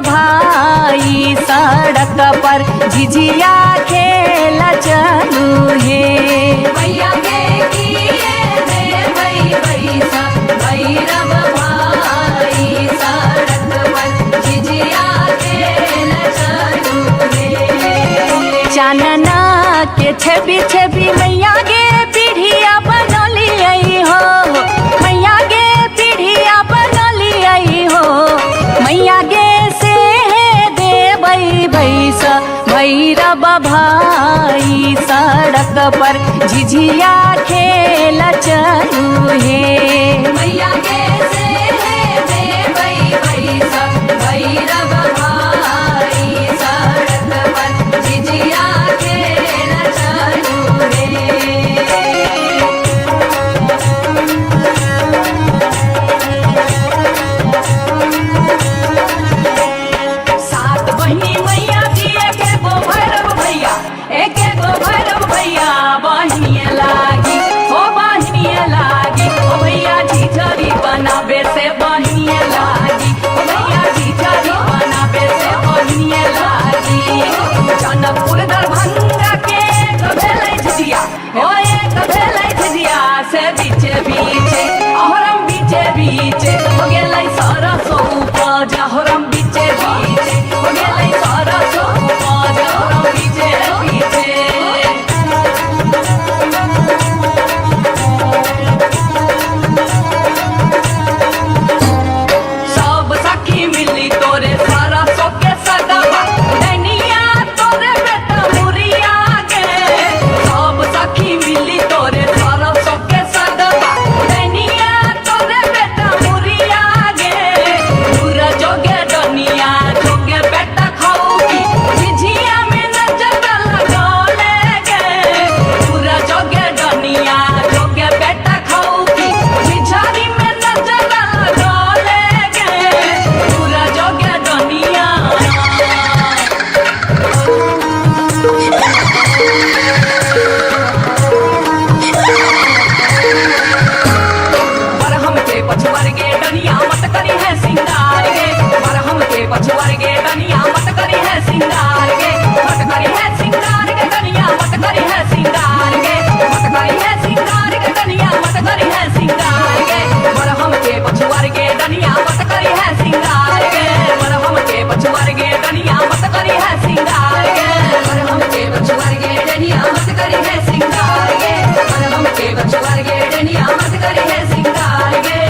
भाई सड़क पर झिझिया खेल चलू हे। मैया के किए दे भई बैसा भैरव भाई सड़क पर झिझिया खेल चलू रे। चानना के छवि छवि मैया गे पीढ़िया बनली हो, मैया गे पीढ़िया बनली हो। मैया गे से देवई भैसा भैरव भाई सड़क पर झिझिया खेल चलू हे। मैया के से देवई बैसा भैरव भाई सड़क पर झिझिया खेल चलू रे। सात बहिनी मैया जी एके गो भैरव भैया, एके गो भैरव भैया बहिनिए लागी हो बहिनिए लागी ओ भैया झिझरी बनाबे से बहिनिए लागी ओ भैया झिझरी बनाबे से बहिनिए लागी। जनकपुर दरभंगा के एक भेलै झिझिया हो, एक भेलै झिझिया से बीचे बीचे अहरम बीचे बीचे हो गेलै सरसो उपज अहरम बीचे बीचे हो गेलै सरसो उपज अहरम बीचे बीचे। सब सखी मिली तोरे सरसो के सगवा नैनिया तोरे बेटा मुरिया गे। सब सखी मिली तोरे सरसो के सगवा नैनिया तोरे बेटा मुरिया गे। दूर जोगे डनिया जोगे बेटा खाऊगी झिझिया में नजर लगौले गे। दूर जोगे डनिया जोगे बेटा खाऊगी झिझरी में नजर लगौले गे। दूर जोगे डनिया बरहम के पछुआर गे डनिया मत करी है सिंगार गे। बरहम के पछुआर गे डनिया मत करी है सिंगार गे। मत करी है सिंगार गे डनिया मत करी है सिंगार गे। मत करी है सिंगार गे डनिया मत करी है सिंगार गे। बरहम के पछुआर गे डनिया मत करी है सिंगार गे। बरहम के पछुआर गे डनिया मत करी है सिंगार गे। बरहम के पछुआर गे डनिया मत करी है सिंगार गे। बरहम के पछुआर गे डनिया मत करी है सिंगार गे।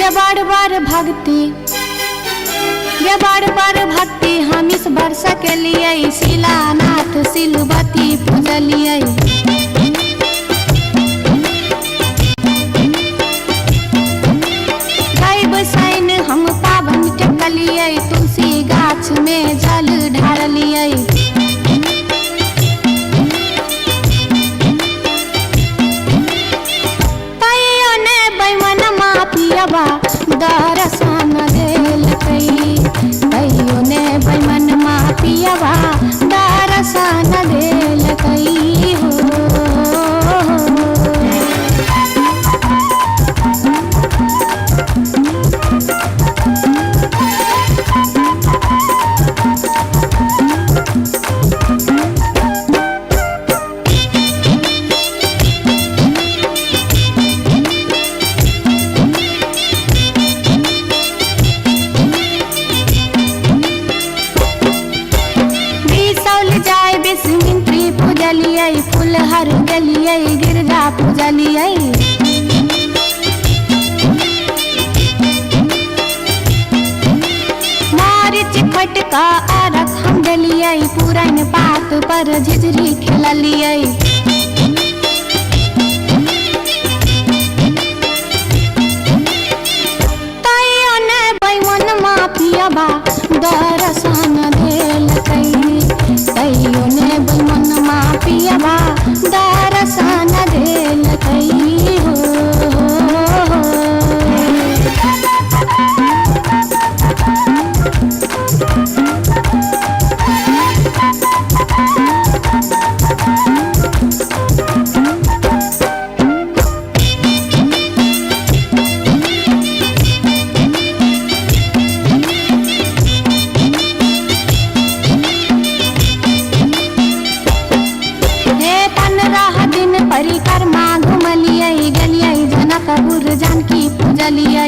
गे बार बार भक्ति गे बार बार भक्ति हम इस वर्ष के लिए शिलानाथ सिलवती पूजलिए। सैन हम पावन टेकलिए तुलसी गाछ में जल ढारलिए। तैयो ने बैमन मापियबा दर्शन देलकै। तैयो ने बैमन मापियबा दर्शन देलकै हो। फुलहर गलिए गिरजा पूजलिए। मारिच फटका आरख हम डलिए पुरन पात पर झिझरी खेललिए। तैयो ने बैमन मापियबा दर्शन देलकै। तैयो ने बैमन मापियबा दर्शन देलकै हो। परिक्रमा घुमलिए गलिए जनकपुर जानकी पूजलिए।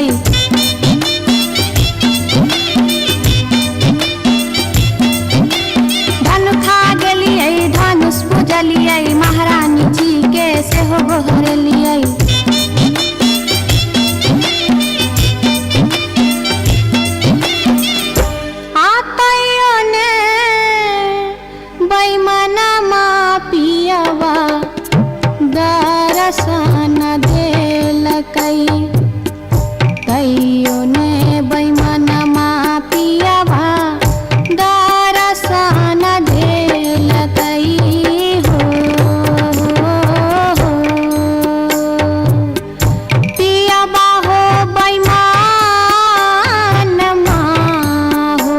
धनुखा गेलिए धनुष पूजलिए महारानी जी के सेहो गोहरलिए। तैयो ने बैमन मापियबा दर्शन देलकै। तैयो ने बैमन मापियबा दर्शन देलकै हो। पियबा हो बैमन मा हो।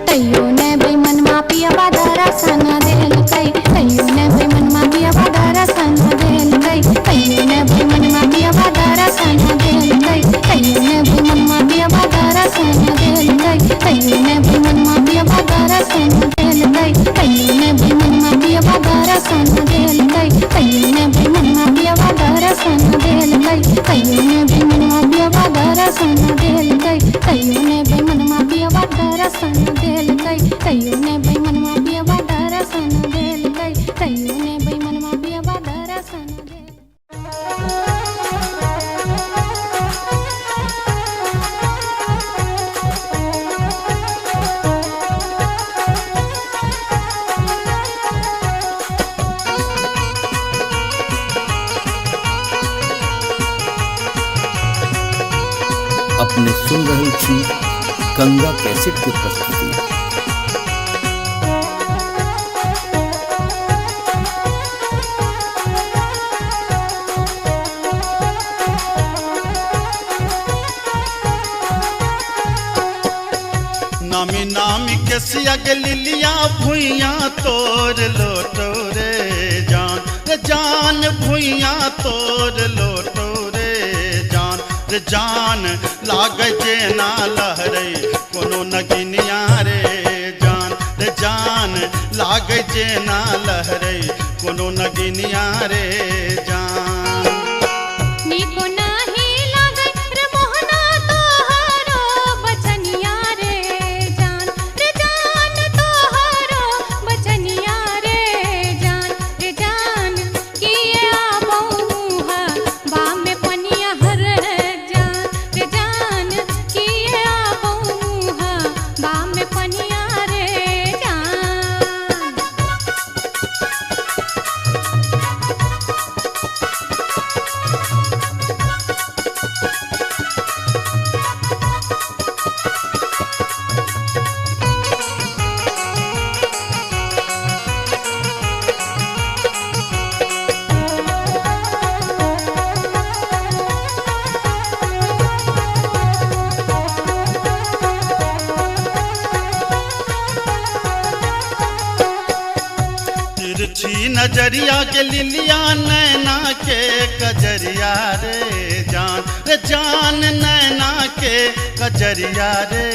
तैयो ने बैमन मापियबा दर्शन देलकै। तैयो ने बैमन मापियबा दर्शन देलकै। तैयो ने बैमन मापियबा दर्शन देलकै। तैयो ने बैमन मापियबा दर्शन देलकै। तैयो ने बैमन मापियबा दर्शन देलकै। तैयो ने बैमन मापियबा दर्शन देलकै। तैयो ने बैमन मापियबा दर्शन देलकै। तैयो ने बैमन मापियबा दर्शन देलकै। तैयो ने बैमन मापियबा दर्शन देलकै। तैयो ने बैमन मापियबा दर्शन देलकै। तैयो ने बैमन मापियबा दर्शन देलकै। अपने सुन रहल छी गंगा कैसेट के प्रस्तुति। नामी नामी के सिया लिलिया भुइया तोर लोटो रे जान भुइया तोर लोटो रे जान लागे जेना लहरे कोनो नगिनिया रे जान लागे जेना लहरे कोनो नगिनिया रे जान। निको नाही लागे रे मोहना तोहरो बचनिया रे जान तोहरो बचनिया रे जान किए आबहु मुहा बा में पनिया नजरिया के लिलिया नैना के कजरिया रे जान नैना के कजरिया रे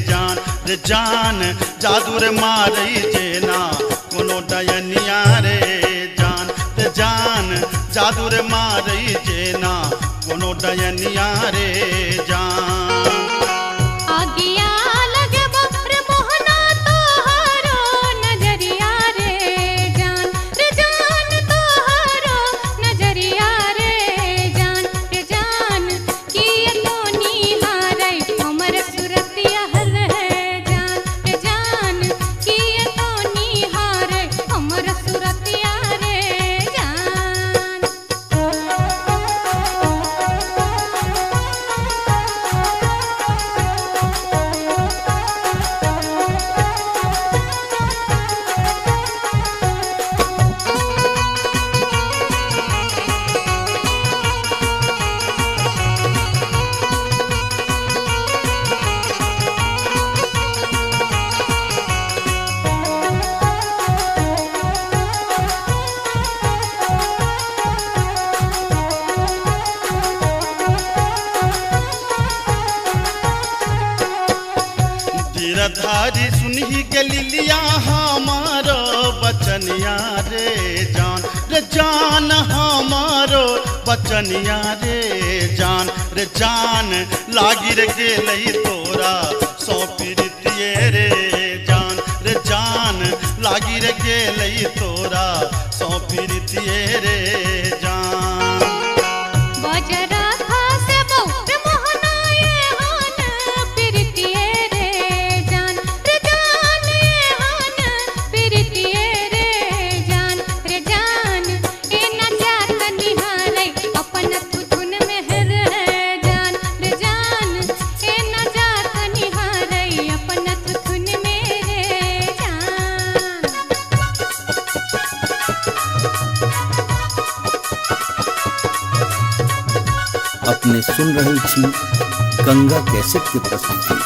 जान जादू रे मारई जेना कोनो डयनिया रे जान जादू रे मारई जेना कोनो डयनिया रे जान आगिया लगे बफ्र मोहना तोहारो नजरिया रे जान तोहारो नजरिया रे जान किए तो निहारै हमर सुरतिया रे जान किए तो निहारै हमर सुरतिया रे जान धारी सुनही के लिलिया हमारो बचनिया रे जान हमारो बचनिया रे जान लागी रे गेलई तोरा सौ पीरितिये रे जान लागी रे गेलई तोरा सौ पीरितिये रे जान बजरा खासे बौर मोहनाए हान पिरतिए रे जान ये हान पिरतिए रे जान ए न जात निहारै अपन थुथुन में रे जान ए न जात निहारै अपन थुथुन में रे जान अपने सुन रही छी गंगा कैसेट की प्रस्तुति।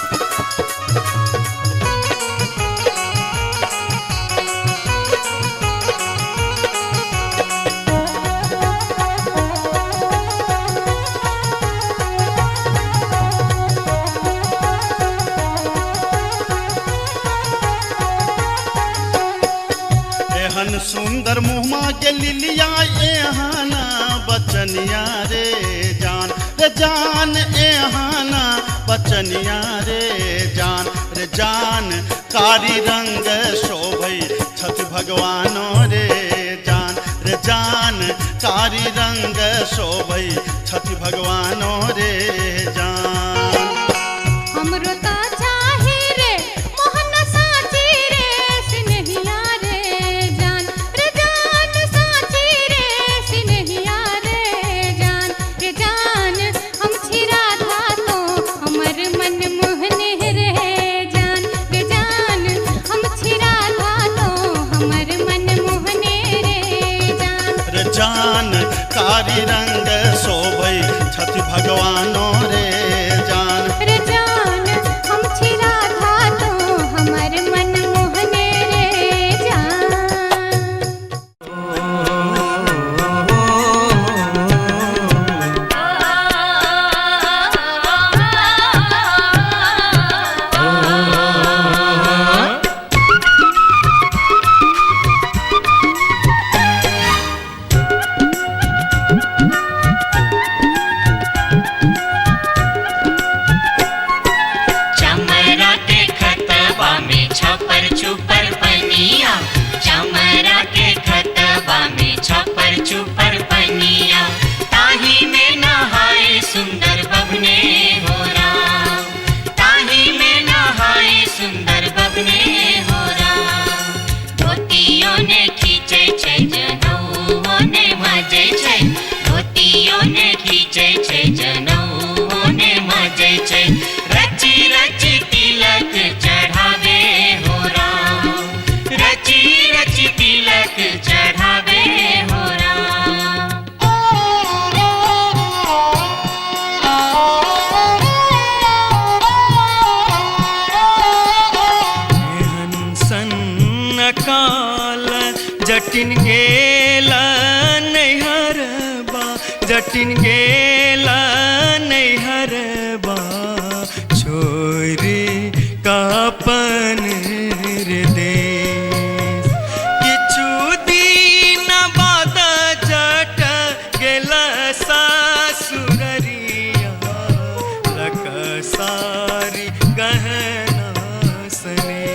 एहन सुंदर मुहमा के लिलिया एहाना बचनिया रे जान एहाना बचनिया रे जान कारी रंग शोभै छठ भगवानो रे जान कारी रंग शोभै छठ भगवानो रे जान हमरो ता चाहे रे मोहन साची रे सिनहिया रे जान साची रे सिनहिया रे जान हम छिरा था तो हमर मन मोहने रे जान हम छिरा था तो हमर मन मोहने रे जान कारी रंग शोभै छठ भगवानो रे जान हम छिरा था तो हमर मन मोहने रे जान चमरा के खतबा में छपर छुपर पनिया चमरा के खतबा में छपर छुपर पनिया ताही में नहाए सुंदर बबने हो राम ताही में नहाए सुंदर बबने हो राम धोतियों ने खींचे छै जनऊ ने मजे छै धोतियों ने खींचे छै जनऊ ने मजे छै रची रची तिलक चढ़ावे हो राम जटिन गेला नैहरबा जटिन गेला नैहरबा छोरी कापन रे देश किछु दिन बाद जट गेला सासुररिया लकसारी गहना सने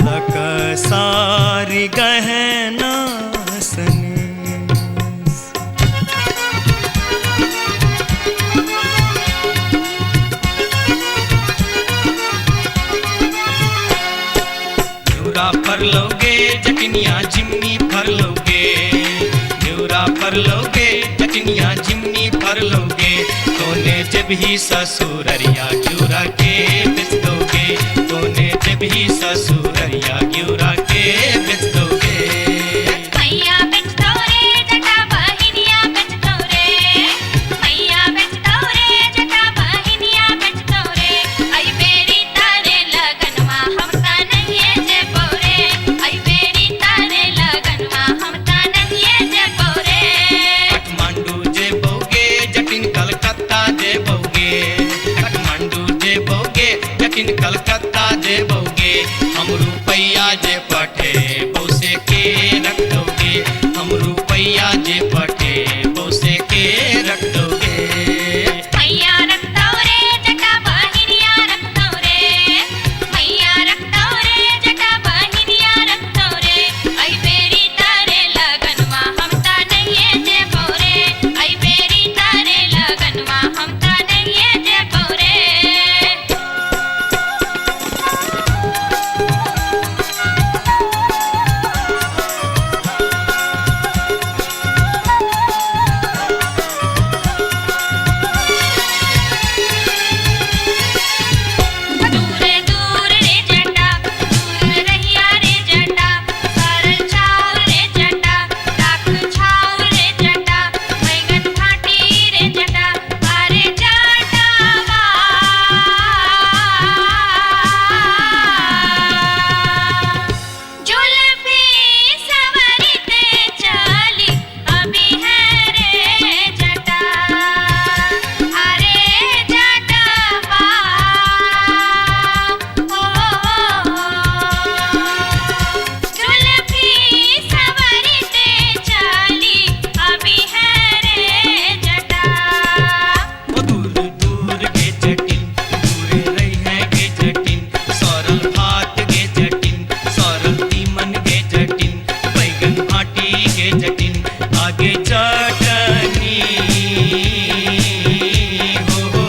लकसारी गहना सने फर लोगे जटनिया जिमनी फर लोगे न्यूरा फर लोगे जटनिया जिमनी फर लोगे तोने जब ही ससुररिया ग्यूरा के बेच दोगे तोने जब ही ससुररिया ग्यूरा के बेच दोगे मैया बेच दो रे जटा बहिनिया बेच दो रे मैया बेच दो रे जटा बहिनिया बेच दो रे आई बेरी तारे लगनवा हम ता नहीं जे पौरे आई बेरी तारे लगनवा हम ता नहीं जे पौरे काठमांडू जे बोगे जटिन कलकत्ता जे बोगे काठमांडू जे बोगे जटिन कलकत्ता जे बोगे हम रुपैया जे पठे बौसे के रख दोगे हम रुपैया जे पठे बौसे के रख दोगे मैया रख दो रे जटा बहिनिया रख दो रे मैया रख दो रे जटा बहिनिया रख दो रे आई बेरी तारे लगनवा हम ता नहीं जे पौरे आई बेरी तारे लगनवा हम ता नहीं जे पौरे दूर दूर रे जटा दूर रहिया रे जटा सरल छाव रे जटा राख छाव रे जटा बैगन फाटी रे जटा अरे जटावा जुल्फी सवरते चली अभी है रे जटा अरे जटावा जुल्फी सवरते चली अभी है रे जटा वो दूर दूर के जटिन दूर रही है के जटिन सरल भात के जटिन सरल तीमन के जटिन बैगन भाटी के जटिन आगे चटनी हो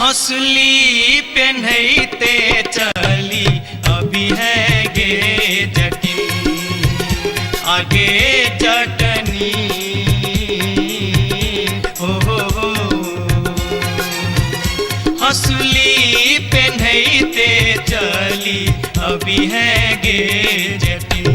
हंसली पेन्हते चली अभी है गे जटिन आगे चटनी हो हंसली पेन्हते चली अभी है गे जटिन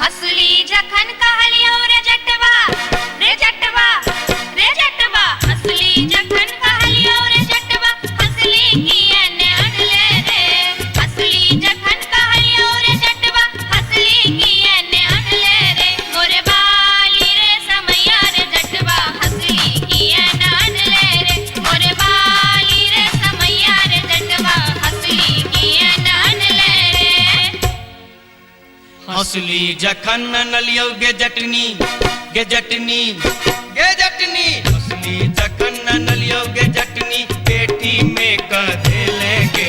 हसली जखन कहलियो रे जटवा रे जटवा रे जटवा हसली जखन कहलियो रे जटवा हसली कियने अनले रे हसली जखन कहलियो रे जटवा हसली कियने अनले रे मोरे बाली रे समैया रे जटवा हसली कियने अनले रे मोरे बाली रे समैया रे जटवा हसली कियने अनले रे हंसली जखन नलियो गे जटनी गे जटनी गे जटनी हंसली जखन नलियो गे जटनी पेटी में कधे लेंगे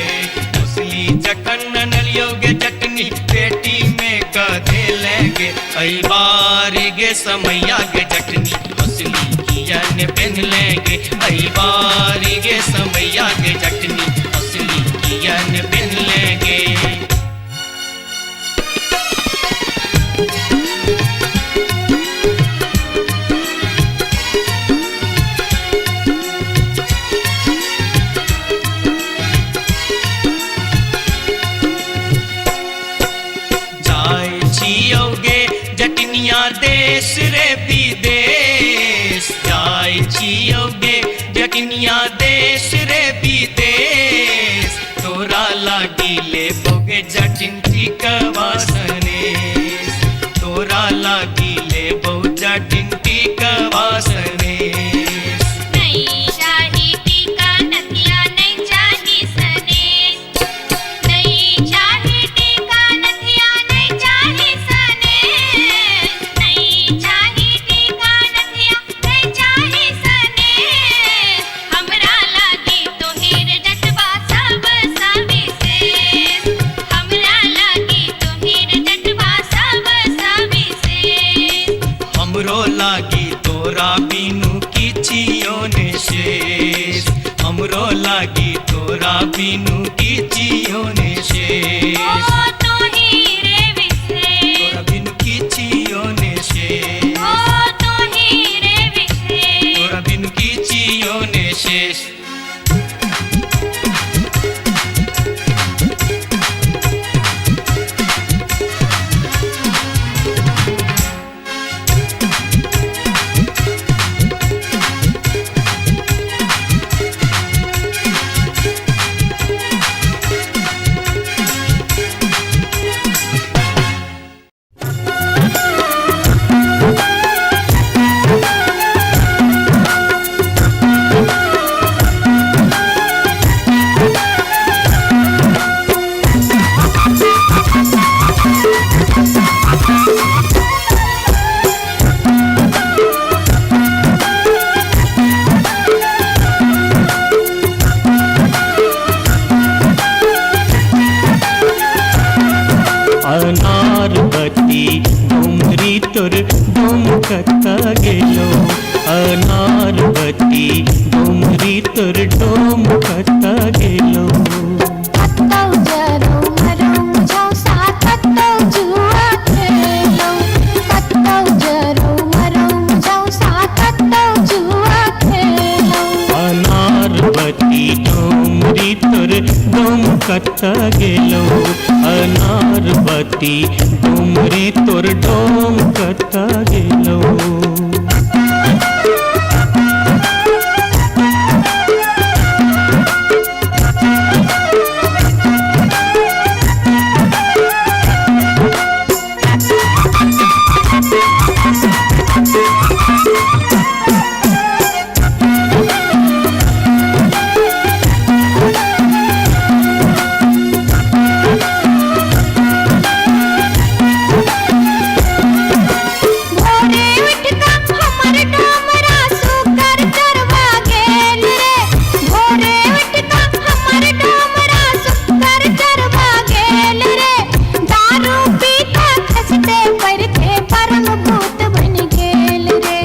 हंसली जखन नलियो गे जटनी पेटी में कधे लेंगे आई बारी गे समैया गे जटनी हंसली कियन पहन लेंगे आई बारी गे समैया गे जटनी हंसली कियन पहन लेंगे जटनिया देश रे विदेश तोरा लागी ले बोगे जटिन टिकवा सनेस तोरा लागी ले बो जटिन टिकवा सनेस नहीं चाही टीका नथिया नहीं चाही सनेस नहीं चाही टीका नथिया नहीं चाही सनेस नहीं चाही टीका नथिया नहीं चाही सनेस हमरा लागी तोहेर जटवा सब सविशेष हमरा लागी तोहेर जटवा सब सविशेष हमरो लागी तोरा बिनु किछियो ने शेष हमरो लागी तोरा बिनु किछियो ने शेष ओ तोहीरे विशेष तोरा बिनु किछियो ने शेष ओ तोहीरे विशेष तोरा बिनु किछियो ने शेष अनारबती डोंगरी तोर डोमकता गेलो अनारबती डोंगरी तोर डोमकता गेलो कत्तौ जरौ मरौ मुझौ सा कत्तौ जुआ खेलौ कत्तौ जरौ मरौ मुझौ सा कत्तौ जुआ खेलौ अनारबती डोंगरी तोर डोमकता गेलो अनारबती डोंगरी तोर डोमकता गेलो भोरे उठका हमर डोमरा सुकर चरवा गेल रे भोरे उठका हमर डोमरा सुकर चरवा गेल रे दारू पीता खसते परथे परम भूत बन गेल रे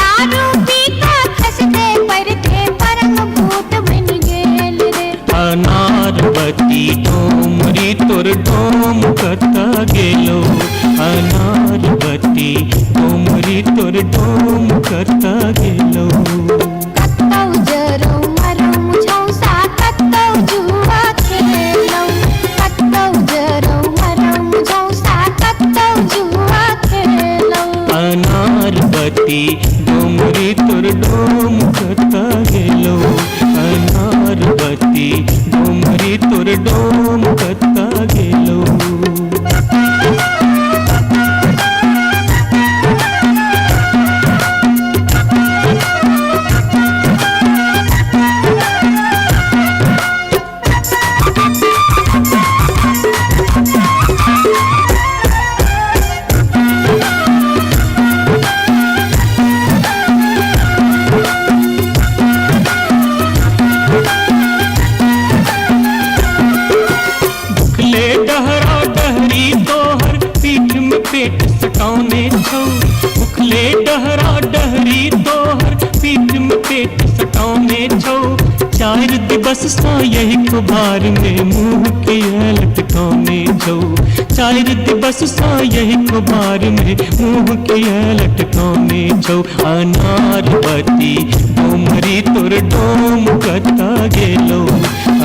दारू पीता खसते परथे परम भूत बन गेल रे अनारबती डोंगरी तोर डोमकता गेलो अनारबती डोंगरी तोर डोमकता गेलो कत्तौ जरौ मरौ मुझौ सा कत्तौ जुआ खेलौ कत्तौ जरौ मरौ मुझौ सा कत्तौ जुआ खेलौ अनारबती डोंगरी तोर डोमकता गेलो अनारबती डोंगरी तोर डोमकता गेलो भुखले डहरा डहरी तोहर पीठ में पेट सटाउने छौ भुखले डहरा डहरी तोहर पीठ में पेट सटाउने छौ चार दिवस सा यही खुबार में मुंह के लटकाउने छौ चार दिवस सा यही खुबार में मुंह के लटकाउने छौ अनारबती डोमरी तोर डोमकता गेलो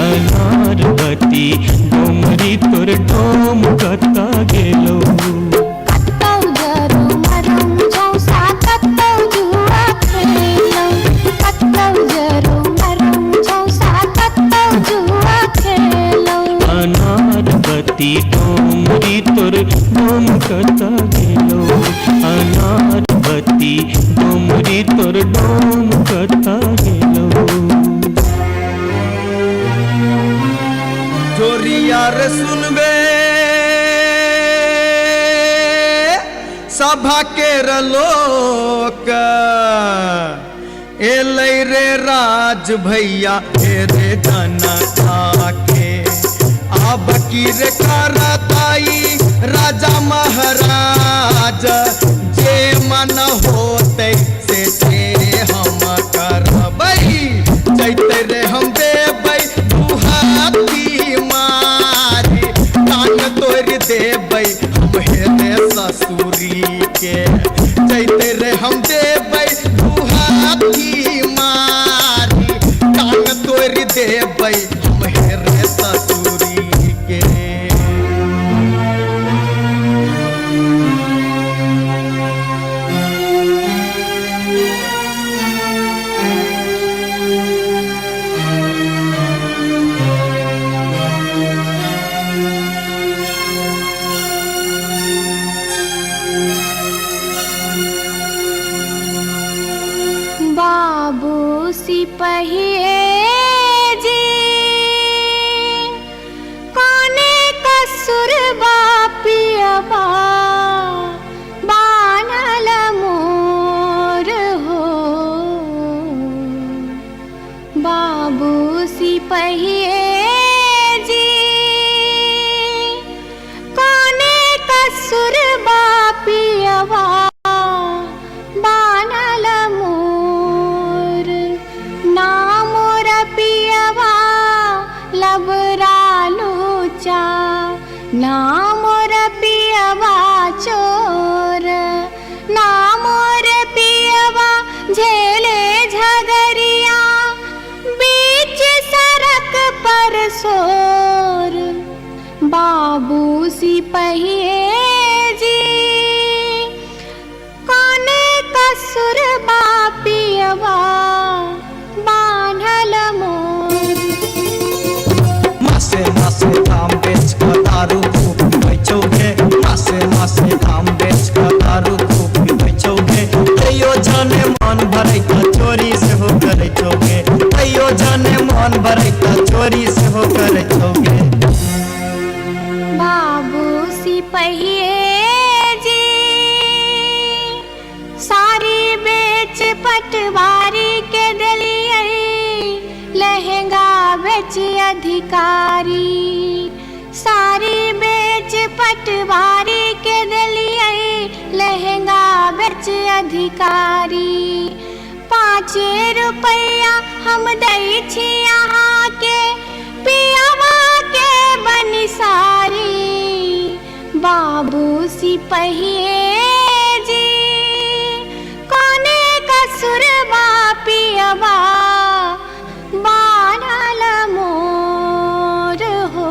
अनारबती डोमरी तोर डोमकता गेलो कत्तौ जरौ मरौ मुझौ सा कत्तौ जुआ खेलौ कत्तौ जरौ बत्ती डोमरी तोर डोम कता गेलो अनार बत्ती डोमरी तोर डोम कता गेलो जोरिया रे सुनबे सभा के लोक एलै रे राज भैया हे रे जनता के अब की रे करताई राजा महाराज जे मन होते से हम करबै जैते रे हम देबै दुहाती मारी कान तोड़ देबै हम हेरे ससुरी के जैते रे हम देबै दुहाती मारी कान तोड़ देबै हम हेरे ससुरी के बाबू सिपहिए जी कोने कसुर बापियवा बानल मोर हो बाबू सिपहिए जी कोने कसुर बापियवा बानल मोर नाम रपियवा लबरा लूचा नाम रपियवा चोर नाम रपियवा झेले झगरिया बीच सड़क पर सोर बाबू सिपहिए जी कोने कसुर बापियवा बान्हल मोर मासे मासे दाम बेच कर दारू खूब बेचोगे मासे दाम बेच कर दारू खूब बेचोगे तैयो जाने मन भरे का चोरी से हो करे चोगे तैयो जाने मन भरे का चोरी से हो करे चोगे बाबू सिपहिए जी सारी बेच पटवारी के दिलिए लहंगा बेच अधिकारी सारी बेच पटवारी के दिलिए लहंगा बेच अधिकारी 5 रुपया हम दै छी यहाँ के पियावा के बनिसारी बाबू सिपहिए जी कोने कसुर बापियवा बानल मोर हो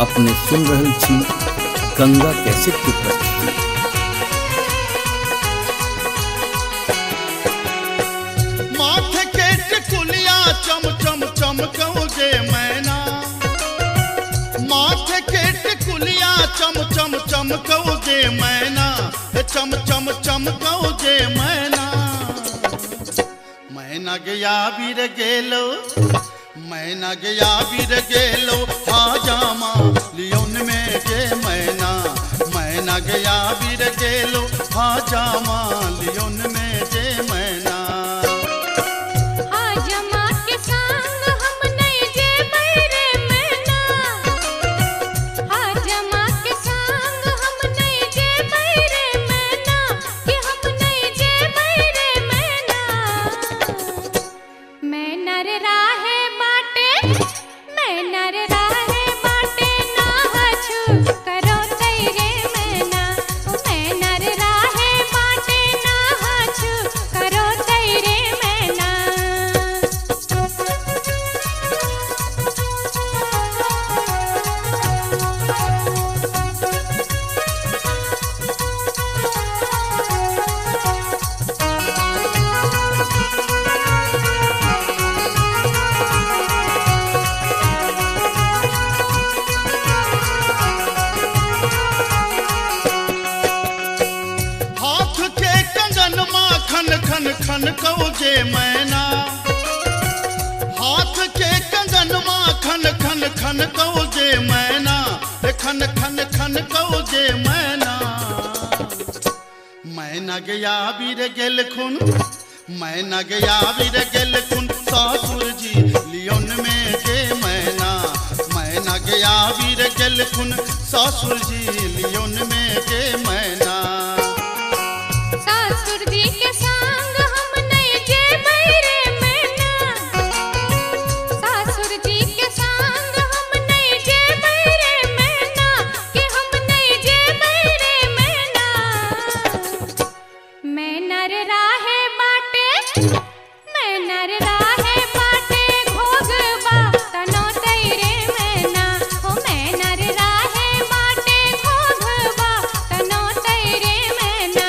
अपने सुन रहल छी गंगा कैसेट की प्रस्तुति। माथे के टिकुलिया चम चमकौ जे मैना, चम चम चमकौ जे मैना। मैना गया बीर गेलो, मैना गया बीर गेलो, हाजामा लियोन में जे मैना। मैना गया बीर गेलो, हाजामा लियोन में जे मैना। हाजमा के संग हम नहीं जे बैरे मैना, हाजमा के संग हम नहीं जे बैरे मैना, कि हम नहीं जे बैरे मैना। मैं नर राहे बाटे, मैं नर राहे बाटे ना हछु करो तेरे मैना। मैं नर राहे बाटे ना हछु करो तेरे मैना। हाथ के कंगन माँ खन खन खन कौ जे मैना। हाथ के कंगन माँ खन खन खन कौ जे मैना, खन खन खन कौ जे मैना। मैना गया बीर गेल खुन, मैना गया बीर गेल खुन, ससुर जी लियोन में जे मैना। मैना गया बीर गेल खुन, ससुर जी लियोन में जे मैना। सासुर जी के संग हम नहीं जे बैरे मैना, सासुर जी के संग हम नहीं जे बैरे मैना, कि हम नहीं जे बैरे मैना। मैं नर राहे बाटे, मैं नर राहे बाटे घोगबा तनो तेरे मैना। हो मैं नर राहे बाटे घोगबा तनो तेरे मैना।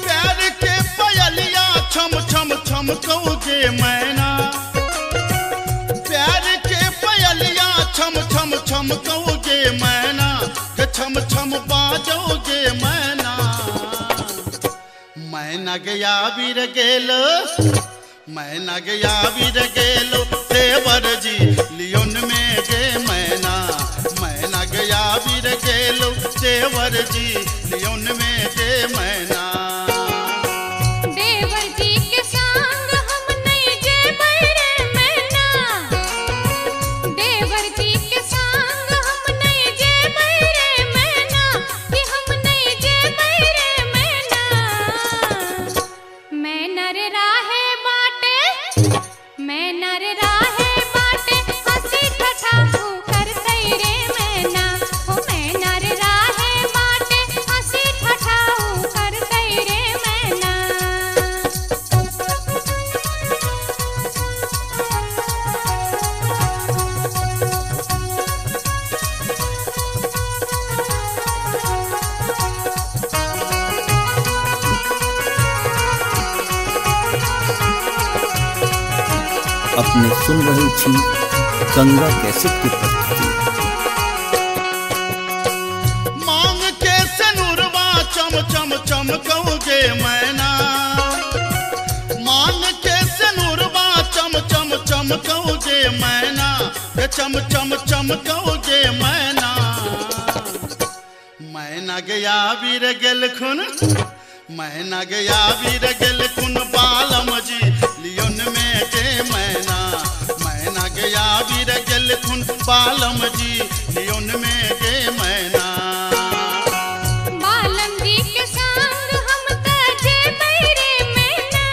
प्यार के पयलिया छम छम छम कौ जे मैना। प्यार के पयलिया छम छम छम कौ जे मैना, छम छम बाजौ जे मैना। मैना गया बीर गेलो, मैना गया बीर गेलो, देवर जी लियोन में जे मैना। मैना गया बीर गेलो, देवर जी लियोन में जे मैना। देवर जी के संग हम नहीं जे बैरे मैना, देवर जी के संग हम नहीं जे बैरे मैना, कि हम नहीं जे बैरे मैना। मैं नर राहे बाटे, मैं नर राहे बाटे हंसी ठठा कर तेरे मैना। हो मैं नर राहे बाटे हंसी ठठा कर तेरे मैना। अपने सुन रही थी गंगा कैसेट की प्रस्तुति। मांग के सनुरवा चम चम चमकौ जे मैना। मांग के सनुरवा चम चम चमकौ जे मैना, चम चम चमकौ जे मैना। मैना गया बीर गेल खुन, मैना गया बीर गेल खुन, बालम जी लियोन में जे मैना। मैना गया बीर गेल खुन, बालम जी लियोन में जे मैना। बालम जी के संग हम ताजे बैरे मैना,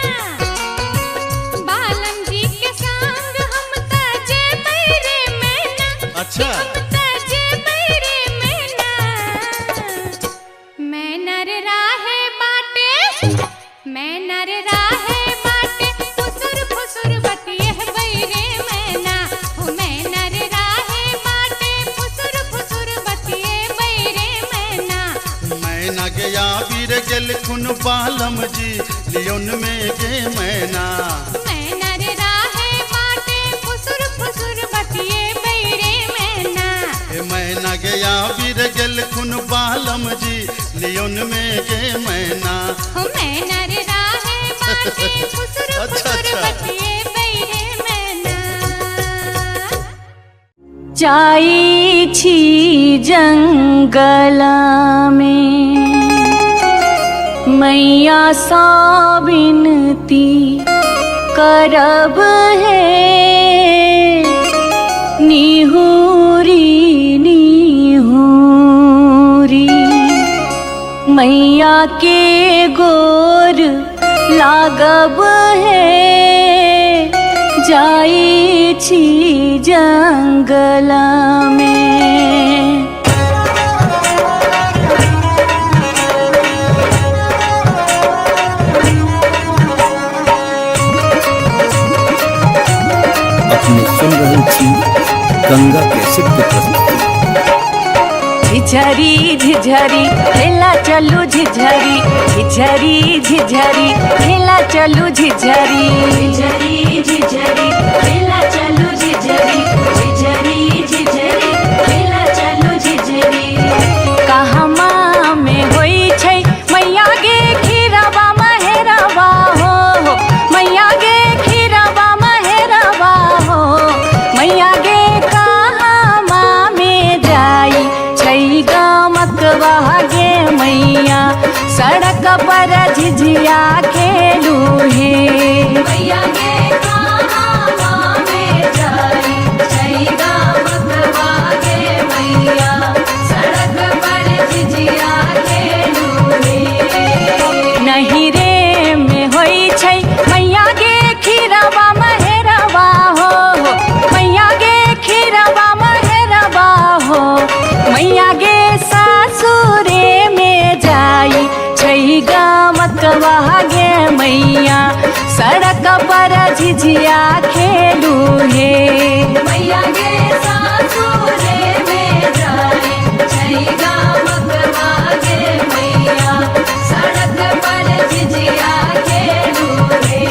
बालम जी के संग हम ताजे बैरे मैना। अच्छा हम ताजे बैरे मैना। मैं नर राहे बाटे, मैं नर राहे बाटे गया वीर गेल खुन बालम जी लियोन में गे मैना मैना रे राहे बाटे फुसुर फुसुर बतिए बैरे मैना ए मैना गया वीर गेल खुन बालम जी लियोन में गे मैना हो मैना रे राहे बाटे फुसुर फुसुर बतिए बैरे मैना जाई छी जंगल में मैया सा विनती करब है निहुरी निहुरी मैया के गोर लागब है जाई छी जंगल में अपने सुन रहे छी गंगा कैसेट के प्रस्तुति। झिझरी झिझरी खेला चलू झिझरी झिझरी झिझरी खेला चलू झिझरी झिझरी झिझरी खेला चलू झिझरी झिझरी झिझरी खेला चलू झिझरी कहमा में होई छै मैया गे खीरवा महेरवा हो मैया गे खीरवा महेरवा हो मैया गे कहमा में जाई छै गमकवा गे मैया सड़क पर झिझिया खेलू हे मैया गे कहमा में जाई छै गमकवा गे मैया सड़क पर झिझिया खेलू हे नहीं रे में होई छै मैया गे खीरवा महेरवा हो मैया गे खीरवा महेरवा हो मैया गे सासुरे में जाई छै गमकवा गे मैया सड़क पर झिझिया खेलू हे मैया गे सासुरे में जाई छै गमकवा गे मैया सड़क पर झिझिया खेलू हे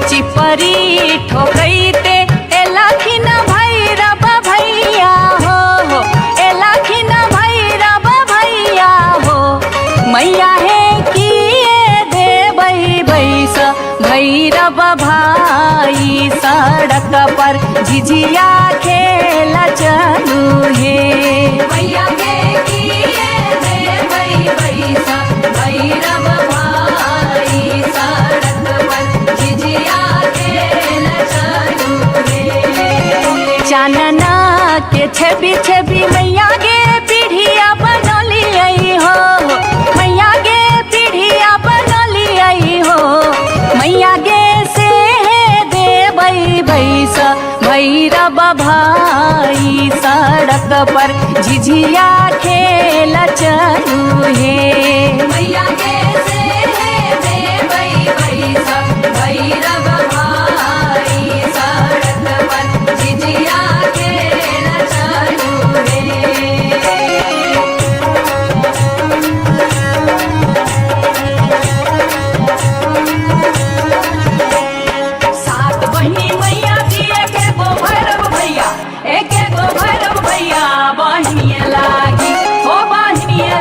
चिपरी ठोकैते एलखिन भैरव भैया हो एलखिन भैरव भैया हो मैया हे किए देबै बैस भैरव भाई सड़क पर झिझिया खेला चलू हे मैया गे किए देबै बैस भैरव भाई सड़क पर झिझिया खेला चलू हे चानना के छवि छवि मैया गे पीढ़िया बनलियै हो मैया गे पीढ़िया बनलियै हो मैया गे से देबै बैस भैरव भाई सड़क पर झिझिया खेला चलू हे मैया गे से देबै बैस भैरव भाई सड़क पर झिझिया खेला चलू हे सात बहिनी मैया दिए के गो भैरव भैया एक गो भैरव भैया बहिनिया लागी हो बहिनिया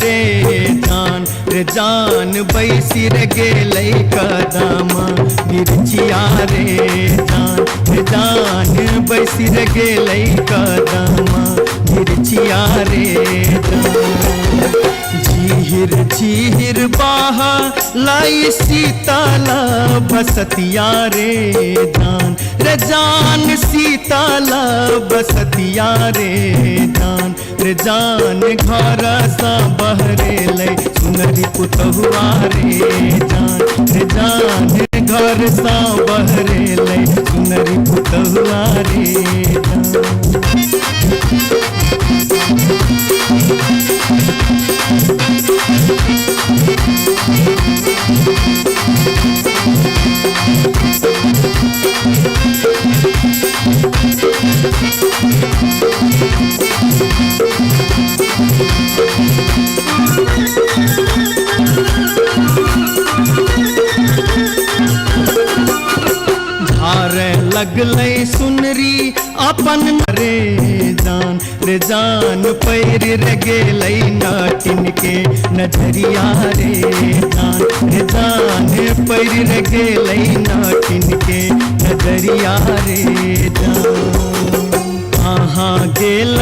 रे जान रे जान बैसी रे गेलै कदमा मिर्चिया रे जान बैसी रे गेलै कदमा मिर्चिया रे जान झीर झीर बाह लाई सीताला बसतिया रे जान सीताला बसतिया रे जान घर सा बहरे लै सुनरी पुतहुआ रे जान घर सा बहरे लै सुनरी पुतहुआ रे धारे लगलै सुनरी अपन रे जान पैर रे गेलै नाटिन के नजरिया रे जान पैर रे गेलै नाटिन के नजरिया रे जान कहाँ गेल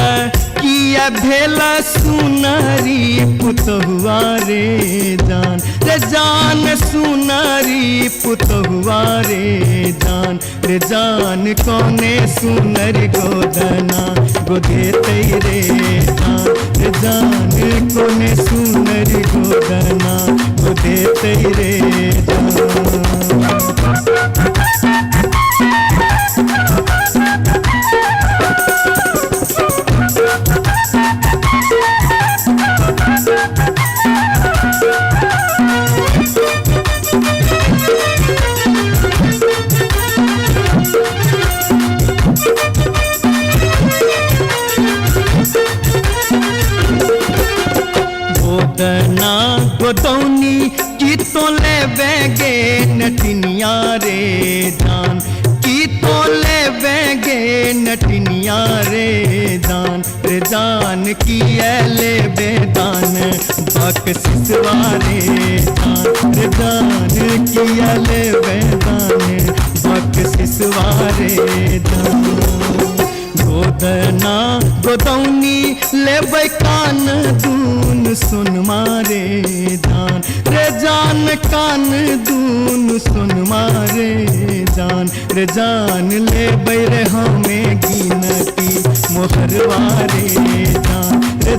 किया भेल सुनरी पुतहुआ रे जान सुनरी पुतहुआ रे जान कोने सुनर गोदना गोदेते रे जान कोने सुनर गोदना गोदेते रे गोदना गोदौनी की तो ले बेगे नटिनिया रे जान की तो ले बेगे नटिनिया रे जान की ले बेदान बक सिसवा रे जान की ले बेदान बक सिसवा रे गोदना गोदौनी लेबै कान दून सुन मारे जान कान दून सुन मारे जान लेबै रे हमें गिनती मोहरवा रे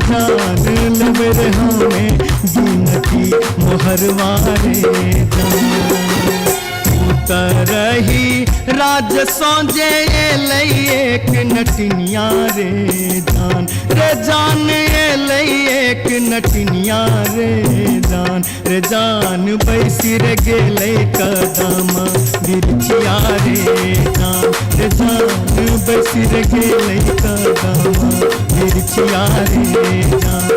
जान लेबै रे हमें गिनती मोहरवा रे तरही राज सौजे एलै एक नटिनिया रे जान एलै एक नटिनिया रे जान बैसी रे गेलै कदमा मिर्चिया रे जान बैसी रे गेलै कदमा मिर्चिया रे जान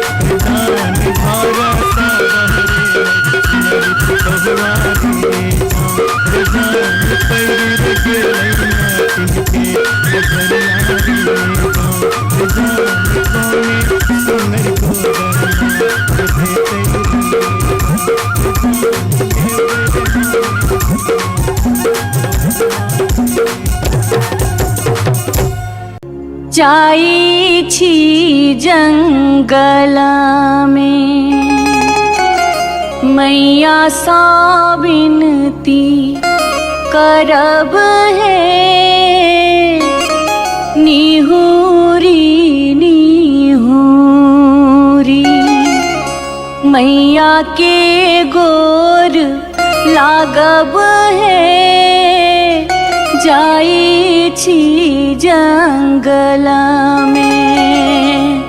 घर सा बहरे पुतहुआ रे जान पैर गेलै नाटिन के नजरिया रे जान कोने सुनर गोदना जाई छी जंगल में मैया सा विनती करब है निहुरी निहुरी मैया के गोर लागब है जाई छी जंगल में।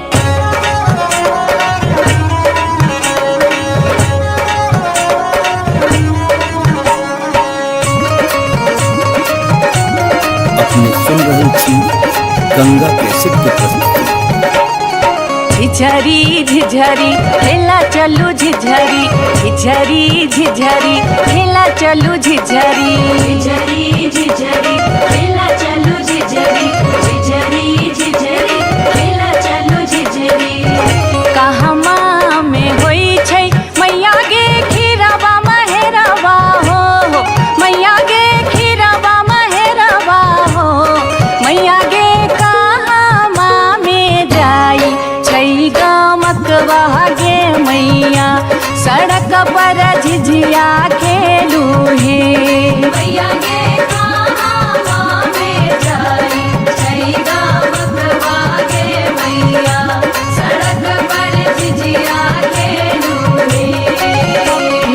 अपने सुन रहे थी गंगा कैसेट की प्रस्तुति। झिझरी झिझरी खेला चलू झिझरी झिझरी झिझरी खेला चलू झिझरी झिझरी झिझरी खेला चलू झिझरी झिझरी झिझरी खेला चलू झिझरी कहमा में सड़क पर झिझिया खेलू हे मैया गे कहाँ में जाई छैगा बकवा गे मैया सड़क पर झिझिया खेलू रे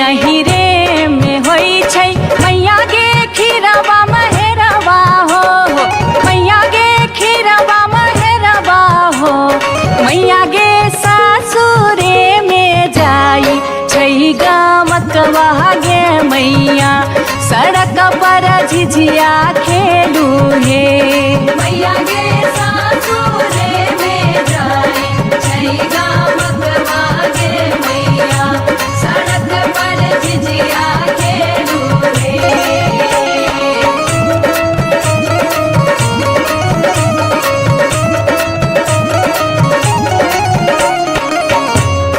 नहीं रे में होई छै मैया गे खीरवा महेरवा हो मैया गे खीरवा महेरवा हो मैया गे सासुरे में जाई छै गमकवा गे मैया सड़क पर झिझिया खेलू हे मैया गे सासुरे में जाई छैगा बकवा गे मैया सड़क पर झिझिया खेलू रे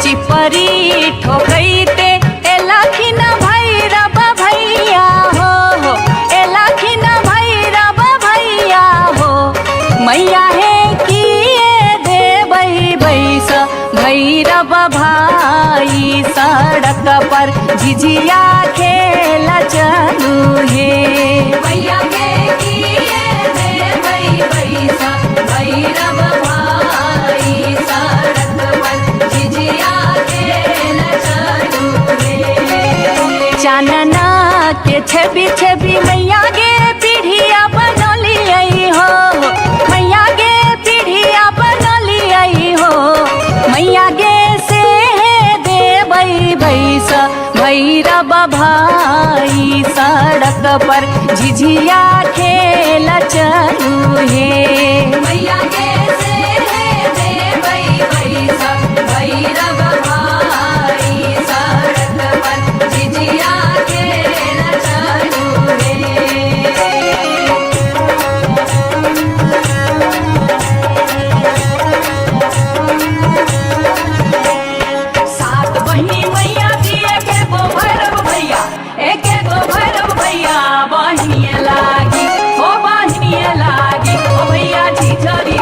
चिपरी ठोकैते एलखिन भैरव भैया हो एलखिन भैरव भैया हो मैया हे किए देबै बैस भैरव भाई सड़क पर झिझिया खेल चलू हे मैया गे किए देबै बैसा भैरव भाई सड़क पर झिझिया खेल चलू रे चानना के छवि छवि मैया गे पीढ़िया बनलियै हो मैया गे पीढ़िया बनलियै हो मैया गे से देबै बैस भैरव भाई सड़क पर झिझिया खेल चलू हे मैया गे से देबै बैसा भैरव भाई सड़क पर झिझिया खेल चलू रे सात बहिनी मैया दिए के गो भैरव भैया एक गो भैरव भैया बहिनिए लागी ओ भैया झिझरी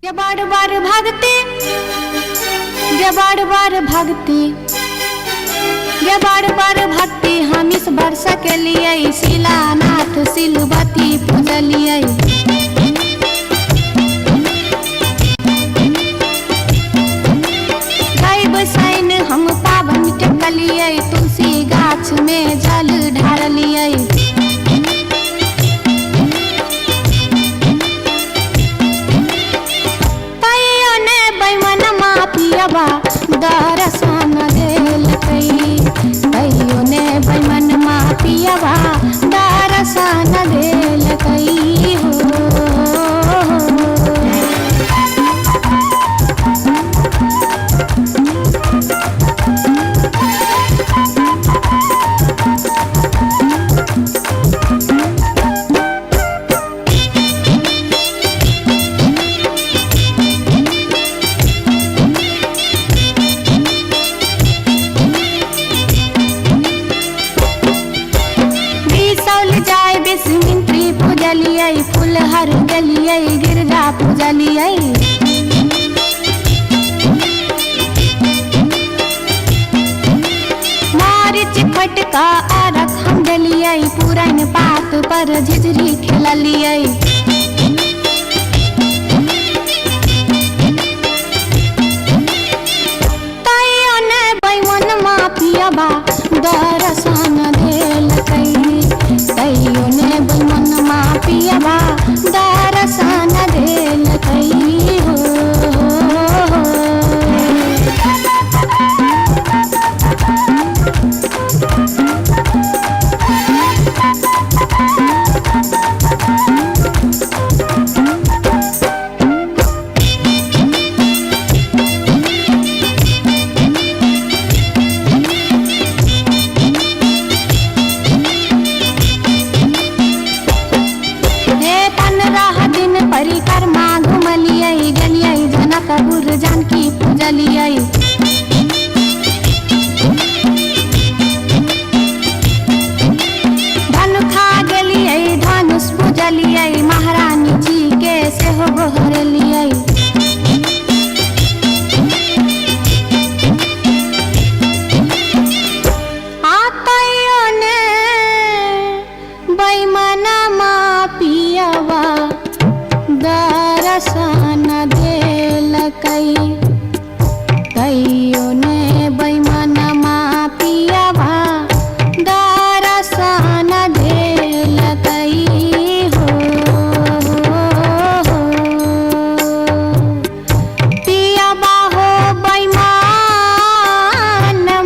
गे बार बार भागते गे बार बार भागते गे बार बार भागते हम इस वर्ष के लिए शिलानाथ सिलवती पूजलिए बसाइन हम पावन टेकलिए तुलसी गाछ में जल ढारलिए तैयो ने बैमन मापियबा दर्शन देलकै तैयो ने बैमन मापियबा दर्शन देलकै हो फुलहर गलिए गिरजा पूजलिए मारिच फटका आरख हम डलिए पुरन पात पर झिझरी खेललिए तैयो ने बैमन मापियबा दर्शन देलकै तैयो ने बैमन मापियबा दर्शन देलकै हो परिक्रमा घुमलिए गलिए जनकपुर जानकी पूजलिए धनुखा गेलिए धनुष पूजलिए महारानी जी के सेहो गोहरलिए तैयो ने बैमन मापियबा दर्शन देलकै तैयो ने बैमन मापियबा दर्शन देलकै हो पियबा हो बैमन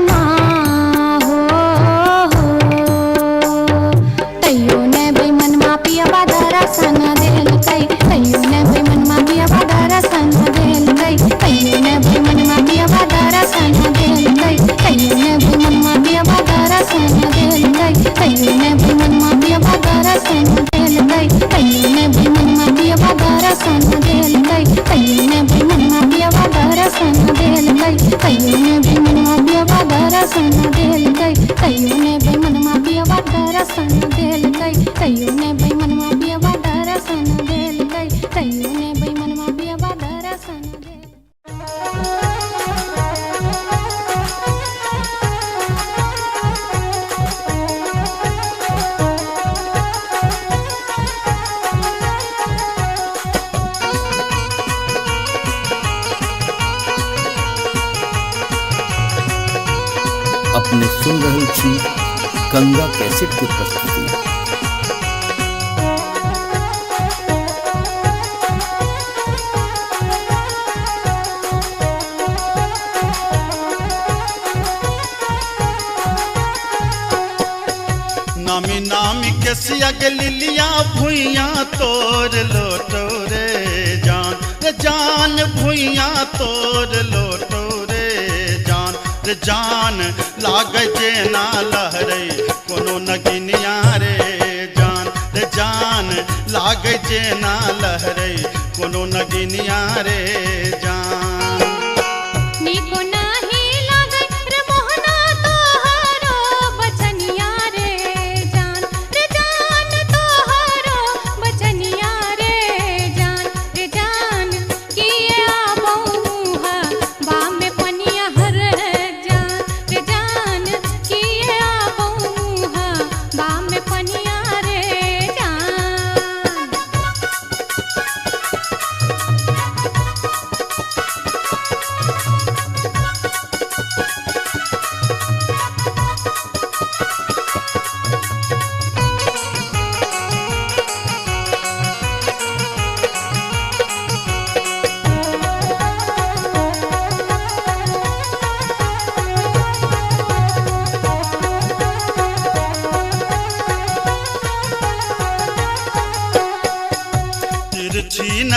मा हो तैयो ने बैमन मापियबा दर्शन देलकै तैयो ने बैमन मापियबा दर्शन देलकै तैयो ने बैमन मापियबा दर्शन देलकै तैयो ने बैमन मापियबा दर्शन देलकै तैयो ने बैमन मापियबा दर्शन देलकै तैयो ने बैमन मापियबा दर्शन देलकै तैयो ने बैमन मापियबा दर्शन देलकै तैयो ने बैमन मापियबा दर्शन देलकै तैयो ने बैमन मापियबा दर्शन देलकै तैयो ने बैमन मापियबा दर्शन देलकै तैयो ने बैमन मापियबा दर्शन अपने सुन रहल छी गंगा कैसेट के प्रस्तुति। नामी नामी के सिया लिलिया भुइया तोर लोटो रे जान भुइया तोर लोटो रे जान लागे जेना लहरे कोनो नगिनिया रे जान लागे जेना लहरे कोनो नगिनिया रे जान निको नाही लागे रे मोहना तोहरो बचनिया रे जान तोहरो बचनिया रे जान की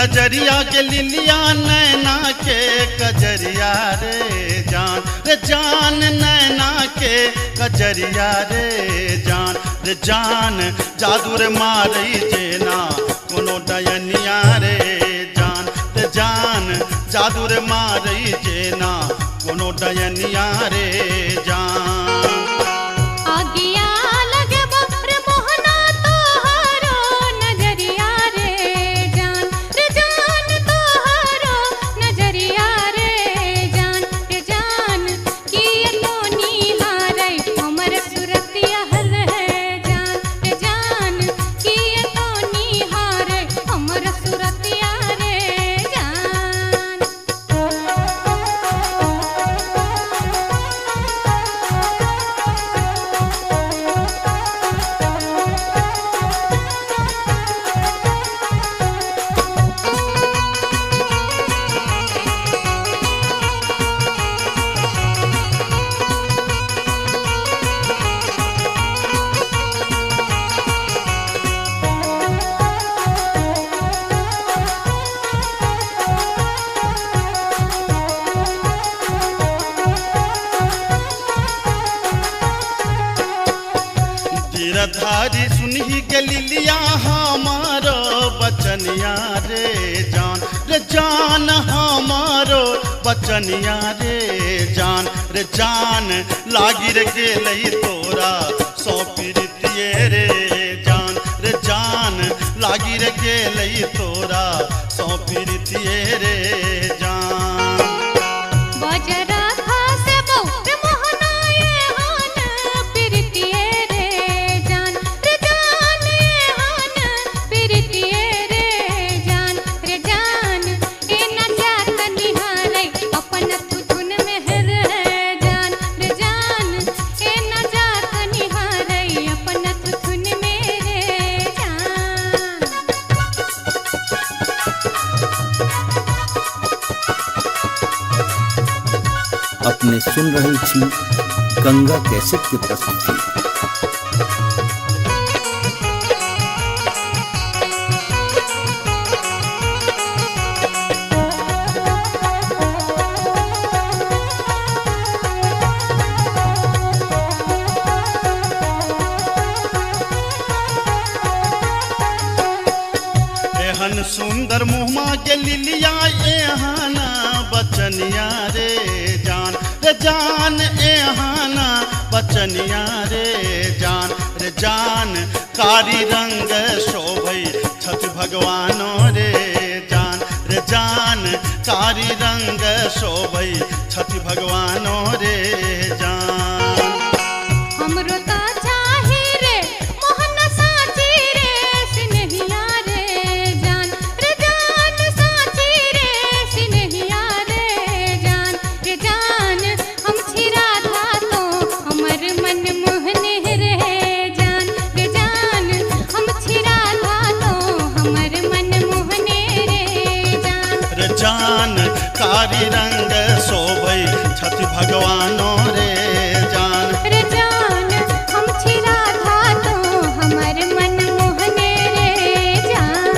नजरिया के लिलिया नैना के कजरिया रे जान नैना के कजरिया रे जान जादू रे मारई जेना कोनो डयनिया रे जान जादू रे मारई जेना कोनो डयनिया रे जान आगिया लगे बप्र मोहना तोहरो नजरिया रे जान तोहरो नजरिया रे जान किए तो निहारै हमर सुरतिया रे जान किए तो निहारै हमर सुरतिया रे जान गिरधारी सुनही के लिलिया हमारो बचनिया रे जान हमारो बचनिया रे जान लागी रे गेलई तोरा सौ पीरितिये रे जान लागी रे गेलई तोरा सौ पीरितिये रे जान बजरा खासे बहु मोहना ये हान प्रीतिये रे जान ये हान प्रीतिये रे जान ए न जात निहारै अपन तुधुन में रे जान ए न जात निहारै अपन तुधुन में रे जान अपने सुन रहल छी गंगा कैसेट के प्रस्तुति। एहन सुंदर मुहमा के लिलिया एहाना बचनिया रे जान एहाना बचनिया रे जान कारी रंग शोभै छठ भगवानो रे जान कारी रंग शोभै छठ भगवानो रे जान हमरो ता चाहे रे मोहन साची रे सिनहिया रे जान साची रे सिनहिया रे जान हम छिरा था तो हमर मन मोहने रे जान हम छिरा था तो हमर मन मोहने रे जान कारी रंग शोभै छठ भगवानो रे जान हम छिरा था तो हमर मन मोहने रे जान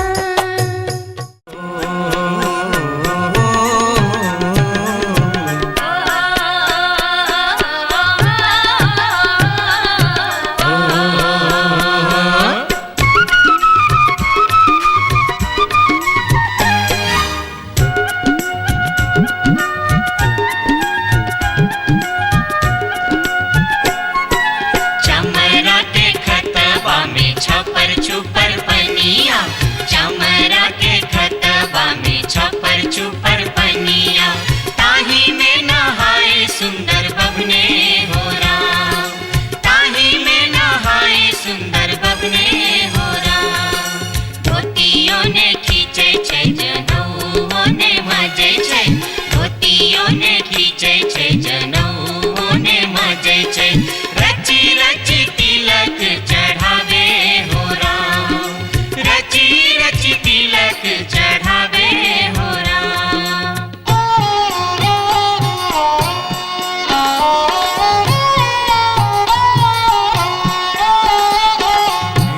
चमरा के खतबा में छपर छुपर पनिया, चमरा के खतबा में छपर छुपर पनिया, ताही में नहाए सुंदर बबने हो राम, ताही में नहाए सुंदर बबने हो राम। धोतियों ने खींचे छै जनऊ ने मजे छै, धोतियों ने खींचे छै जनऊ ने मजे छै, रची रची तिलक चढ़ावे हो राम, रची रची तिलक चढ़ावे हो राम।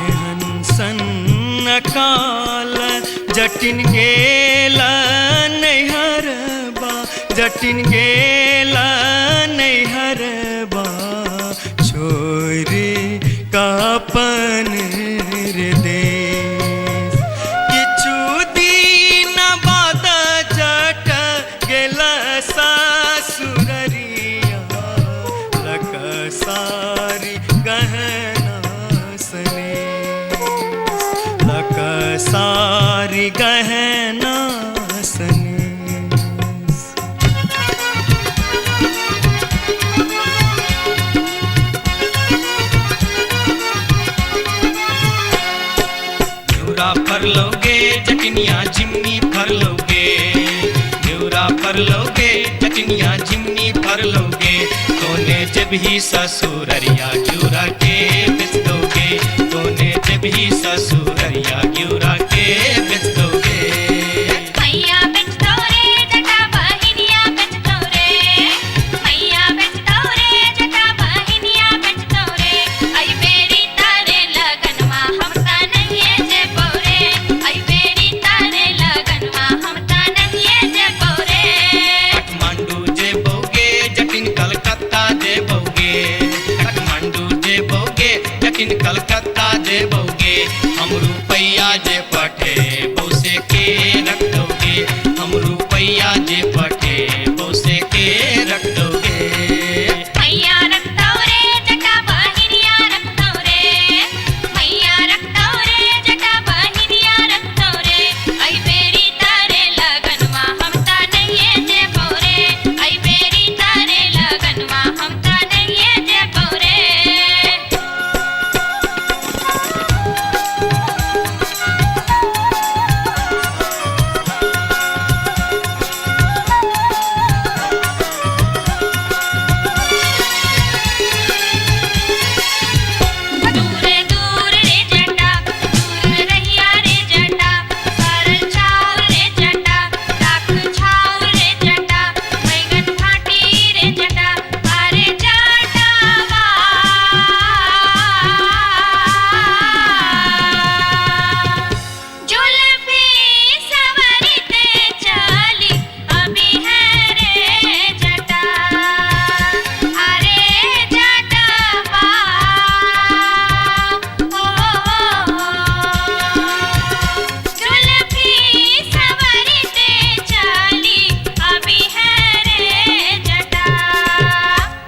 एहन सन अकाल जटिन गे जटिन गेला नैहरबा छोरी कापन रे देश किछु दिन बाद जट गेला सासुररिया लक सारी गहना सने लक सारी गहना सने फर लोगे जटनिया जिमनी फर लोगे न्यूरा फर लोगे जटनिया जिमनी फर लोगे तोने जब ही ससुररिया ग्यूरा के बेच दोगे तोने जब ही ससुररिया ग्यूरा के बेच दोगे मैया बेच दो रे जटा बहिनिया बेच दो रे मैया बेच दो रे जटा बहिनिया बेच दो रे आई बेरी तारे लगनमा हम ता नहीं जे पौरे आई बेरी तारे लगनमा हम ता नहीं जे पौरे काठमांडू जे बोगे जटिन कलकत्ता जे बोगे काठमांडू जे बोगे जटिन कलकत्ता जे बोगे हम रुपैया जे पठे बौसे के रख दोगे हम रुपैया जे पठे बौसे के रख दोगे मैया रख दो रे जटा बहिनिया रख दो रे मैया रख दो रे जटा बहिनिया रख दो रे आई बेरी तारे लगनमा हम ता नहीं जे पौरे आई बेरी तारे लगनमा हम ता नहीं जे पौरे दूर दूर रे जटा दूर रहिया रे जटा सरल छाव रे जटा राख छाव रे जटा बैगन भाटी रे जटा अरे जटावा जुल्फी सवरते चली अभी है रे जटा अरे जटावा जुल्फी सवरते चली अभी है रे जटा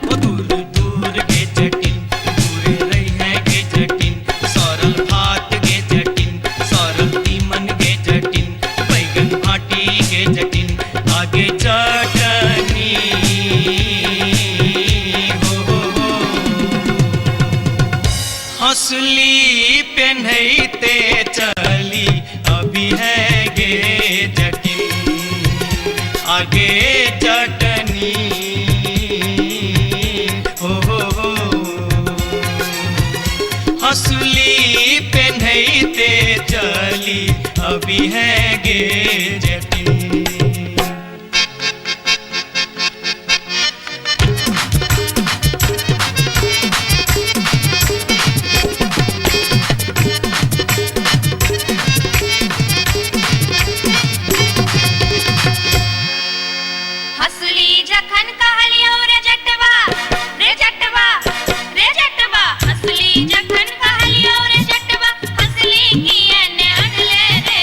वो दूर दूर के जटिन दूर रही है के जटिन सरल भात के जटिन सरल तीमन के जटिन बैगन भाटी के जटिन आगे चटनी हो हंसली पेन्हते चली अभी है गे जटिन आगे चटनी हो हंसली पेन्हते चली अभी है गे जटिन हसली जखन कहलियो रे जटवा रे जटवा रे जटवा हसली जखन कहलियो रे जटवा हसली कियने अनले रे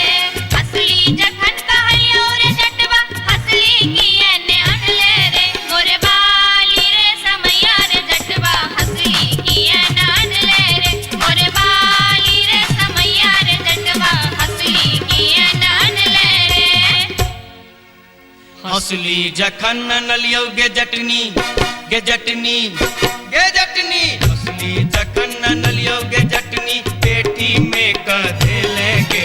हसली जखन कहलियो रे जटवा हसली कियने अनले रे मोरे बाली रे समैया रे जटवा हसली कियने अनले रे मोरे बाली रे समैया रे जटवा हसली कियने अनले रे हंसली जखन नलियो गे जटनी गे जटनी गे जटनी हंसली जखन नलियो गे जटनी पेटी में कधे लेंगे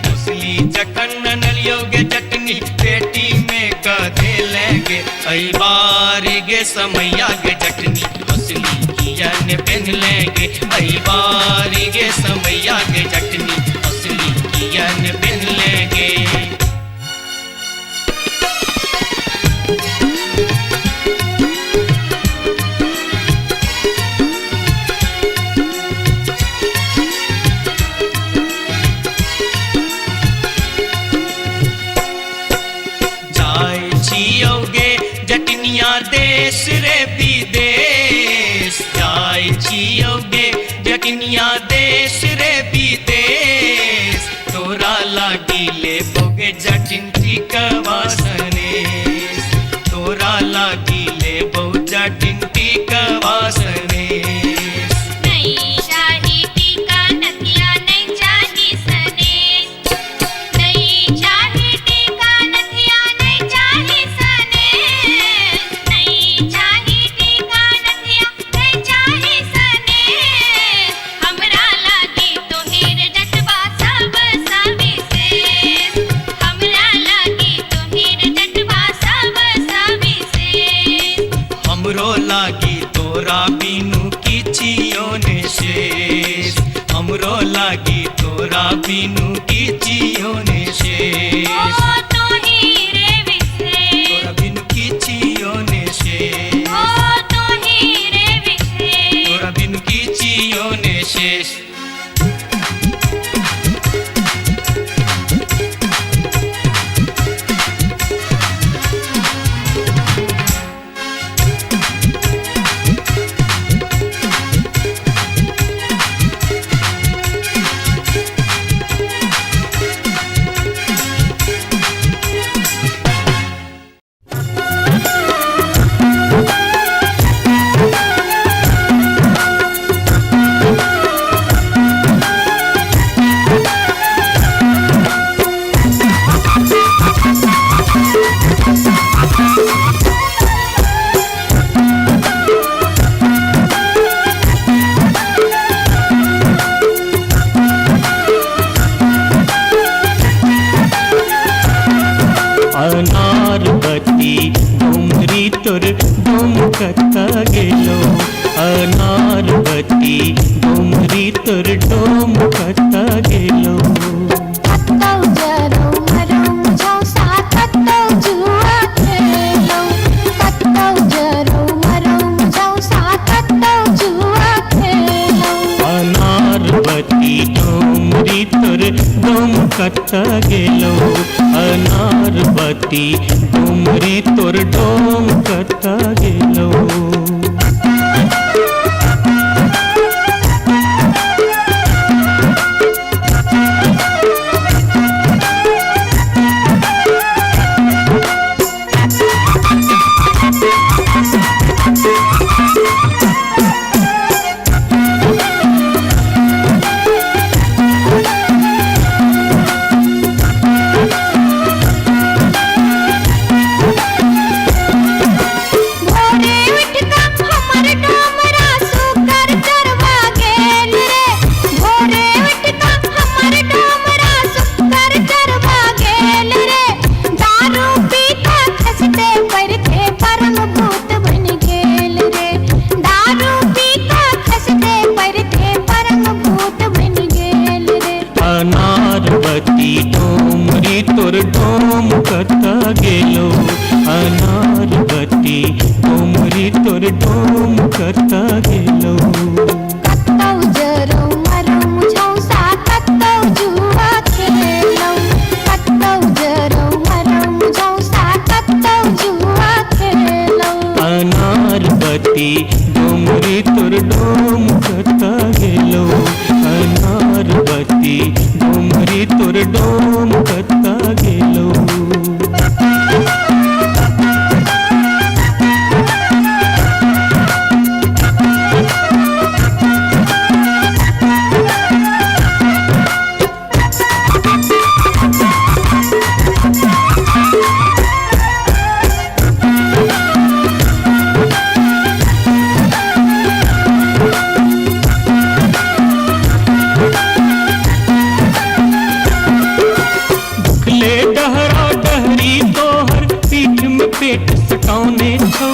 हंसली जखन नलियो गे जटनी पेटी में कधे लेंगे आई बारी गे समैया गे जटनी हंसली कियन पहन लेंगे आई बारी गे समैया गे जटनी हंसली कियन पहन लेंगे जटनिया देश रे विदेश जाय छियोगे जटनिया देश रे विदेश तोरा लागी ले बोगे जटिन टिकवा सनेश तोरा लागी ले बो जटिन टिकवा सनेश नहीं चाही टीका नथिया नहीं चाही सनेश नहीं चाही टीका नथिया नहीं चाही सनेश नहीं चाही टीका नथिया नहीं चाही सनेश हमरा लागी तोहेर जटवा सब सविशेष हमरा लागी तोहेर जटवा सब सविशेष हमरो लागी तोरा बिनु किछियो ने शेष हमरो लागी तोरा बिनु किछियो ने शेष ओ तोहीरे विशेष तोरा बिनु किछियो ने शेष ओ तोहीरे विशेष तोरा बिनु किछियो ने शेष अनारबती डोंगरी तोर डोमकता गेलो अनारबती डोंगरी तोर डोमकता गेलो कत्तौ जरौ मरौ मुझौ साथ कत्तौ जुआ खेलौ कत्तौ जरौ मरौ मुझौ साथ कत्तौ जुआ खेलौ अनारबती डोंगरी तोर डोमकता गेलो अनारबती डोंगरी तोर डोमकता गेलो भोरे उठका हमर डोमरा सुकर चरवा गेल रे भोरे उठका हमर डोमरा सुकर चरवा गेल रे दारू पीता खसते परथे परम भूत बन गेल रे दारू पीता खसते परथे परम भूत बन गेल रे अनारबती डोंगरी तोर डोमकता गेलो अनारबती डोंगरी तोर डोमकता गेलो कत्तौ जरौ मरौ मुझौ साथ कत्तौ जुआ खेलौ कत्तौ जरौ मरौ मुझौ साथ कत्तौ जुआ खेलौ अनारबती डोंगरी तोर डोमकता गेलो अनारबती डोंगरी तोर डोमकता गेलो भुखले डहरा डहरी तोहर पीठ में पेट सटाउने छौ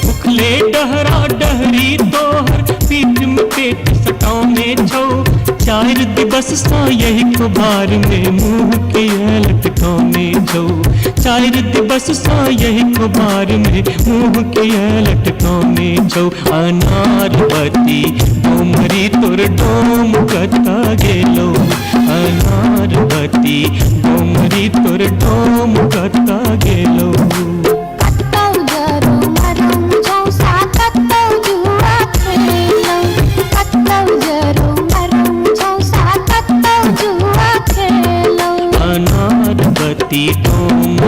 भुखले डहरा डहरी तोहर पीठ में पेट सटाउने छौ चार दिवस सा यही कुबार में मुंह के लटकाउने छौ चार दिवस सा यही कुबार में मुंह के लटकाउने छौ अनारबती डोमरी तोर डोमकता गेलो अनारबती डोमरी तोर डोमकता गेलो कत्तौ जरौ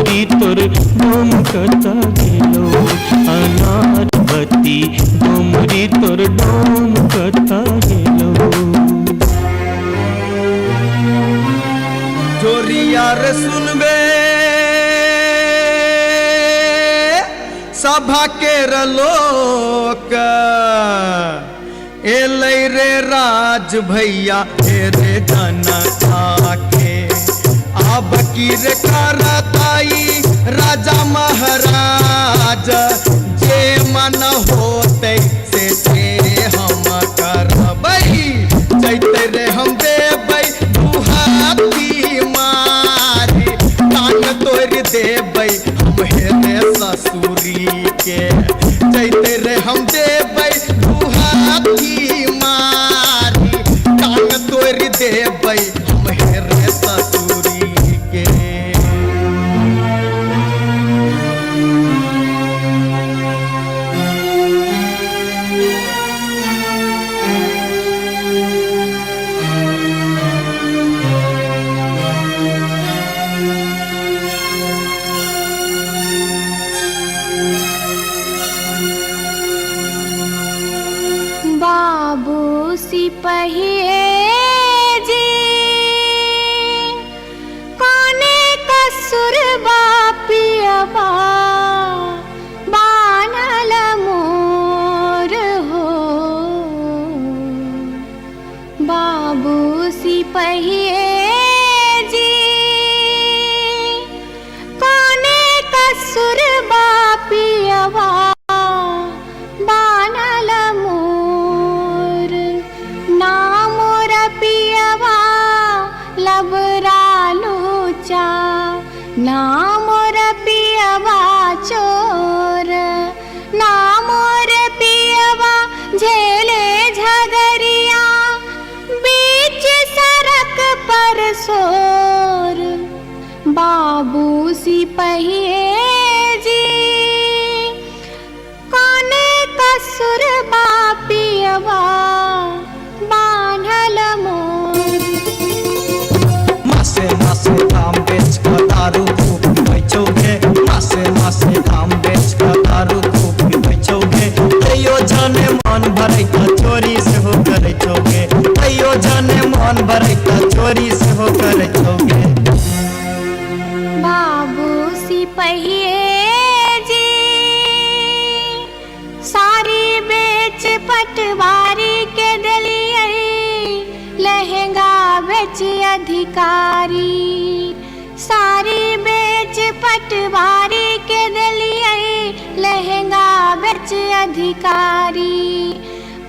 डोमरी तोर डोम कता गेलो अनाथ बती डोमरी तोर डोम कता गेलो। जोरिया रे सुनबे सभा के लोक एलै रे राज भैया हे रे जनता के अब की रे करताई राजा महाराज जे मन होते से हम करबै जैते रे हम देबै दुहाती मारी कान तोड़ देबै हम हेरे ससुरी के जैते रे हम देबै दुहाती मारी कान तोड़ देबै हम हेरे ससुरी के। बाबू सिपहिए जी कोने कसुर बापियवा बानल मोर हो। बाबू सिपहिए जी कोने कसुर बापियवा बानल मोर नाम रपियवा लबरा लूचा नाम रपियवा चोर नाम रपियवा झेले झगरिया बीच सड़क पर सोर। बाबू सिपहिए जी कोने कसुर बापियवा बान्हल मोर। मासे मासे दाम बेच कर दारू खूब बेचोगे मासे मासे दाम बेच कर दारू खूब बेचोगे तैयो जाने मन भरे का चोरी से हो कर चोगे तैयो जाने मन भरे का चोरी से हो कर चोगे। बाबू सिपहिए जी सारी बेच पटवारी के दिलिए लहंगा बेच अधिकारी सारी बेच पटवारी के दिलिए लहंगा बेच अधिकारी।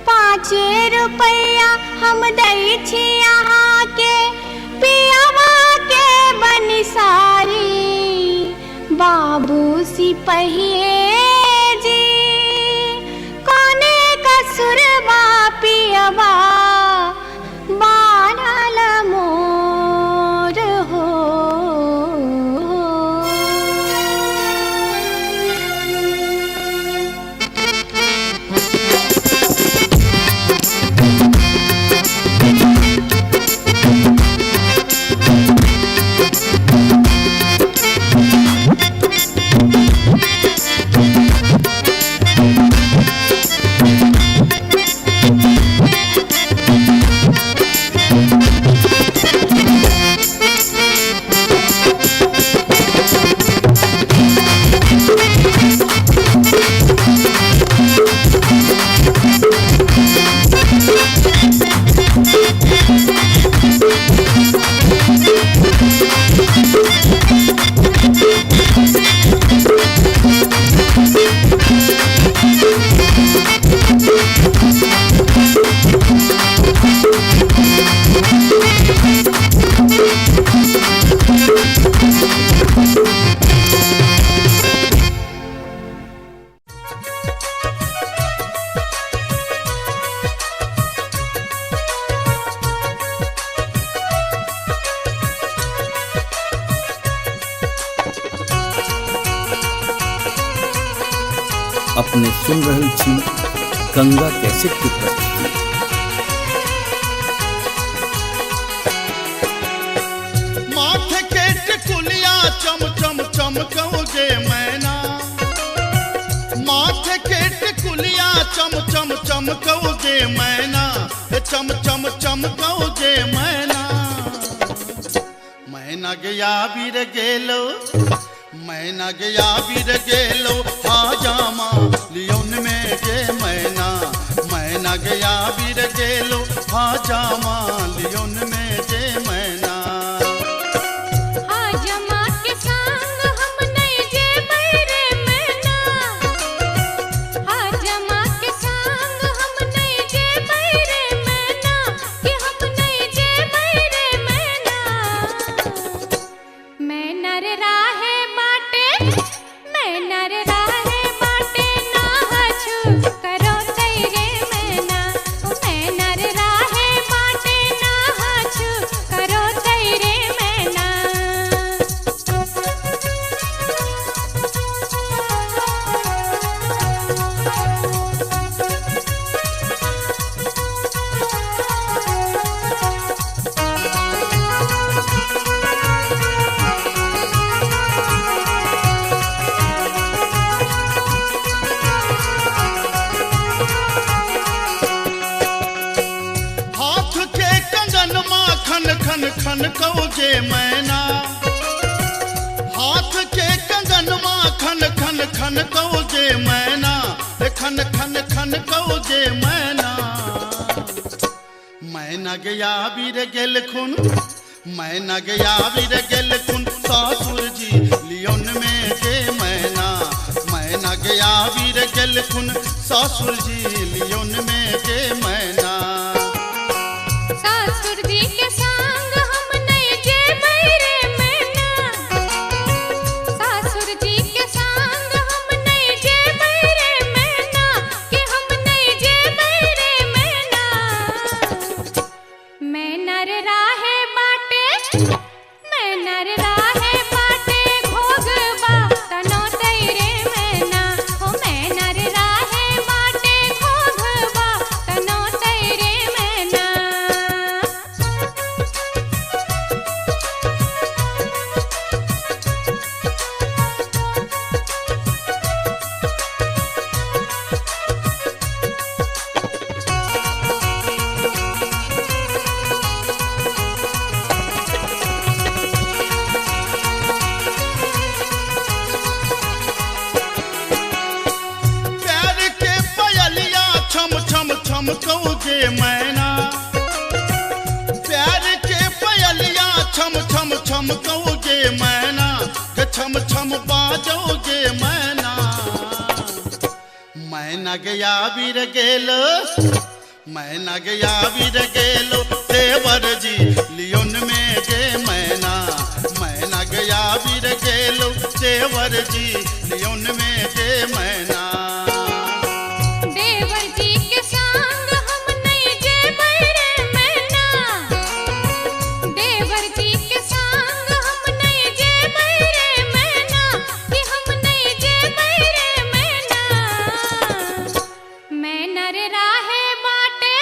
5 रुपया हम दै छी यहाँ के पियावा के बनिसारी। बाबू सिपहिए जी कोने कसुर बापियवा बानल मोर हो। अपने सुन रहल छी गंगा कैसेट की प्रस्तुति। माथे के टिकुलिया चम चम चमक जे मैना माथे के टिकुलिया चम चम चमकौ जे मैना चम चम चमकौ जे मैना मैना गया बीर गेलो मैना गया बीर गेलो हाजामा लियोन में जे मैना मैना गया बीर गेलो हाजामा लियोन में जे मैना हाजमा के संग हम नहीं जे बैरे मैना हाजमा के संग हम नहीं जे बैरे मैना कि हम नहीं जे बैरे मैना मैं नर राहे बाटे मैं नर राहे बाटे ना हछु करो तेरे मैना मैं नर राहे बाटे ना हछु करो तेरे मैना हाथ के कंगन माँ खन खन खन कौ जे मैना हाथ के कंगन माँ खन खन खन कौ जे मैना खन खन खन कौ जे मैना मैना गया बीर गेल खुन मैना गया बीर गेल खुन सासुर जी लियोन में जे मैना मैना गया बीर गेल खुन सासुर जी लियोन में जे मैना सासुर जी के संग हम नहीं जे बैरे मैना सासुर जी के संग हम नहीं जे बैरे मैना कि हम नहीं जे बैरे मैना मैं नर राहे बाटे मैं नर राहे बाटे घोगबा तनो तेरे मैना हो मैं नर राहे बाटे घोगबा तनो तेरे मैना प्यार के पयलिया छम छम छम कौ जे मैना प्यार के पयलिया छम छम छम कौ जे मैना छम छम बाजौ जे मैना मैना गया बीर गेलो मैना गया बीर गेलो देवर जी लियोन में जे मैना मैना गया बीर गेलो देवर जी लियोन में जे मैना देवर जी के संग हम नहीं जे बैरे मैना देवर जी के संग हम नहीं जे बैरे मैना कि हम नहीं जे बैरे मैना मैं नर राहे बाटे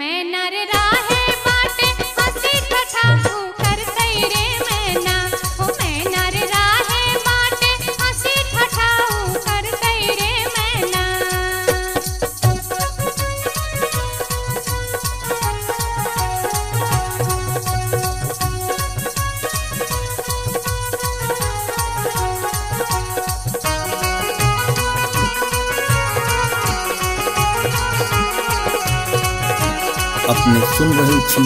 मैं नर राहे बाटे हंसी ठठा कर तेरे मैना हो मैं नर राहे बाटे हंसी ठठा कर तेरे मैना अपने सुन रहल छी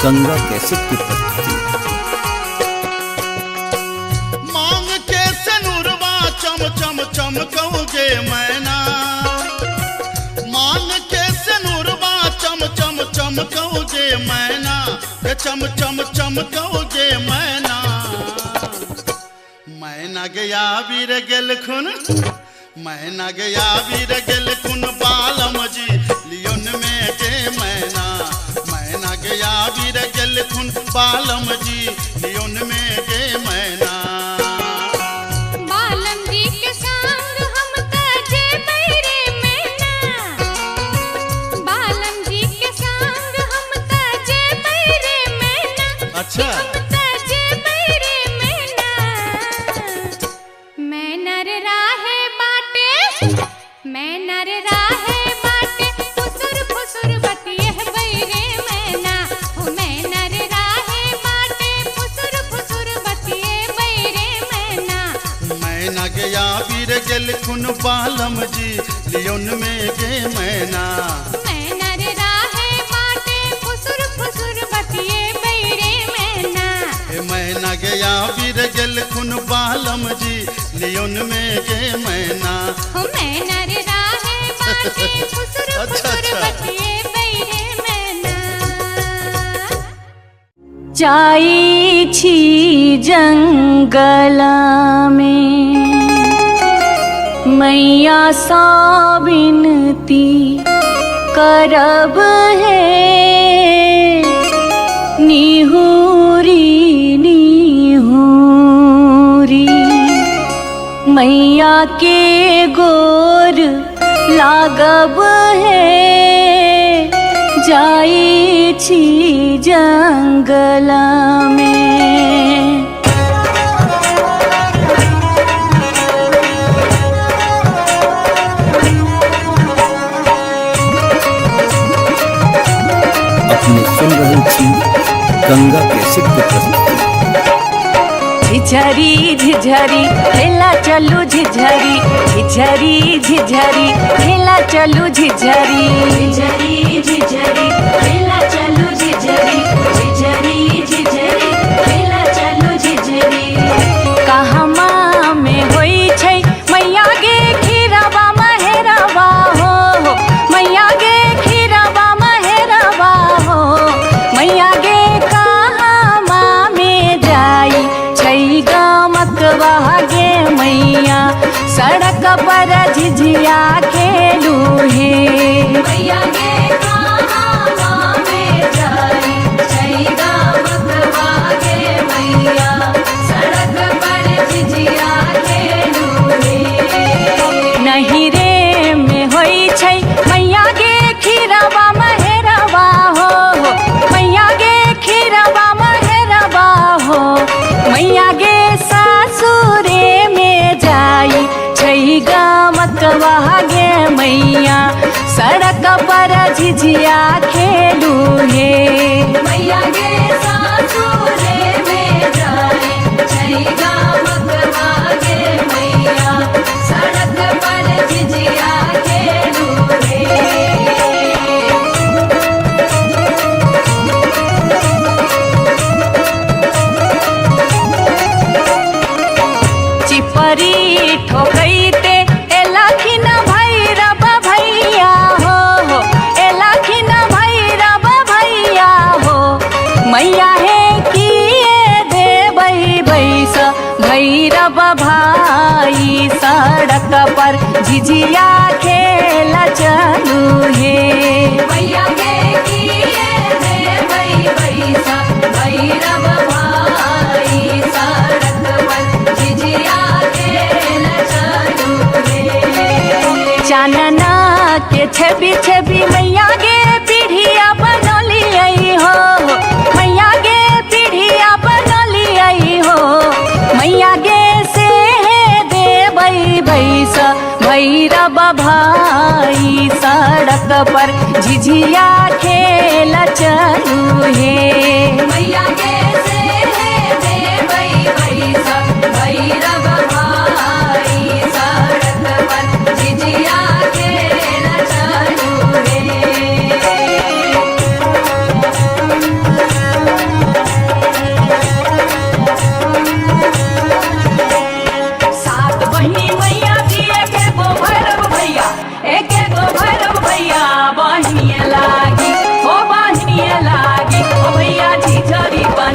गंगा कैसेट की प्रस्तुति। मांग के सनुरवा चम चम चमकौ जे मैना मांग के सनुरवा चम चम चमकौ जे मैना चम चम चमकौ जे मैना मैना गया बीर गेल खुन मैना गया बीर गेल खुन बालम जी लियोन में जे मैना मैना गया बीर गेल खुन बालम जी लियोन में जे मैना बालम जी के संग हम ताजे बैरे मैना बालम जी के संग हम ताजे बैरे मैना अच्छा हम ताजे बैरे मैना नर राहे बाटे फुसुर फुसुर बतिये बैरे मैना हो मैं नर राहे बाटे फुसुर फुसुर बतिये बैरे मैना मैना गया वीर गेल खुन बालम जी लियोन में गे मैना मैं नर राहे बाटे फुसुर फुसुर बतिये बैरे मैना मैना गया वीर गेल खुन बालम जी लियोन में गे मैना हो मैं नर राहे बाटे फुसुर फुसुर बतिये बैरे मैना जाई छी जंगला में मैया सा विनती करब है निहुरी निहुरी मैया के गोर लागब है जाई छी जंगला में अपने सुन रहे छी गंगा कैसेट की प्रस्तुति। झिझरी झिझरी खेला चलू झिझरी झिझरी झिझरी खेला चलू झिझरी झिझरी झिझरी खेला चलू झिझरी झिझरी झिझरी खेला चलू झिझरी कहमा में होई छै मैया गे खीरावा महेरावा हो मैया गे खीरावा महेरावा हो मैया गे कहमा में जाई छै गमकवा गे मैया सड़क पर झिझिया खेलू हे मैया गे कहमा में जाई छै गमकवा गे मैया सड़क पर झिझिया खेलू हे नहीं रे में होई छै मैया गे खीरावा महेरावा हो मैया गे खीरावा महेरावा हो मैया गे सासुरे में जाई छै गमकवा गे मैया सड़क पर झिझिया खेलू हे मैया गे सासुरे में जाई छै गमकवा गे मैया सड़क पर झिझिया खेलू हे चिपरी ठोकैते एलाखिन भैरव भैया हो एलाखिन भैरव भैया हो मैया हे किए देबै बैस भैरव भाई सड़क पर झिझिया खेला चलू हे मैया गे किए देबै बैस भैरव भाई सड़क पर झिझिया खेला चलू हे चानना के छवि छवि मैया गे पीढ़िया बनलियै हो मैया गे पीढ़िया बनलियै हो मैया गे से देबै बैस भैरव भाई सड़क पर झिझिया खेला चलू हे मैया गे से देबै बैस भैरव भाई सड़क पर झिझिया खेला चलू हे सात बहिनी मैया दिए के गो भैरव भैया एक गो भैरव भैया बहिनिए लागी ओ भैया झिझरी बन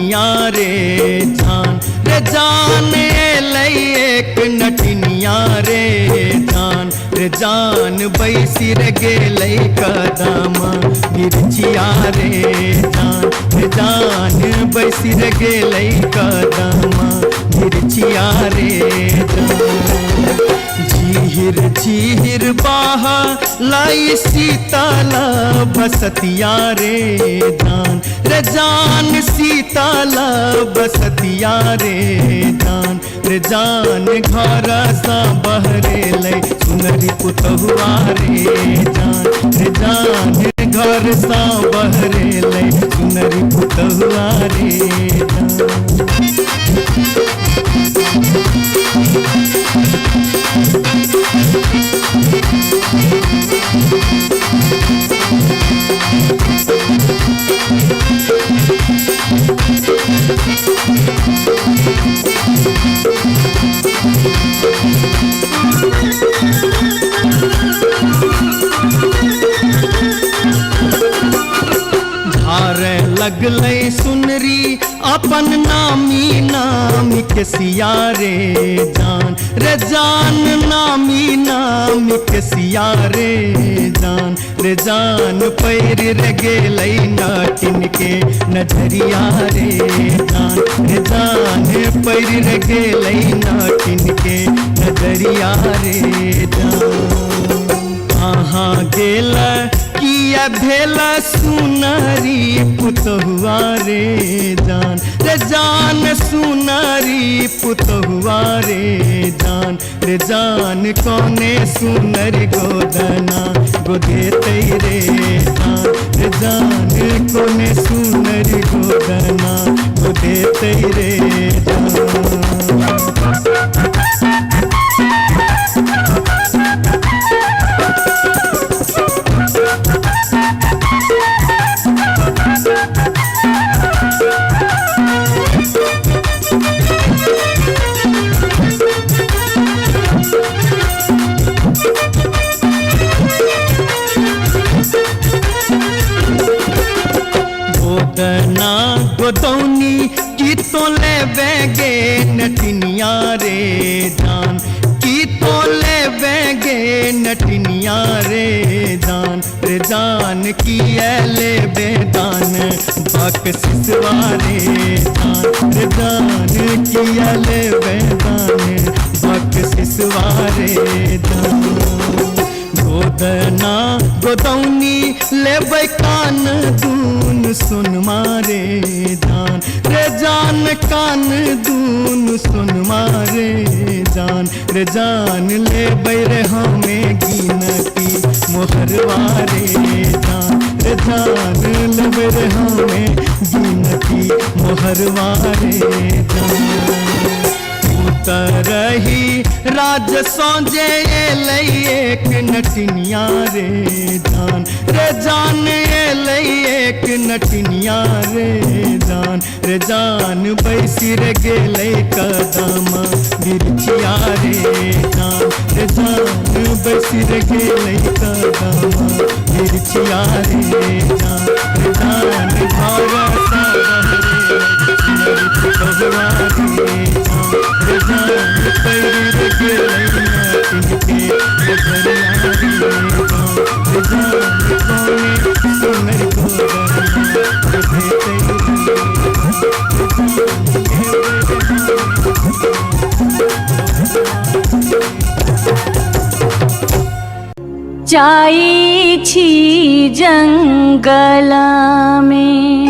नटनिया रे जान एक नटनिया रे जान बैसी रे गेलै कदमा मिर्चिया रे जान बैसी रे गेलै कदमा मिर्चिया रे झीर झीर बाह लाई शीतल बसतिया रे जान शीतल बसतिया रे जान घर सा बहरे लै सुनरी पुतहुआ रे जान घर सा बहरे लै सुनरी पुतहुआ रे धारे लगलै सुनरी अपन नामी नामी के सिया रे जान नामी नामी के सिया रे जान पैर रे गेलै नाटिन के नजरिया रे जान पैर रे गेलै नाटिन के नजरिया रे कहाँ गेल किया भेला सुनरी पुतहुआ रे जान सुनरी पुतहुआ रे जान कोने सुनरी गोदना गोदेते रे जान कोने सुनरी गोदना गोदेते रे गोदना गोदौनी की तो ले बेगे नटनिया रे की तो ले बेगे नटनिया रे जान की ले बेदान बक सिसवा रे जान की ले बेदान बक सिसवा रे गोदना गोदौनी लेबै कान दून सुन मारे जान कान दून सुन मारे जान लेबै रे हमें गिनती मोहरवा रे जान लेबै रे हमें गिनती मोहरवा रे रही राज सौजे एलै एक नटनिया रे जान एलै एक नटनिया रे जान बैसी रे गेलै कदमा मिर्चिया रे जान बैसी रे गेलै कदमा मिर्चिया रे जान घर सा जाई छी जंगल में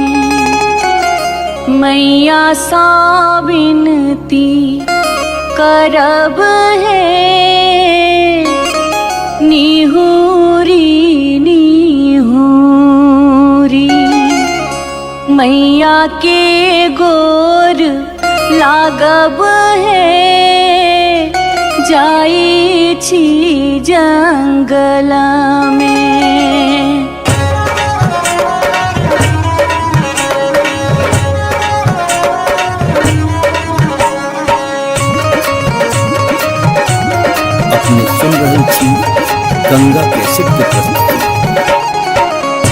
मैया सा विनती करब है निहुरी निहुरी मैया के गोर लागब है जाई छी जंगल में। अपने सुन रहे थी गंगा कैसेट के प्रस्तुति।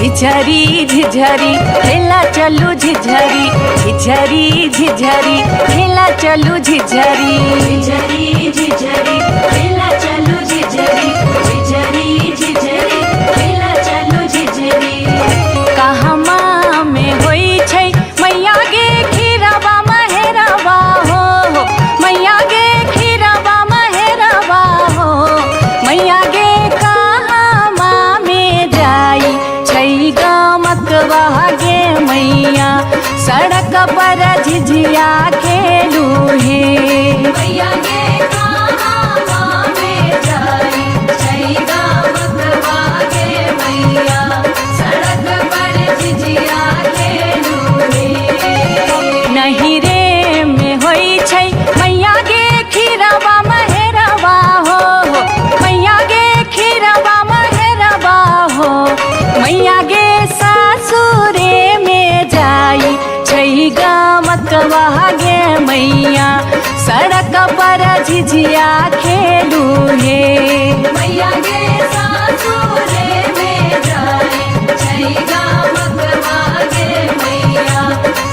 झिझरी झिझरी खेला चलू झिझरी झिझरी झिझरी खेला चलू झिझरी झिझरी झिझरी खेला चलू झिझरी झिझरी झिझरी खेला चलू झिझरी कहमा में होई छै मैया गे खीरवा महेरवा हो मैया गे खीरवा महेरवा हो मैया गे कहमा में जाई छै गमकवा गे मैया सड़क पर झिझिया खेलू हे मैया गे कहाँ में जाई छै गमकवा गे मैया सड़क पर झिझिया खेलू रे नहीं रे में होई छै मैया गे खीरवा महेरवा हो मैया गे खीरवा महेरवा हो मैया गे सासुरे में जाई छै गमकवा गे मैया सड़क पर झिझिया खेलू हे मैया गे सासुरे में जाई छै गमकवा गे मैया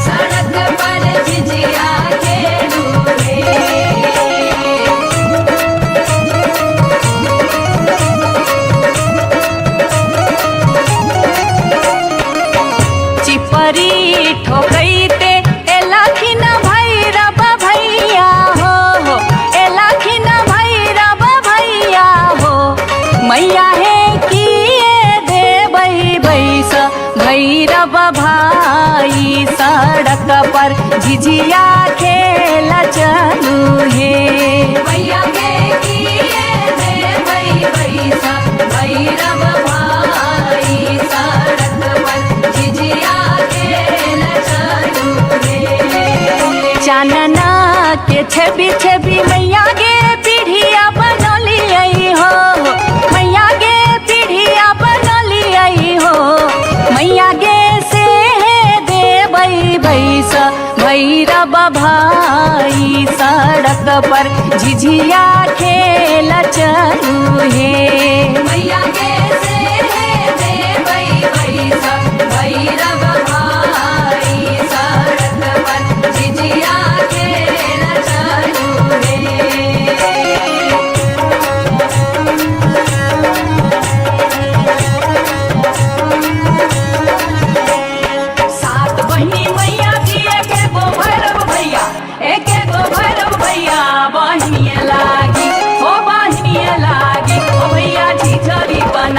सड़क पर झिझिया खेलू रे चिपरी ठोकैते एलखिन भैरव भैया हो एलखिन भैरव भैया हो मैया हे किए देबै बैस भैरव भाई सड़क पर झिझिया खेल चलू हे मैया गे किए देबै बैसा भैरव भाई सड़क पर झिझिया खेल चलू रे चानना के छवि छवि मैया गे पीढ़िया बनलियै हो मैया गे पीढ़िया बनलियै हो मैया गे से देबै बैस भैरव भाई सड़क पर झिझिया खेल चलू हे मैया गे से देबै बैसा भैरव भाई सड़क पर झिझिया खेल चलू रे सात बहिनी मैया दिए के गो भैरव भैया एक गो भैरव भैया बहिनिए लागी ओ भैया झिझरी बन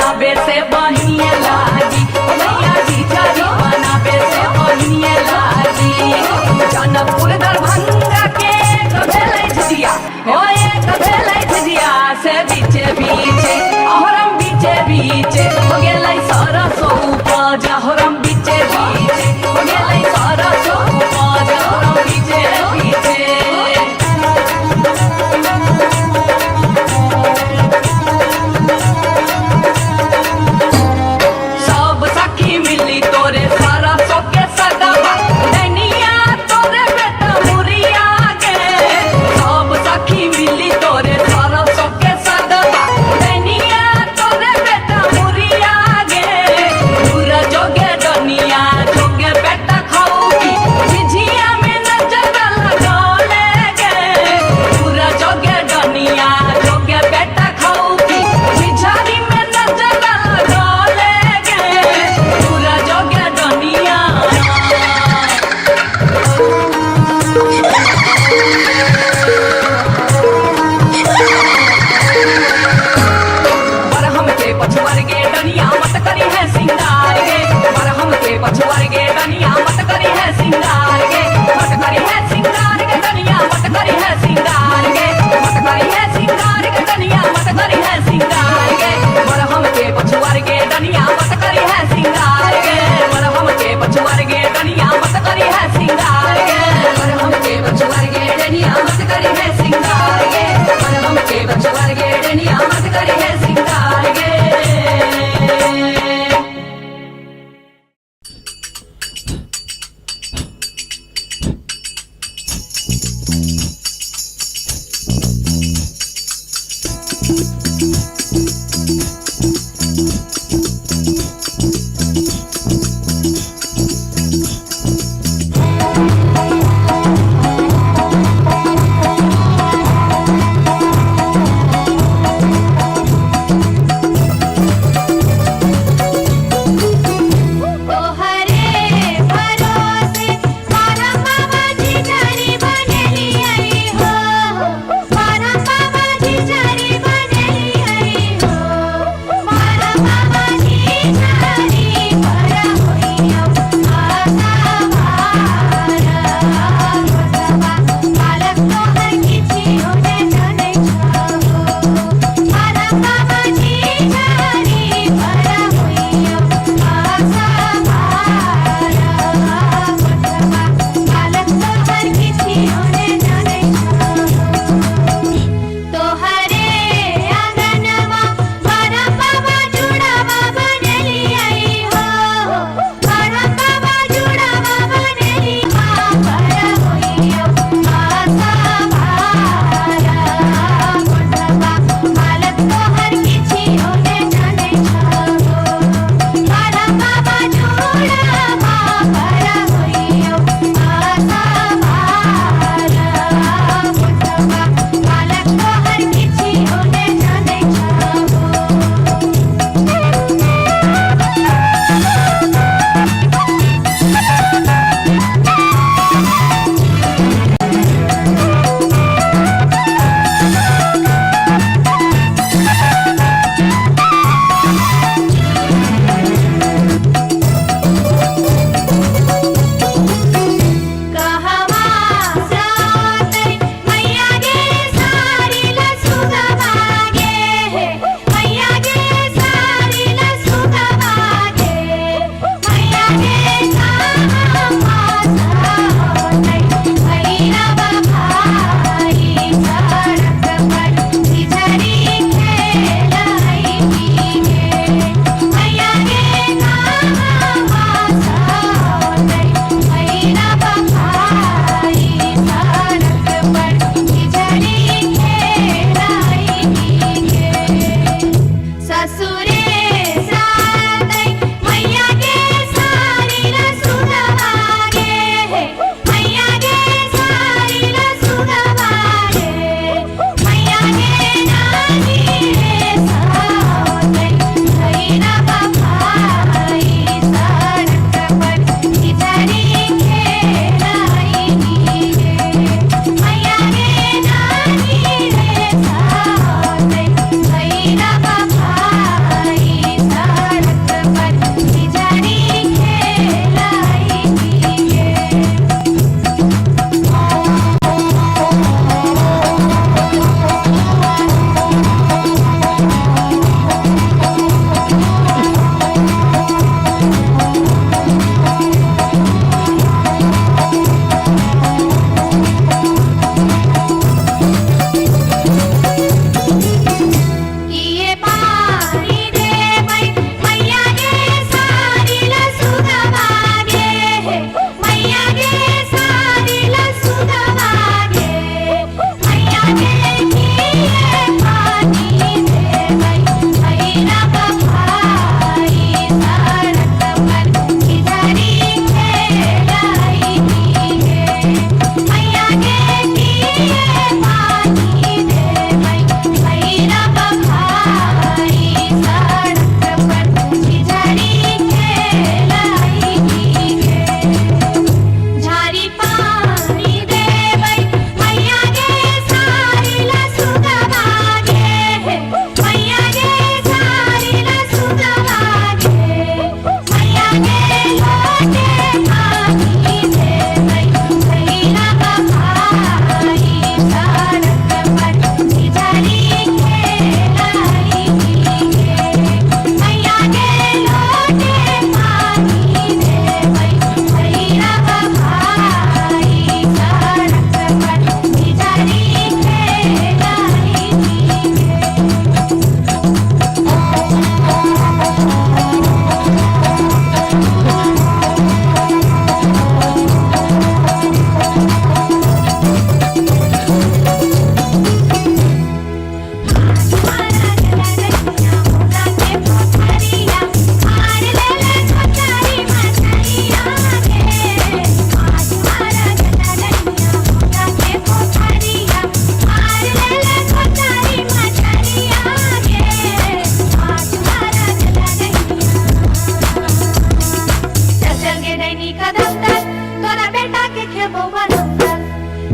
कदम तर तोरा बेटा के खेबो बनम तर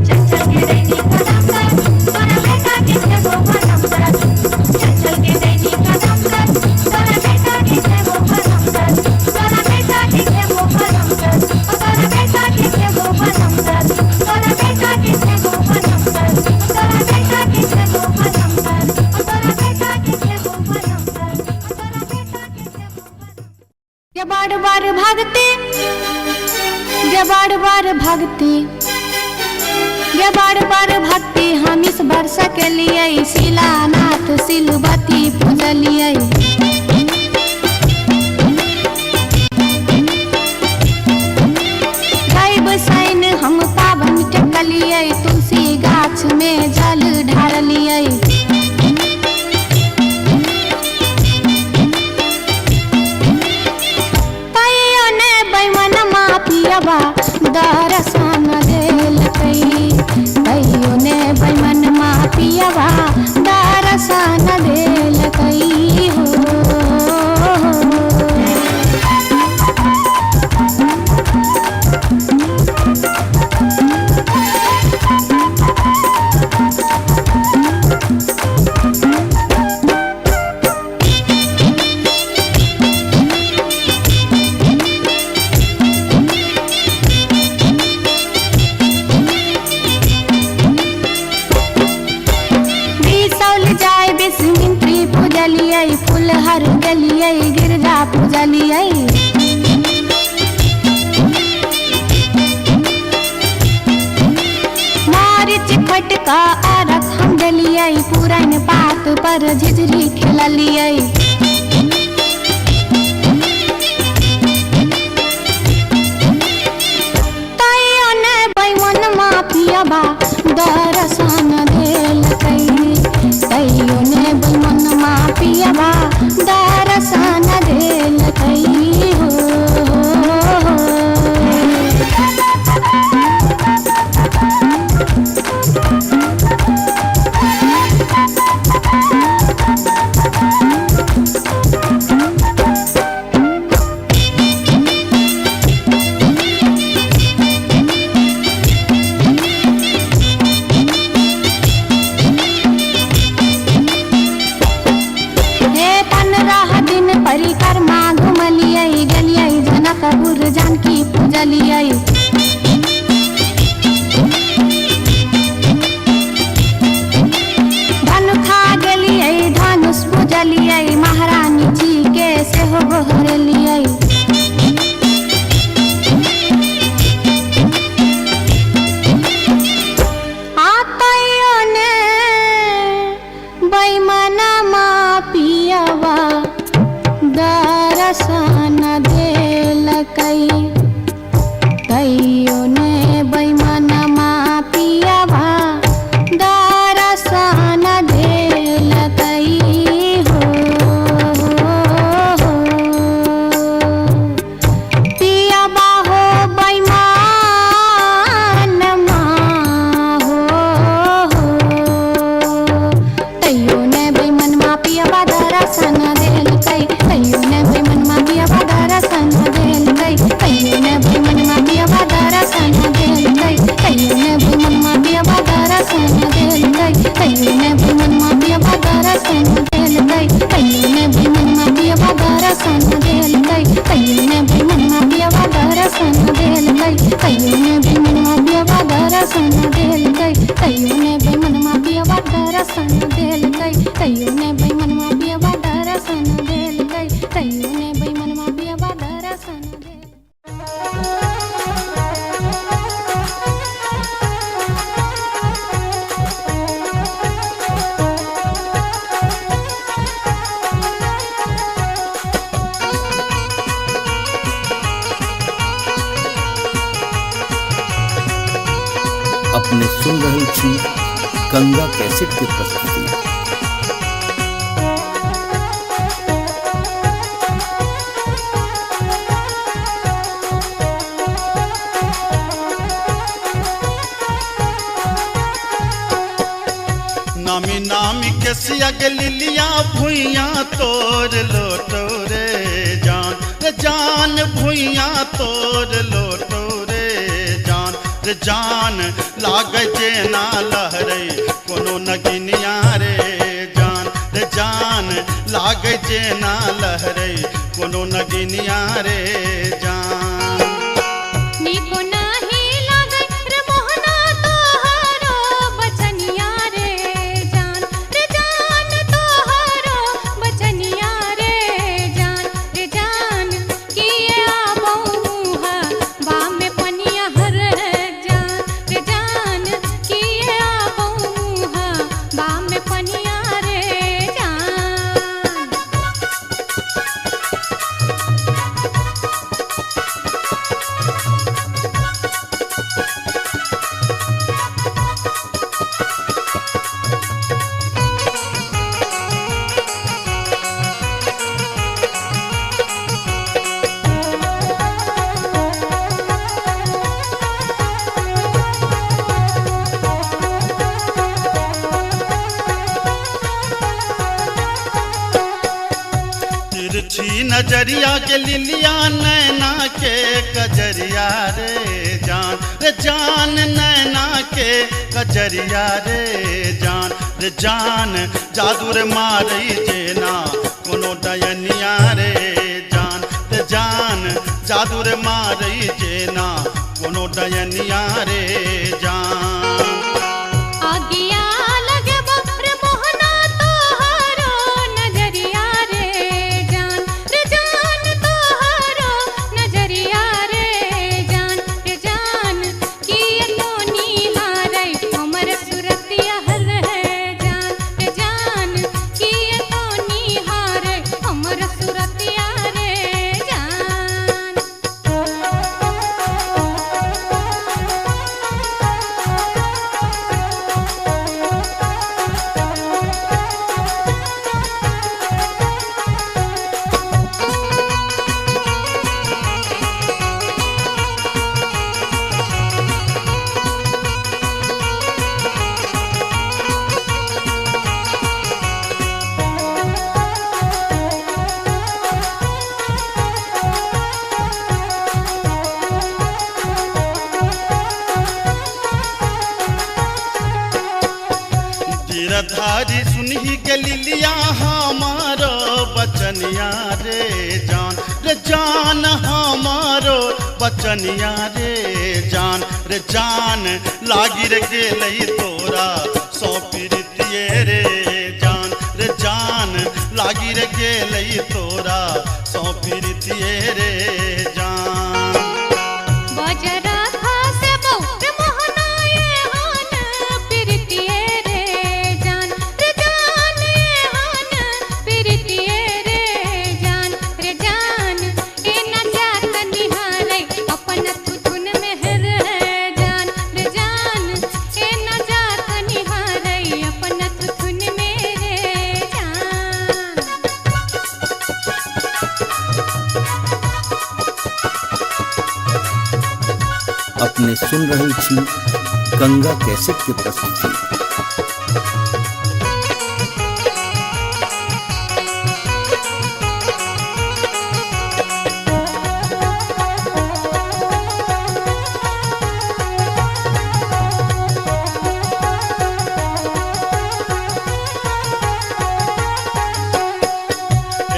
चल चल के दैनी कदम तर तोरा बेटा के खेबो बनम तर चल चल के दैनी कदम तर तोरा बेटा के खेबो बनम तर तोरा बेटा के खेबो बनम तर तोरा बेटा के खेबो बनम तर तोरा बेटा के खेबो बनम तर तोरा बेटा के खेबो बनम तर तोरा बेटा के खेबो बनम तर तोरा बेटा के खेबो ये बार बार भागते ये बार बार भागते ये बार बार भागते हम इस वर्ष के लिए शिलानाथ सिलवती पूजलिए गायब सैन हम पावन टेकलिए तुलसी गाछ में जल ढारलिए पियबा दर्शन देलकै कहियो ने बैमन मा पियबा दर्शन देलकै हो फुलहर गलिए गिरजा पूजलिए मारिच खटका आरख हम डलिए पुरान पात पर झिझरी खेललिए तैयो ने बैमन मा पियबा दर्शन देलकै तैयो ने बैमन मा पियबा दर्शन देलकै हो परिक्रमा घुमलिए गलिए जनकपुर जानकी पूजलिए धनु खा गेलिए धनुष पूजलिए महारानी जी के सेहो गोहरलिए आतैयो ने बैमना मा पियबा दर्शन देलकै तैयो ने बैमन मा पियबा दर्शन देलकै हो पियबा हो बैमन मा हो तैयो ने बैमन मा पियबा दर्शन देलकै तैयो ने बैमन मा पियबा दर्शन देलकै तैयो ने बैमन मा पियबा दर्शन देलकै तैयो ने बैमन मा पियबा दर्शन देलकै तैयो ने बैमन मा पियबा दर्शन देलकै तैयो ने बैमन मा पियबा दर्शन देलकै तैयो ने बैमन मा पियबा दर्शन देलकै तैयो ने बैमन मा पियबा दर्शन देलकै तैयो ने बैमन मा पियबा दर्शन देलकै तैयो ने बैमन मा पियबा दर्शन देलकै तैयो ने बैमन मा पियबा दर्शन अपने सुन रहल छी गंगा कैसेट के प्रस्तुति। नामी नामी के सिया के लिलिया भुइया तोर लोटो रे जान रे रे जान भुइया तोड़ लोटो रे जान लागे जेना लहरे कोनो नगिनिया रे जान लागे जेना लहरे कोनो नगिनिया रे जान निको नाही लागे रे मोहना तोहरो बचनिया रे जान तोहरो बचनिया रे जान किए आबो मुहा बा में पनिया हर जान किए आबो मुहा बा में पनिया रे जान तिरछी नजरिया के लिलिया नैना के कजरिया रे जान नैना के कजरिया रे जान जादू रे मारई जेना कोनो डयनिया रे जान जादू रे मारई जेना कोनो डयनिया रे जान आगिया लगे रे मोहना तोहरो नजरिया रे जान तोहरो नजरिया रे जान किए तो निहारे हमर सुरतिया हर जान किए तो निहारे हमर सुरतिया रे जान गिरधारी सुनही के लिलिया हमारो बचनिया रे जान हमारो बचनिया रे जान लागी रे गेलई तोरा सौ प्रीतिये रे जान लागी रे गेलई तोरा सौ प्रीतिये रे जान बजरा खासे बहु रे मोहना ये हान प्रीतिये रे जान ये हान प्रीतिये रे जान ए न जात निहारे अपन तुन में हर जान ए न जात निहारे अपन तुन में रे जान अपने सुन रही थी गंगा कैसेट की प्रस्तुति।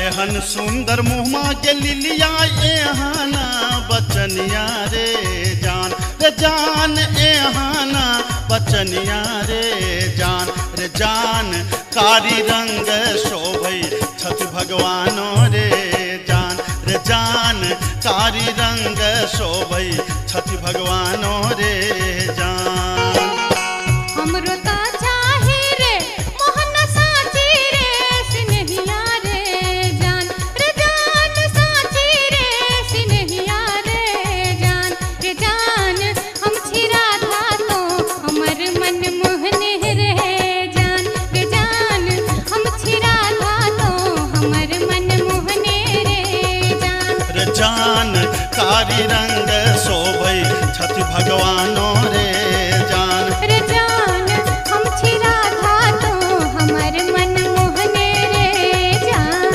एहन सुंदर मुहमा के लिलिया एहाना बचनिया रे जान एहाना बचनिया रे जान कारी रंग शोभई छठ भगवानो रे जान कारी रंग शोभई छठ भगवानो रे जान हमरो ता चाही रे मोहन साची रे सिनहिया रे जान साची रे सिनहिया रे जान हम छिरा था तो हमर मन मोहने रे जान हम छिरा था तो हमर मन मोहने रे जान कारी रंग शोभई छठ भगवानो रे जान हम छिरा था तो हमर मन मोहने रे जान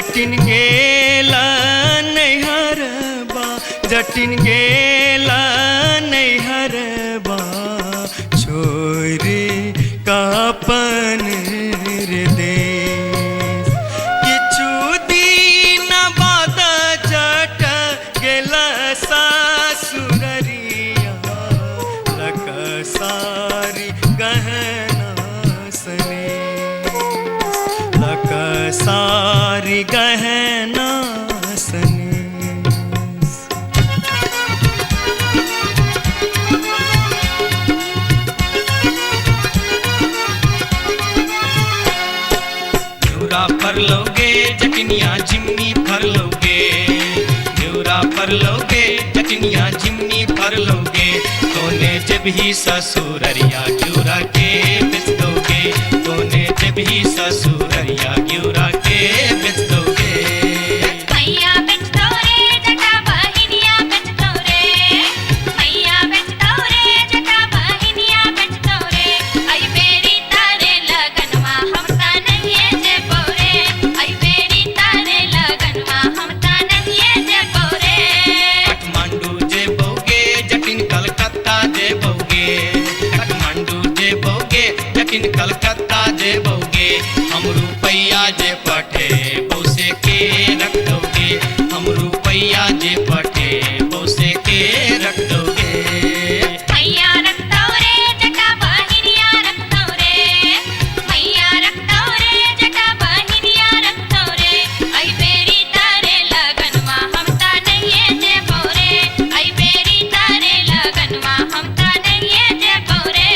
जटिन गेला नैहरबा जटिन गेला नैहरबा छोरी कापन रे देश किछु दिन बाद जट गेला सासुररिया लकसारी गहना सने लकसारी गहना सने फर लोगे जटनिया जिमनी फर लोगे न्यूरा फर लोगे जटनिया जिमनी फर लोगे तोने जब ही ससुररिया ग्यूरा के बेच दोगे तोने जब ही ससुररिया ग्यूरा के बेच दोगे मैया बेच दो रे जटा बहिनिया बेच दो रे मैया बेच दो रे जटा बहिनिया बेच दो रे आई बेरी तारे लगनवा हम ता नहीं जे बोरे आई बेरी तारे लगनवा हम ता नहीं जे बोरे काठमांडू जे बोगे जटिन कलकत्ता जे बोगे काठमांडू जे बोगे जटिन कलकत्ता जे बोगे हम रुपैया जे पठे बोसे के रख दोगे हम रुपैया जे पठे बोसे के रख दोगे मैया रख दो रे जटा बहिनिया रख दो रे मैया रख दो रे जटा बहिनिया रख दो रे आई बेरी तारे लगनवा हम ता नहीं जे बोरे आई बेरी तारे लगनवा हम ता नहीं जे बोरे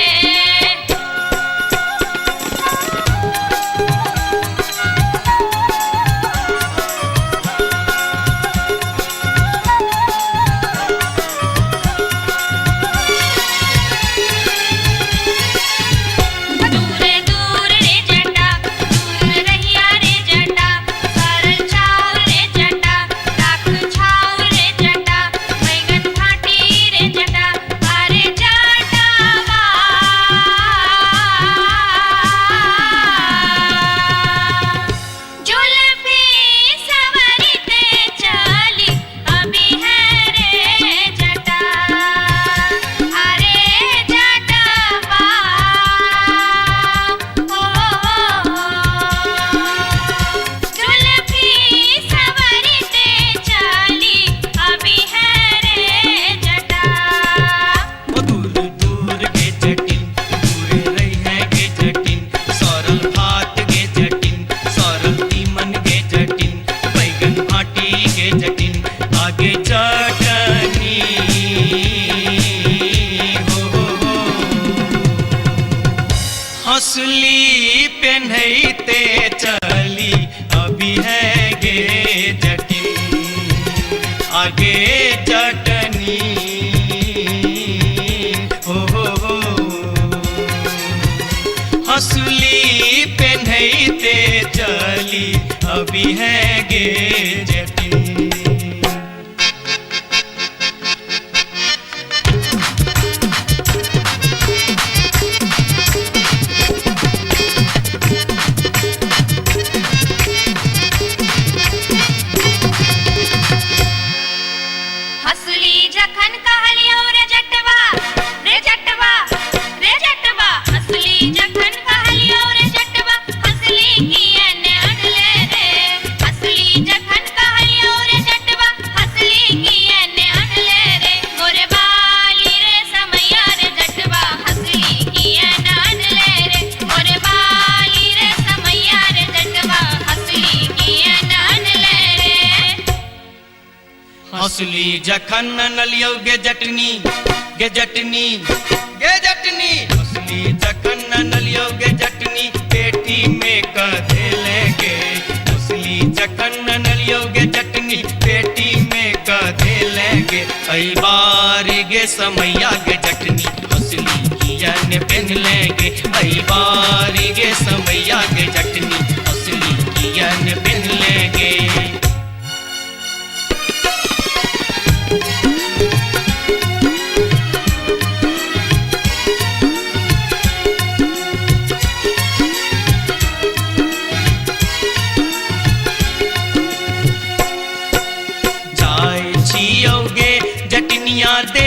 दूर दूर रे जटा दूर रहिया रे जटा सरल छाव रे जटा राख छाव रे जटा बैगन फाटी रे जटा अरे जटावा जुल्फी सवरते चली अभी है रे जटा अरे जटावा जुल्फी सवरते चली अभी है रे जटा वो दूर दूर के जटिन दूर रही है के जटिन सरल भात के जटिन सरल तीमन के जटिन बैगन भाटी के जटिन आगे चटनी हो हंसली पेन्हते चली अभी है गे जटिन आगे चटनी हो हंसली पेन्हते चली अभी है गे जटिन हसली जखन कहलियो रे जटवा रे जटवा रे जटवा हसली जखन कहलियो रे जटवा हसली किए ने अनले रे हसली जखन कहलियो रे जटवा हसली किए ने अनले रे गोरे बाली रे समैया रे जटवा हसली किए ने अनले रे गोरे बाली रे समैया रे जटवा हसली किए ने अनले रे हंसली जखन नलियो गे जटनी गे जटनी गे जटनी हंसली जखन नलियो गे जटनी पेटी में कधे लेगे हंसली जखन नलियो गे जटनी पेटी में कधे लेगे आई बारी गे समैया गे जटनी हंसली किया ने पहन लेगे आई बारी गे समैया गे जटनी हंसली किया ने पहन लेगे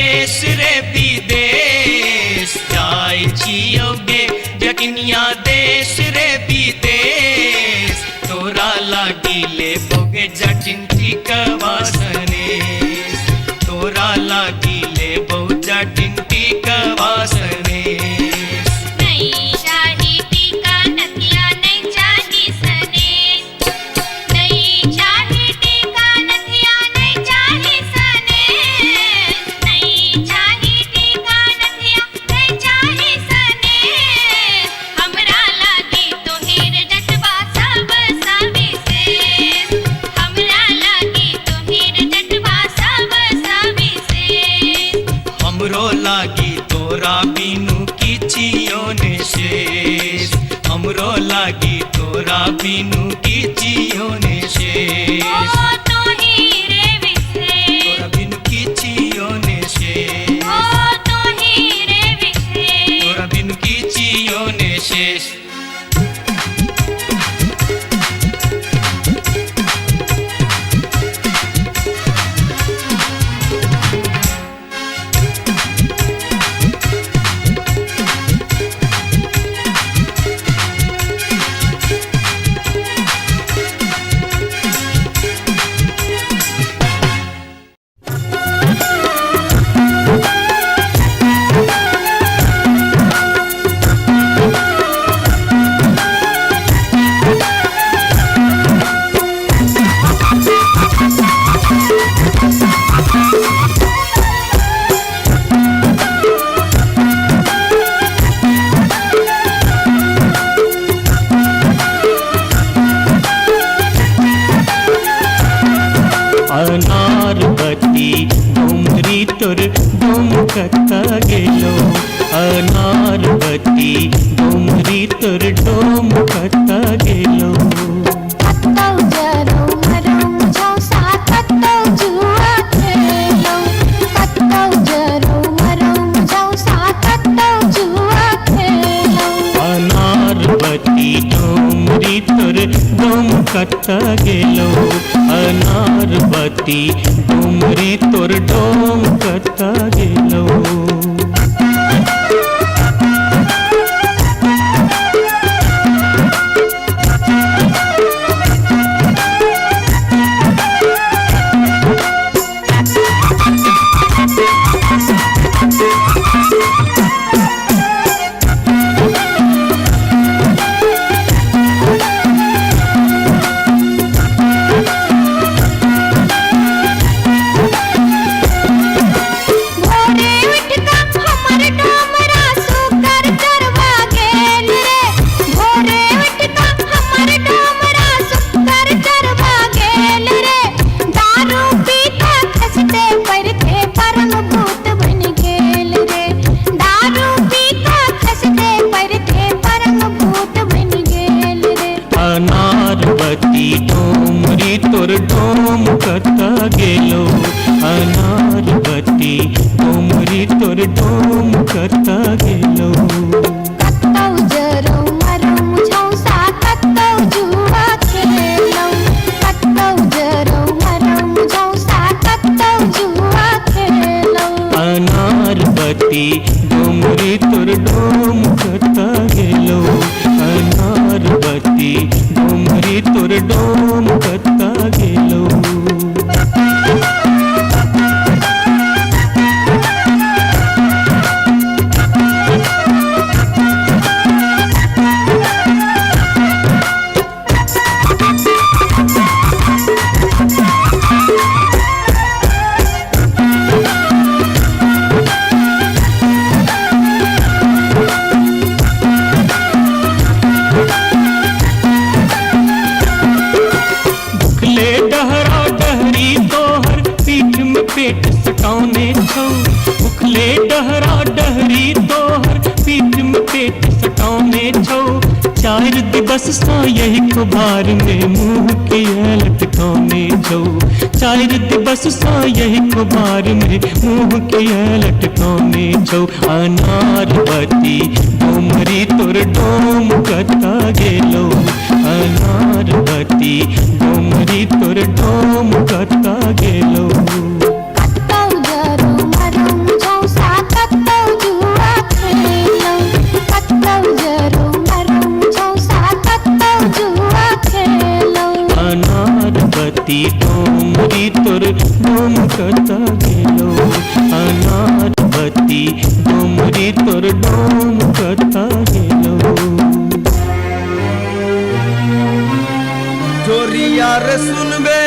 देश रे विदेश जाय छियोगे जटनिया देश रे विदेश तोरा लागी ले बोगे जटिन टिकवा सनेस तोरा लागी ले बो जटिन टिकवा सनेस नहीं चाही टीका नथिया नहीं चाही सनेस नहीं चाही टीका नथिया नहीं चाही सनेस नहीं चाही टीका नथिया नहीं चाही सनेस हमरा लागी तोहेर जटवा सब सविशेष हमरा लागी तोहेर जटवा सब सविशेष हमरो लागी तोरा बिनु किछियो ने शेष हमरो लागी तोरा बिनु किछियो ने शेष ओ तोहीरे विशेष तोरा बिनु किछियो ने शेष ओ तोहीरे विशेष तोरा बिनु किछियो ने शेष अनारबती डोमरी तोर डोमकता गेलो अनारबती डोमरी तोर डोमकता गेलो कत्तौ जरौ मरौ मुझौ सा कत्तौ जुआ खेलौ कत्तौ जरौ मरौ मुझौ सा कत्तौ जुआ खेलौ अनारबती डोमरी तोर डोमकता गेलो अनारबती डोमरी तोर डोमकता गेलो भोरे उठका हमर डोमरा सुकर चरवा गेल रे भोरे उठका हमर डोमरा सुकर चरवा गेल रे दारू पीता खसते परथे परम भूत बन गेल रे दारू पीता खसते परथे परम भूत बन गेल रे अनारबती डोमरी तोर डोमकता गेलो अनारबती डोमरी तोर डोमकता गेलो कत्तौ जरौ मरौ मुझौ सा कत्तौ जुआ खेलौ कत्तौ जरौ मरौ मुझौ सा कत्तौ जुआ खेलौ अनारबती डोमरी तोर डोमकता गेलो अनारबती डोमरी तोर डोमकता गेलो भुखले डहरा डहरी तोहर पीठ में पेट सटाउने छौ भुखले डहरा डहरी तोहर पीठ में पेट सटाउने छौ चार दिवस सा यही खुबार में मुंह के लटकाउने छौ चार दिवस सा यही खुबार में मुंह के लटकाउने छौ अनारबती डोमरी तोर डोमकता गेलो अनारबती डोमरी तोर डोमकता गेलो कत्तौ जरौ मरौ छाती डोमरी तोर डोम कता हेलो जोरिया रे सुनबे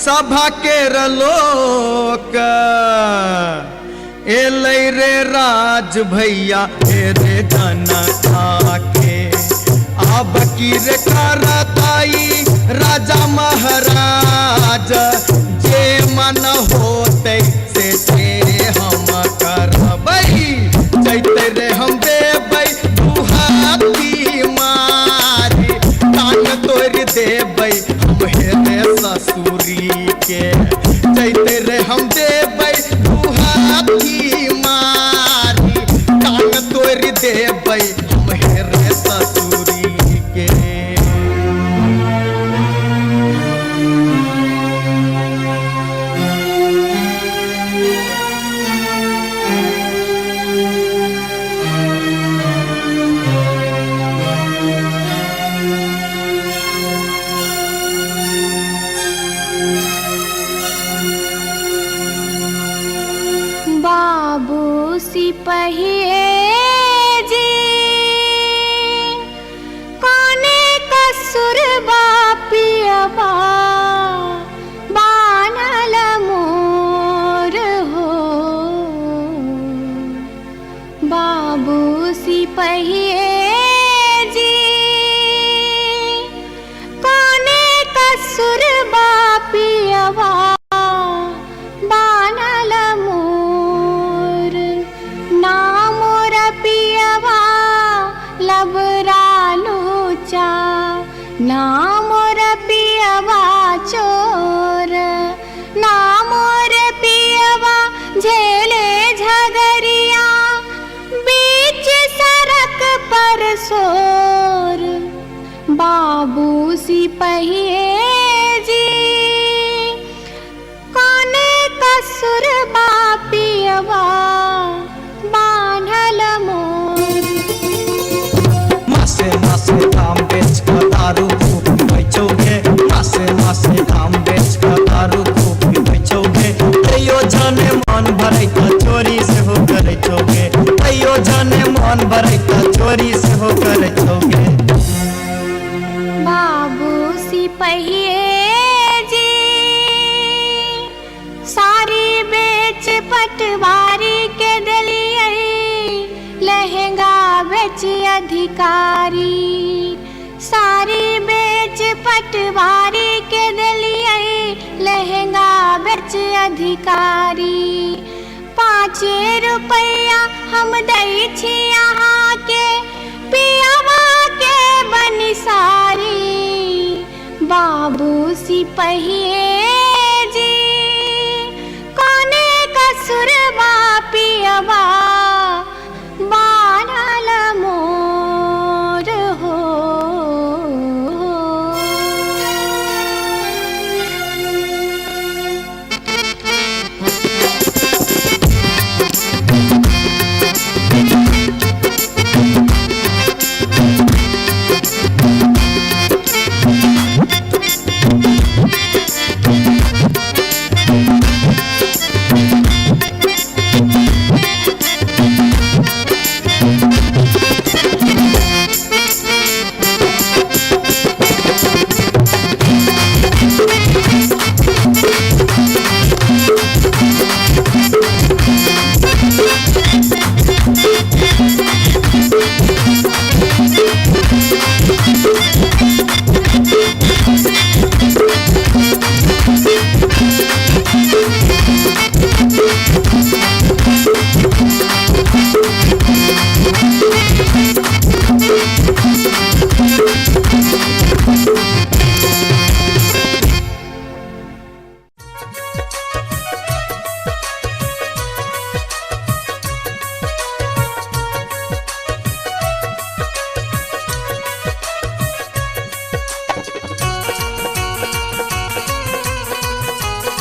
सभा के लोक एलै रे राज भैया हे रे जनता के अब की रे करताई राजा महाराज जे मन होते से हम करबै जैते रे हम देबै दुहाती मारी कान तोड़ देबै हम हेरे ससुरी के जैते रे हम देबै दुहाती मारी कान तोड़ देबै हम हेरे ससुरी के बाबू सिपहिए जी कोने कसुर बापियबा बानल मोर हो बाबू सिपहिए जी कोने कसुर बापियबा बानल मोर नाम रपियवा लबरा लूचा नाम रपियवा चोर नाम रपियवा झेले झगरिया बीच सड़क पर सोर बाबू सिपहिए जी कोने कसुर बापियवा बान्हल मोर मासे मासे दाम बेच कर दारू खूब बेचोगे मासे मासे दाम बेच कर दारू खूब बेचोगे तैयो जाने मन भरे का चोरी से हो कर चोगे तैयो जाने मन भरे का चोरी से हो कर चोगे बाबू सिपहिए जी सारी बेच पटवारी के दलिए लहंगा बेच अधिकारी सारी बेच पटवारी के दलिए लहंगा बेच अधिकारी 5 रुपया हम दै छी यहाँ के पियावा के बनिसारी बाबू सिपहिए जी कोने कसुर बापियवा बानल मोर हो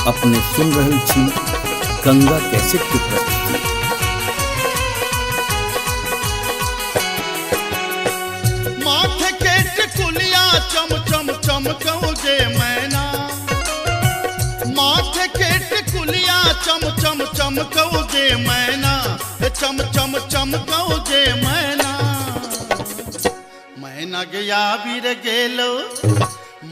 अपने सुन रहल छी गंगा कैसेट की प्रस्तुति। माथे के टिकुलिया चम चम चमकौगे मैना, माथे के टिकुलिया गया बीर गेलो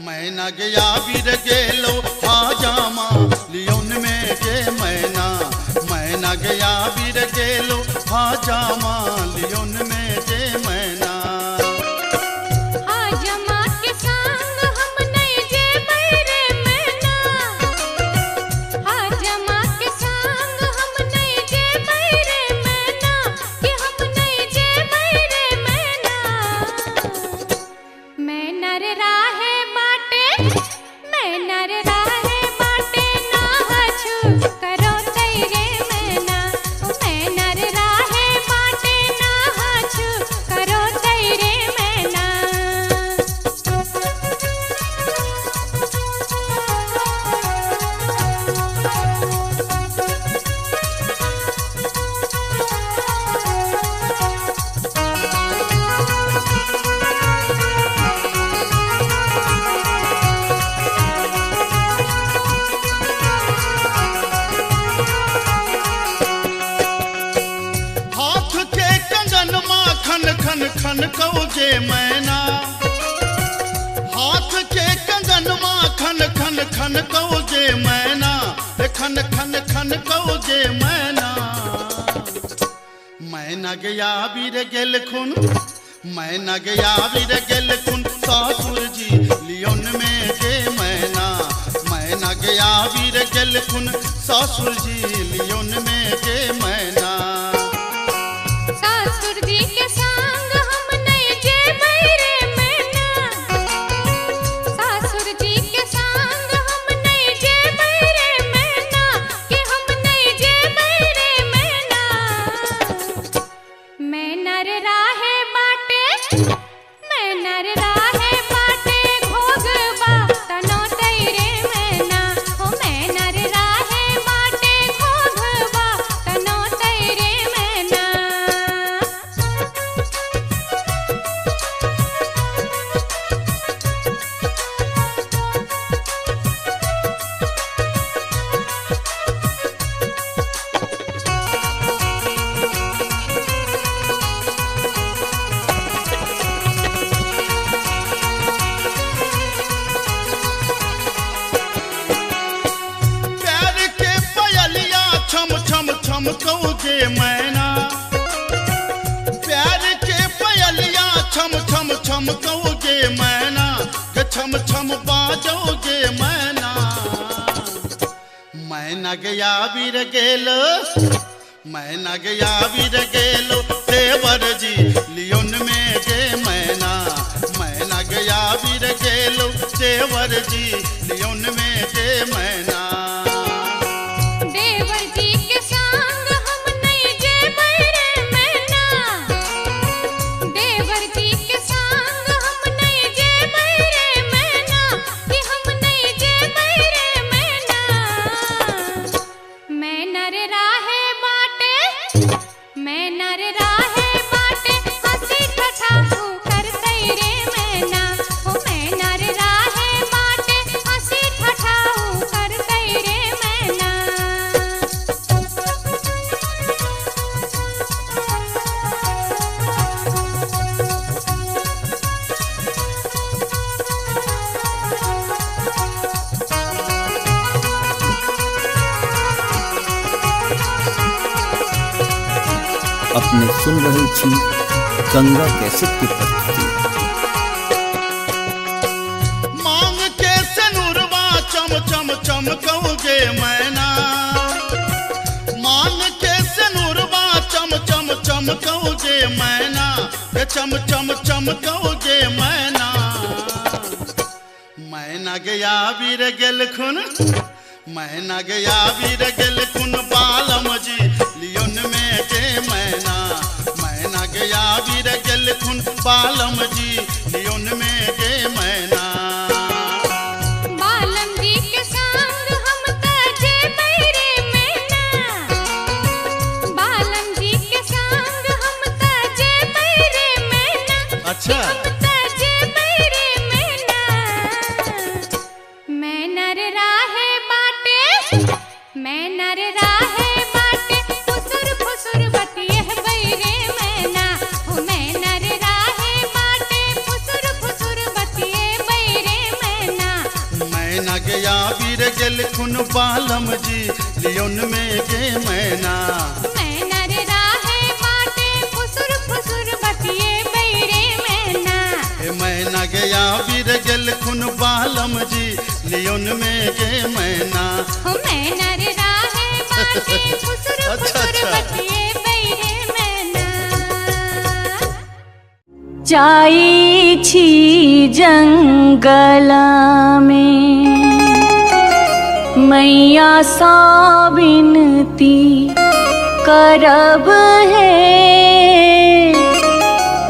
मैना गया बीर गेलो हाजामा लियोन में गे मैना गया बीर गेलो हाजामा लियोन में गे मैना हाजमा के संग हम नहीं जे बैरे मैना हाजमा के संग हम नहीं जे बैरे मैना कि हम नहीं जे बैरे मैना मैं नर राहे बाटे मैं नर राहे बाटे ना हछु करो तेरे मैना मैं नर राहे बाटे ना हछु करो तेरे मैना हाथ के कंगन माँ खन खन खन कौजे मैना हाथ के कंगन माँ खन खन खन कौजे मैना खन खन खन कौजे मैना मैना गया बीर गेल खुन मैना गया बीर गेल खुन सासुर जी लियोन में गे मैना गया बीर गेल खुन सासुर जी लियोन में गे मैना सासुर जी के संग हम नहीं जे बैरे मैना सासुर जी के संग हम नहीं जे बैरे मैना कि हम नहीं जे बैरे मैना मैं नर राहे बाटे मैं नर राहे बाटे घोगबा तनो तेरे मैना हो मैं नर राहे बाटे घोगबा तनो तेरे मैना प्यार के पयलिया छम छम छम कौजे मैना प्यार के पयलिया छम छम छम कौजे मैना गे छम छम बाजोगे मैना मैना गया बीर गेलो मैना गया बीर गेलो देवर जी लियोन में गे मैना गया बीर गेलो देवर जी लियोन में गे मैना देवर जी के संग हम नहीं जे बैरे मैना देवर जी के संग हम नहीं जे बैरे मैना कि हम नहीं जे बैरे मैना मैं नर राहे बाटे मैं नर राहे बाटे हंसी ठठा कर तेरे मैना हो मैं नर राहे बाटे हंसी ठठा कर तेरे मैना अपने सुन रहे छी गंगा कैसेट की प्रस्तुति। मांग के सनुरवा चम चम चम कौगे मैना मांग के सनुरवा चम चम चम कौगे मैना गे चम चम चम कौगे मैना मैना गया बीर गेल खुन मैना गया बीर गेल खुन बालम जी लियोन में गे मैना गया बीर गेल खुन बालम जी लियोन में गे मैना बालम जी के संग हम तजे बैरे मैना बालम जी के संग हम तजे बैरे मैना अच्छा हम तजे बैरे मैना मैं नर राहे बाटे मैं नर राहे बाटे फुसुर फुसुर बतिये बैरे मैना हो मैं नर राहे बाटे फुसुर गेल खुन बालम जी लियोन में गे मैना मैना रे राहे बाटे फुसुर फुसुर बतिए बैरे मैना ए मैना गया वीर गेल खुन बालम जी लियोन में गे मैना हो मैना रे राहे बाटे फुसुर फुसुर बतिए बैरे मैना जाई छी जंगला में मैया सा विनती करब है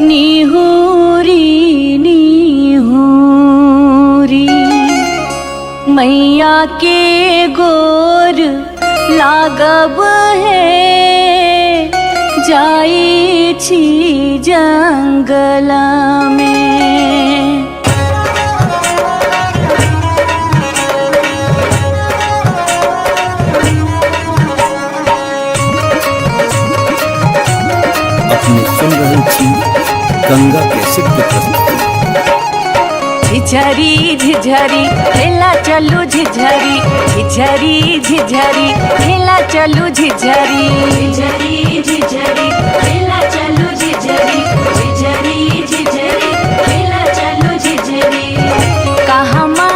निहुरी निहुरी मैया के गोर लागब है जाई छी जंगला में अपने सुन रहे छी गंगा कैसेट की प्रस्तुति। झिझरी झिझरी खेला चलू झिझरी झिझरी झिझरी खेला चलू झिझरी झिझरी झिझरी खेला चलू झिझरी झिझरी झिझरी खेला चलू झिझरी कहमा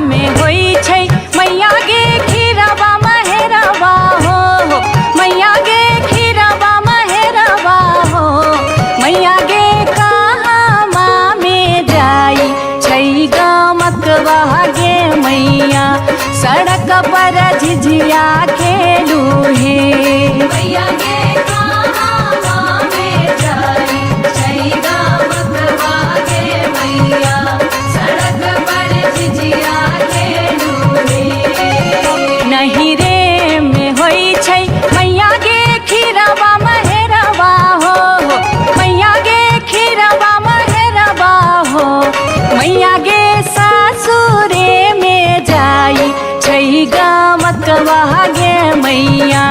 में होई छै मैया गे खीरवा महेरवा हो मैया गे खीरवा महेरवा हो मैया गे कहमा में जाई छै गमकवा गे मैया सड़क पर झिझिया खेलू हे मैया गे कहमा में जाई छै गमकवा गे मैया सड़क पर झिझिया खेलू हे नहीं रे में होई छै मैया गे खीरवा महेरवा हो मैया गे खीरवा महेरवा हो मैया गे सासुरे में जाई छै गमकवा गे मैया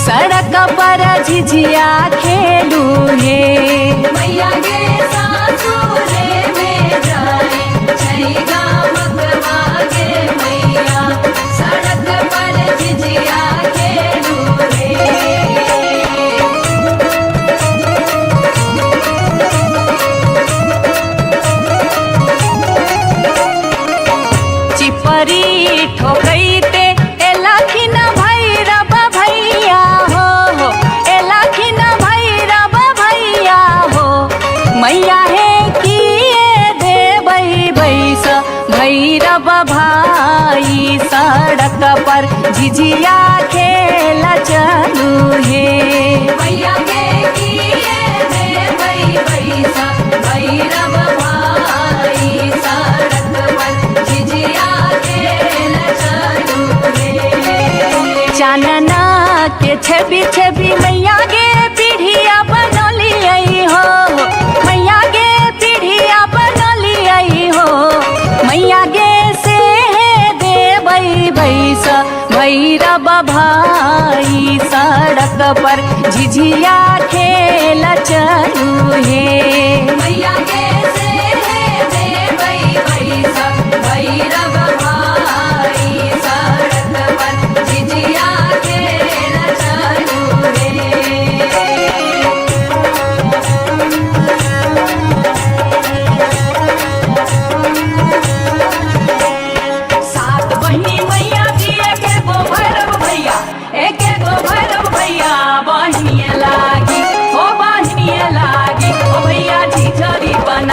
सड़क पर झिझिया खेलू हे मैया गे सासुरे में जाई छै गमकवा गे मैया सड़क पर झिझिया खेलू हे चिपरी ठोकैते एलखिन भैरव भैया हो एलखिन भैरव भैया हो मैया हे किए देबै बैस भैरव भाई सड़क पर झिझिया खेल चलू हे मैया गे किए देबै बैस भैरव भाई सड़क पर झिझिया खेल चलू हे चानना के छवि छवि मैया गे पीढ़िया बनलियै हो मैया गे पीढ़िया बनलियै हो मैया गे से देबै बैस भैरव भाई सड़क पर झिझिया खेल चलू हे मैया गे से देबै बैस भैरव भाई सड़क पर झिझिया खेल चलू हे सात बहिनी मैया दिए के गो भैरव भैया एक गो भैरव भैया बहिनिए लागी ओ भैया झिझरी बन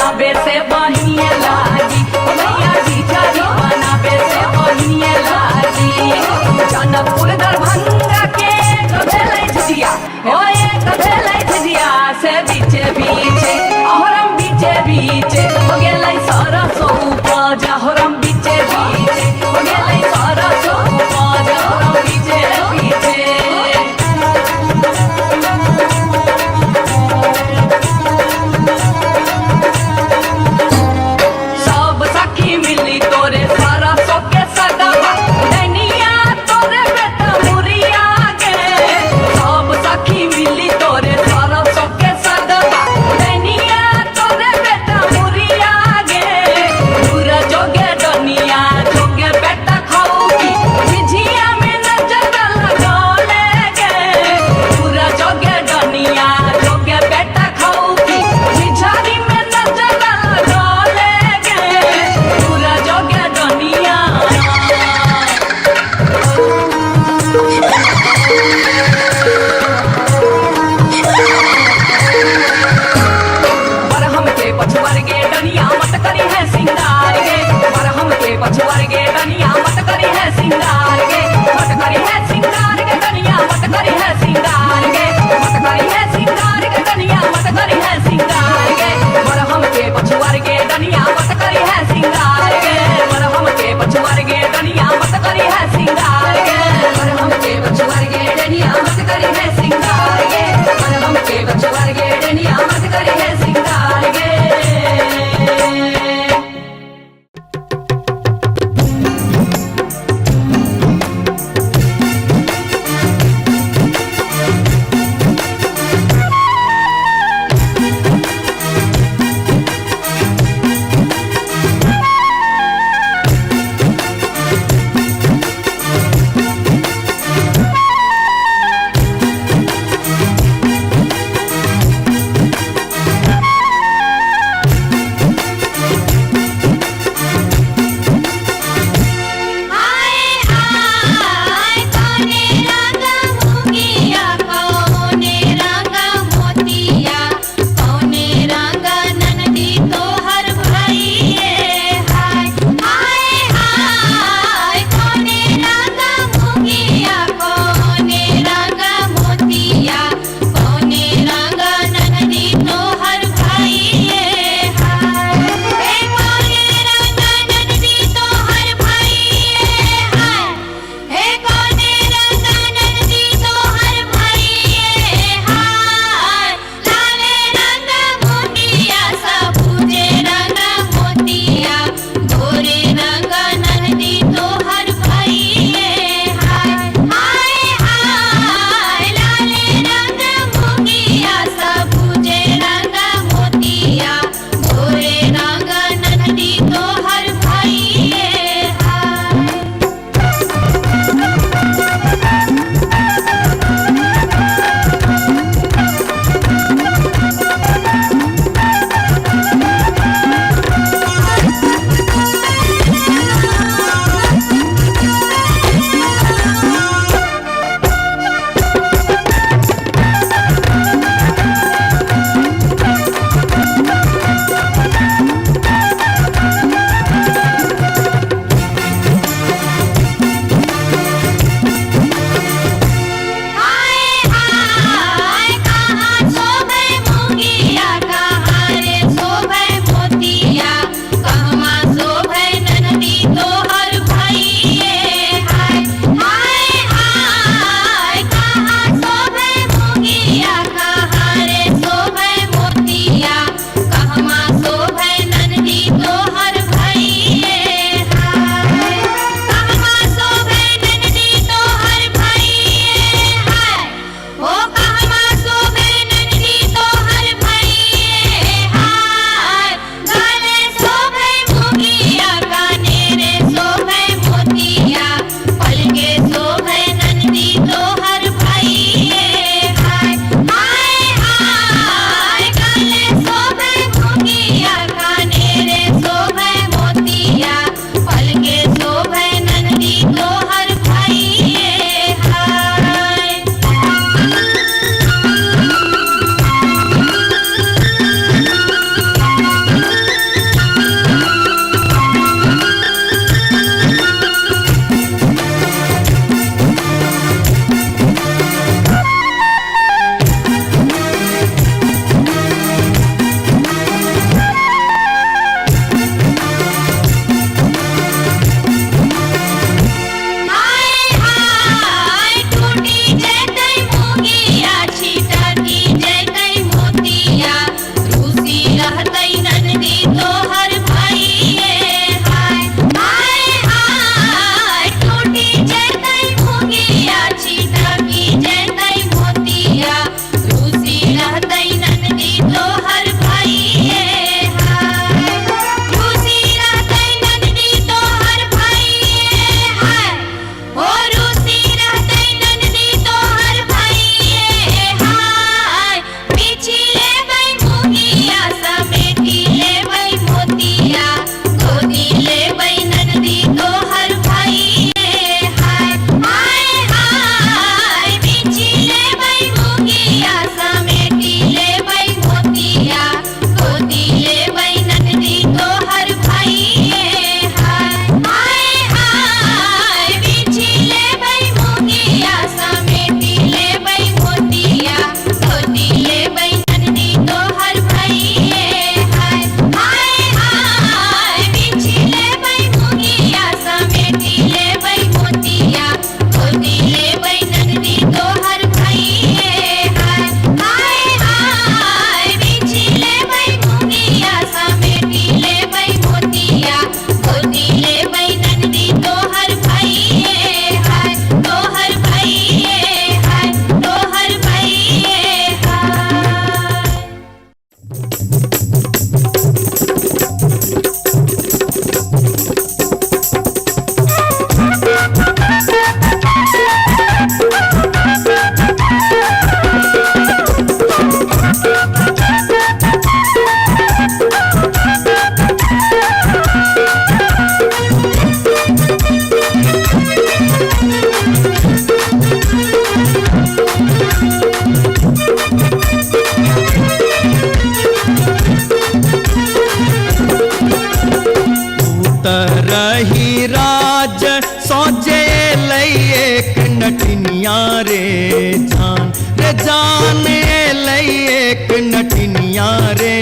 जान रे जान एलै एक नटनिया रे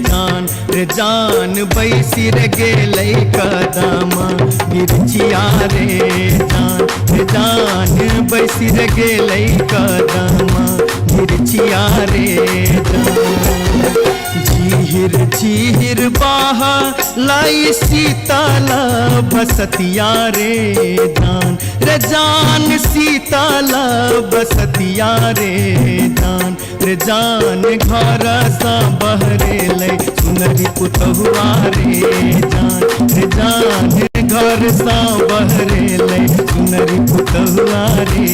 जान रे जान बैसी रे गेलै कदमा बिरचिया रे जान बैसी रे गेलै कदमा बिरचिया रे जान झीर झीर बाह लाई सीताला बसतिया रे जान सीताला बसतिया रे जान घर सा बहरे लै सुनरी पुतहुआ रे जान घर सा बहरे लै सुनरी पुतहुआ रे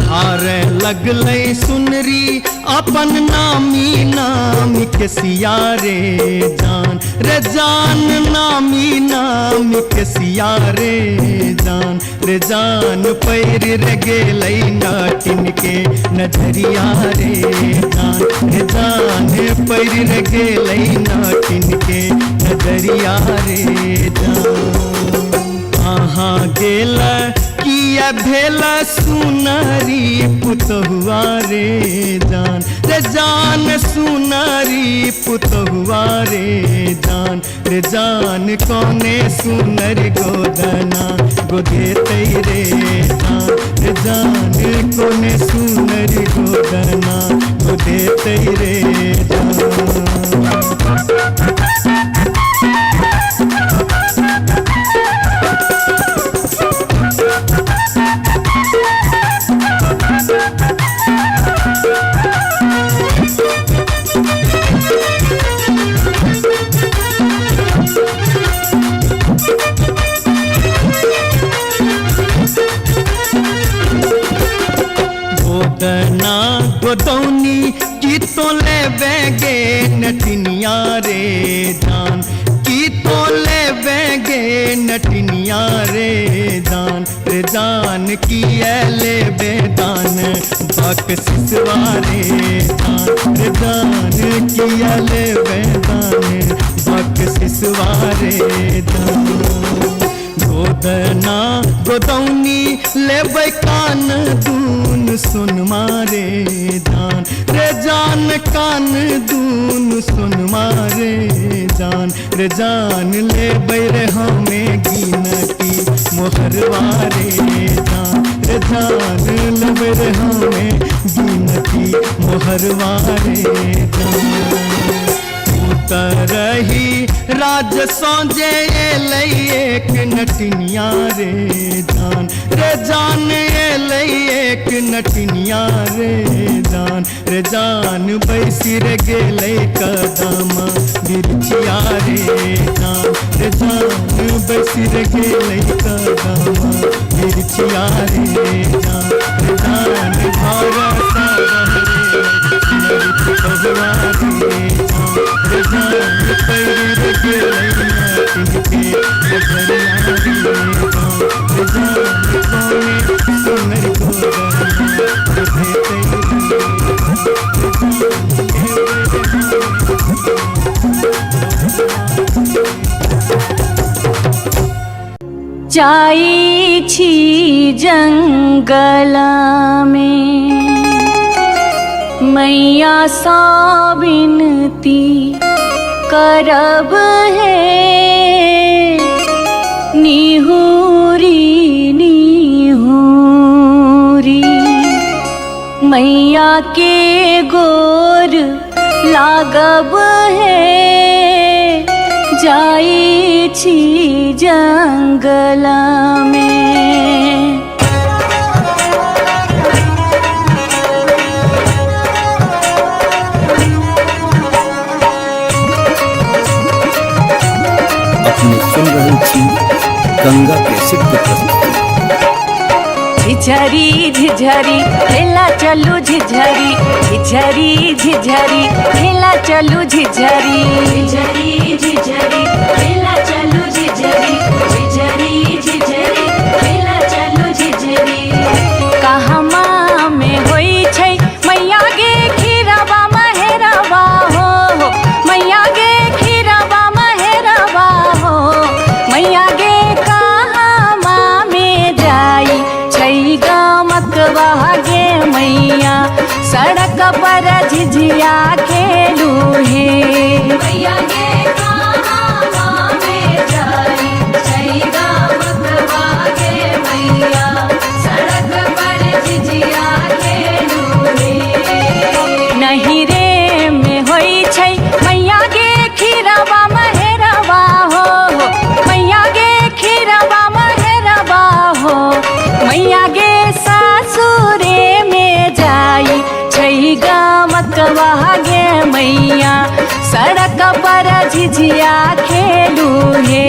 धारे लगलै सुनरी अपन नामी नामी के सिया रे जान नामी नामी के सिया रे जान पैर रे गेलै नाटिन के नजरिया रे जान पैर रे गेलै नाटिन के नजरिया रे जान कहाँ गेल किया भेला सुनारी पुतहुआ रे जान सुनारी पुतहुआ रे जान कौने सुनर गोदना गोदेतै रे जान कौने सुनर गोदना गोदेतै रे जान गोदना गोदौनी की तो ले बेगे नटनिया रे की तो ले बेगे नटनिया रे जान की ले बेदान बक सिसवा रे जान की ले बेदान बक सिसवा रे गोदना गोदौनी लेबै कान दून सुन मारे जान कान दून सुन मारे जान लेबै रे हमें गिनती मोहरवा रे जान लेबै रे हमें गिनती मोहरवा रे रही राज सौजे एलै एक नटनिया रे जान एलै एक नटनिया रे जान बैसी रे गेलै कदमा बिरचिया रे जान बैसी रे गेलै कदमा बिरचिया रे जान घर सा बहरे पुतहुआ रे जान पैर रे गेलै नाटिन के नजरिया रे जान कौने सुनर गोदना गोदेतै जाई छी जंगल में मैया सा विनती करब है निहुरी निहुरी मैया के गोर लागब है जाई छी जंगल में। अपने सुन रहे थी गंगा कैसेट की प्रस्तुति। झिझरी झिझरी खेला चलू झिझरी झिझरी झिझरी खेला चलू झिझरी झिझरी झिझरी खेला चलू झिझरी झिझरी झिझरी खेला चलू झिझरी कहमा में होई छै मैया गे खीरवा महेरवा हो मैया गे खीरवा महेरवा हो मैया गे कहमा में जाई छै गमकवा गे मैया सड़क पर झिझिया खेलू हे मैया गे कहाँ में जाई छै गमकवा गे मैया सड़क पर झिझिया खेलू रे नहीं रे में होई छै मैया गे खीरवा महेरवा हो मैया गे खीरवा महेरवा हो मैया गे सासुरे में जाई छै गमकवा गे मैया सड़क पर झिझिया खेलू हे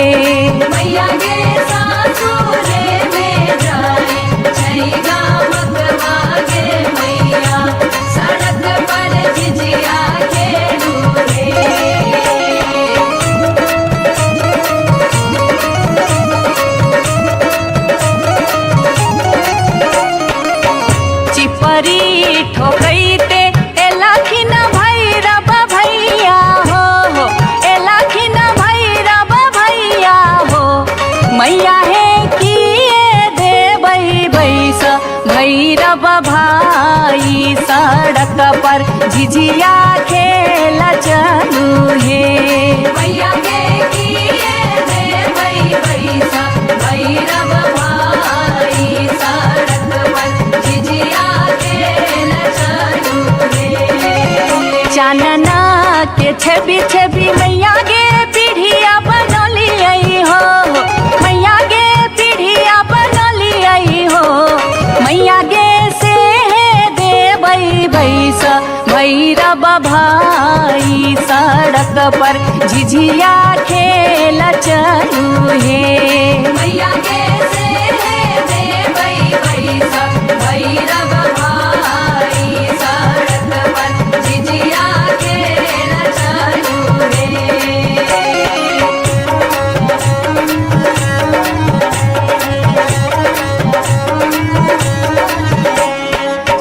मैया गे सासुरे में जाई छै गमकवा गे मैया सड़क पर झिझिया खेलू रे चिपरी ठोकैते एलखिन भैरव भैया हो एलखिन भैरव भैया हो मैया हे किए देबै बैस भैरव भाई सड़क पर झिझिया खेल चलू हे मैया गे किए देबै बैसा भैरव भाई सड़क पर झिझिया खेल चलू रे चानना के छवि छवि मैया गे पीढ़िया बनलियै हो मैया गे पीढ़िया बनलियै हो मैया गे से देबै बैस भैरव भाई सड़क पर झिझिया खेल चलू हे मैया गे से देबै बैसा भैरव भाई सड़क पर झिझिया खेल चलू रे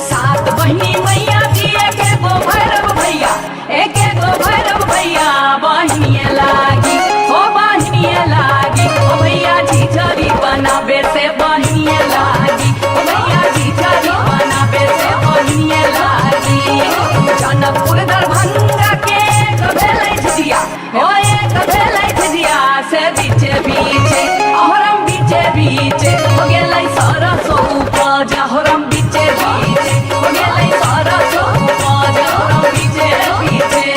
सात बहिनी मैया दिए के गो भैरव भैया एक गो भैरव भैया बहिनिए लागी हो बहिनिए लागी ओ भैया झिझरी बनाबे से बहिनिए लागी ओ भैया झिझरी बनाबे से बहिनिए लागी जनकपुर दरभंगा के भेलै झिझिया हो एक भेलै झिझिया से बीचे बीचे अहरम बीचे बीचे हो गेलै सरसो उपज अहरम बीचे बीचे हो गेलै सरसो उपज अहरम बीचे बीचे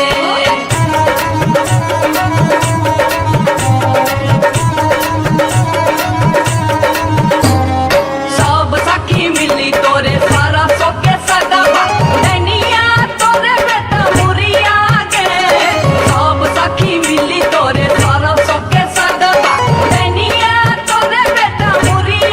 सब सखी मिली तोरे सरसो के सगवा नैनिया तोरे बेटा मुरिया के सब सखी मिली तोरे सरसो के सगवा नैनिया तोरे बेटा मुरिया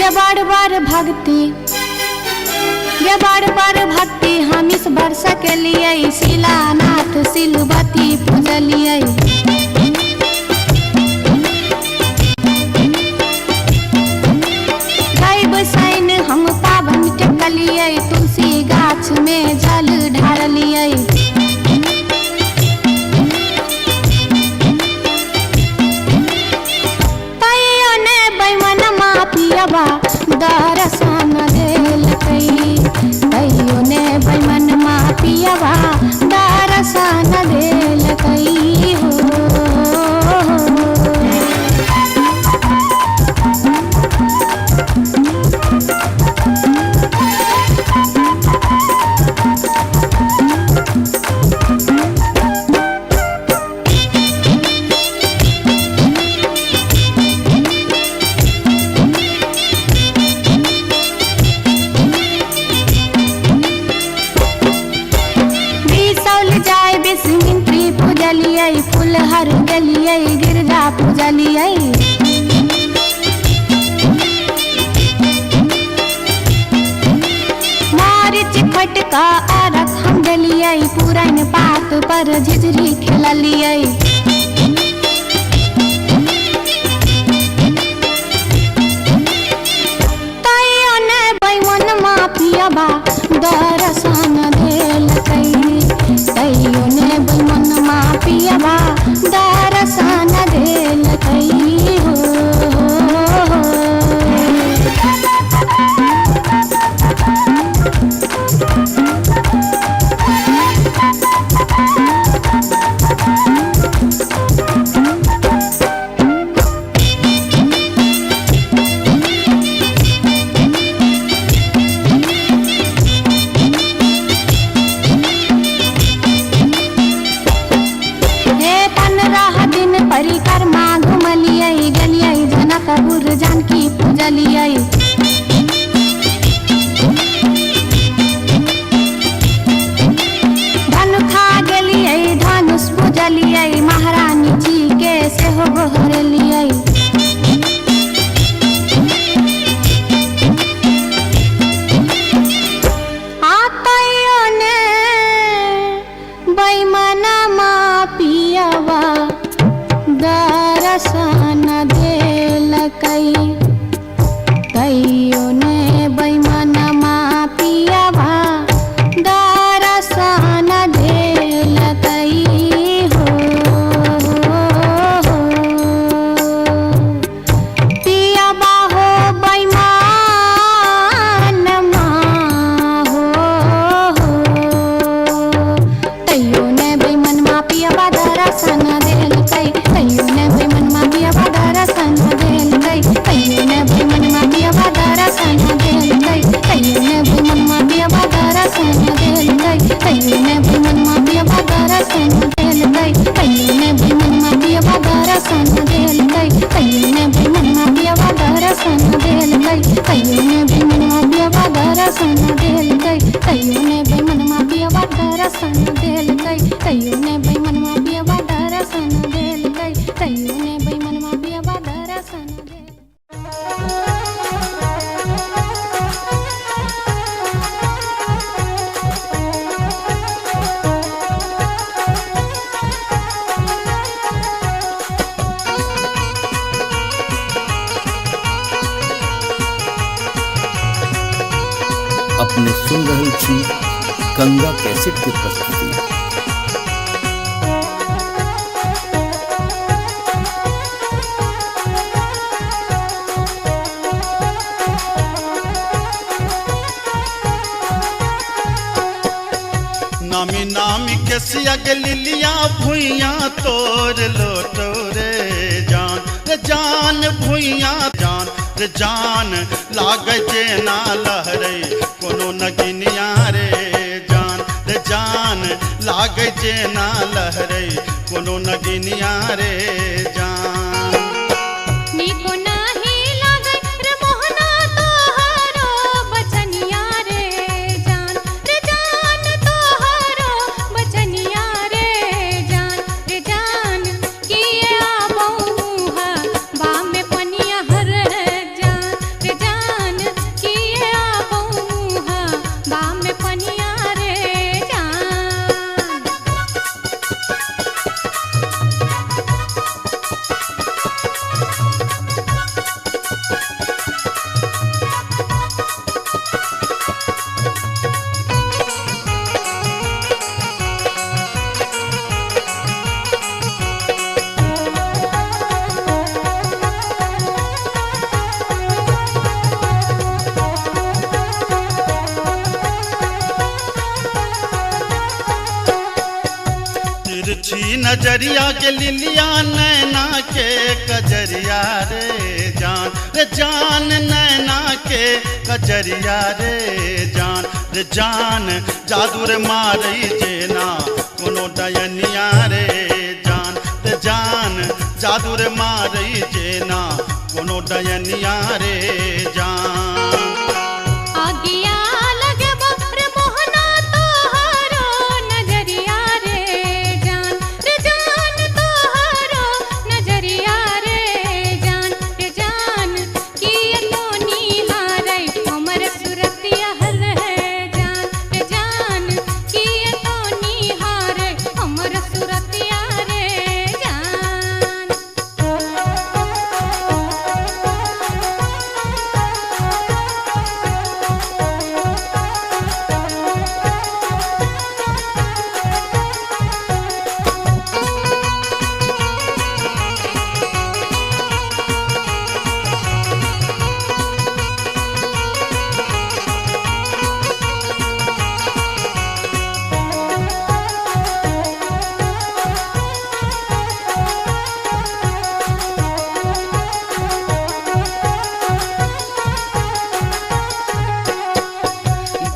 गे बार बार भक्ति गे बार बार भक्ति हम इस वर्ष के लिए शिलानाथ सिलवती पूजलिए सैन हम पावन टेकलिए तुलसी गाछ में जल ढारलिए तैयो ने बैमन मापियबा दर्शन देलकै तैयो ने बैमन मापियबा दर्शन देलकै हो फुलहर गलिए गिरजा पूजलिए मारिच फटका आरख हम गलिए पुरन पात पर झिझरी खेललिए तैयो ने बैमन मापियबा दर्शन देलकै तैयो ने बैमन मापियबा दर्शन देलकै हो परिक्रमा घुमलिए गलिए जनकपुर जानकी पूजलिए धनुखा गेलिए धनुष पूजलिए महारानी जी के सेहो गोहरलिए तैयो ने बैमन मापियबा दर्शन देलकै तैयो ने बैमन मापियबा दर्शन देलकै हो पियबा हो बैमन मा हो तैयो ने बैमन मापियबा दर्शन देलकै तैयो ने बैमन मापियबा दर्शन देलकै तैयो ने बैमन मापियबा दर्शन देलकै तैयो ने बैमन मापियबा दर्शन देलकै तैयो ने बैमन मापियबा दर्शन देलकै तैयो ने बैमन मापियबा दर्शन देलकै तैयो ने बैमन मापियबा दर्शन देलकै तैयो ने बैमन मापियबा दर्शन देलकै तैयो ने बैमन मापियबा दर्शन देलकै तैयो ने बैमन मापियबा दर्शन देलकै तैयो ने बैमन मापियबा दर्शन अपने सुन रहल छी गंगा कैसेट के प्रस्तुति। नामी नामी के सिया लिलिया भुइया तोर लोटो रे जान भुइया जान रे जान लागे जेना लहरे कोनो नगिनिया रे जान लागे जेना लहरे कोनो नगिनिया रे जान निको नाही लागे रे मोहना तोहरो बचनिया रे जान तोहरो बचनिया रे जान किए आबहु हा बा में पनिया हर जान नजरिया के लिलिया नैना के कजरिया रे जान नैना के कजरिया रे जान जादू रे मारई जेना कोनो डयनिया रे जान जादू रे मारई जेना कोनो डयनिया रे जान आगिया लगे बप्र मोहना तोहरो नजरिया रे जान तोहरो नजरिया रे जान किए तो निहारै हमर सुरतिया रे जान किए तो निहारै हमर सुरतिया रे जान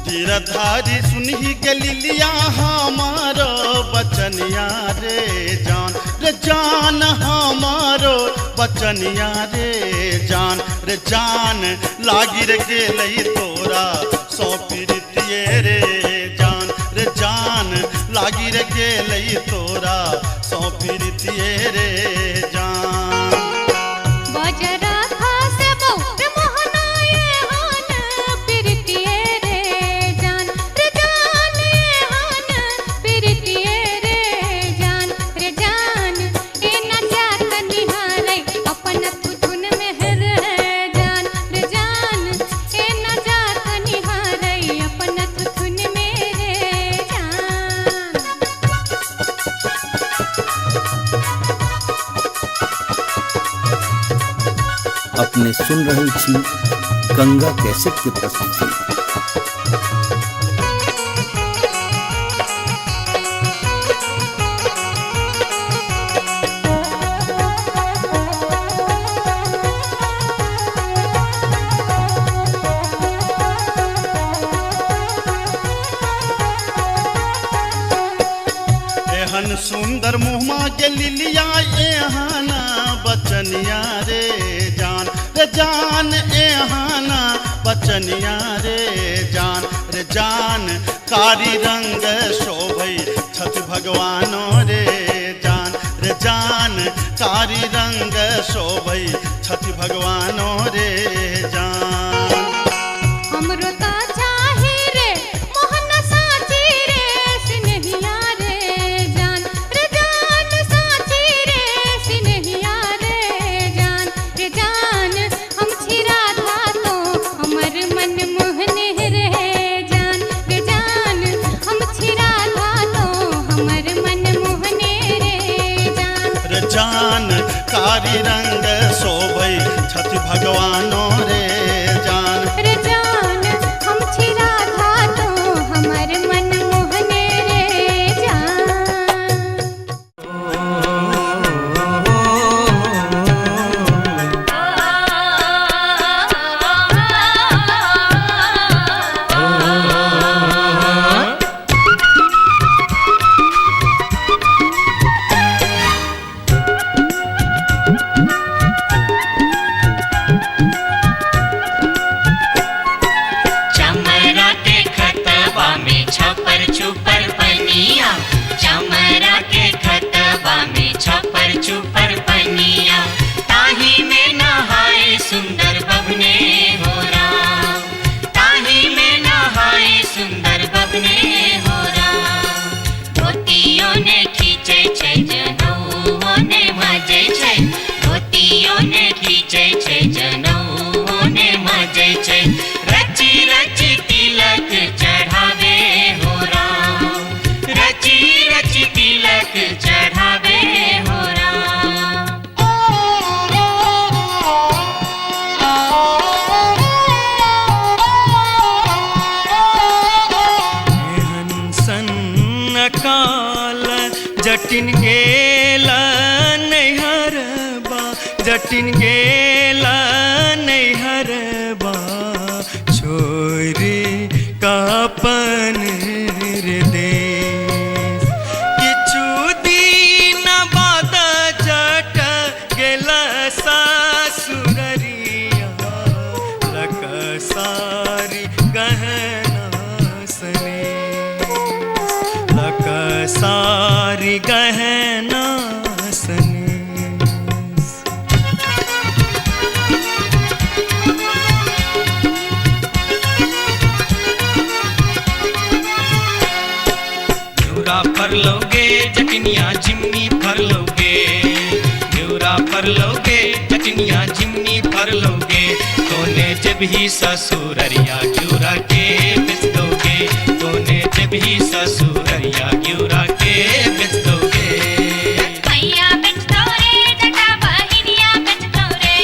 धीरधारी सुनही के लिलिया हमारो बचनिया रे जान हमारो बचनिया रे जान लागी रे गेलई तोरा सौ पीरितिये रे जान लागी रे गेलई तोरा सौ पीरितिये रे जान बजरा खासे बहु मोहना ये हान पिरतिये रे जान ये हान पिरतिये रे जान ए न जात निहारै अपन तुधुन में रे जान ए न जात निहारै अपन तुधुन में रे जान अपने सुन रही छी गंगा कैसेट की प्रस्तुति। एहन सुंदर मुहमा के लिलिया एहाना बचनिया रे जान एहाना बचनिया रे जान कारी रंग शोभई छठ भगवानो रे जान कारी रंग शोभई छठ भगवानो रे जान हमरो ता चाही रे मोहन साची रे सिनहिया रे जान साची रे सिनहिया रे जान हम छिरा था तो हमर मन मोहने रे जान हम छिरा था तो हमर मन मोहने रे जान कारी रंग शोभई छठ भगवानो रे जान हम छिरा था तो हमर मन मोहने रे जान चमरा के खतबा में छपर छुपर पनिया चमरा के खतबा में छपर छुपर पनिया ताही में नहाए सुंदर बबने हो राम ताही में नहाए सुंदर बबने हो राम धोतियों ने खींचे छै जनौओ ने मजे छै धोतियों ने खींचे छै जनौओ ने मजे छै रची रची तिलक चढ़ावे हो राम रची रची तिलक चढ़ावे हो राम हंसन काल जटिन गे सारी गहना सने लक सारी गहना सने फर लोगे जटनिया जिमनी फर लोगे न्यूरा फर लोगे जटनिया जिमनी फर लोगे तोने जब ही ससुररिया ग्यूरा के बेच दोगे तोने जब ही ससुररिया ग्यूरा के बेच दोगे मैया बेच दो रे जटा बहिनिया बेच दो रे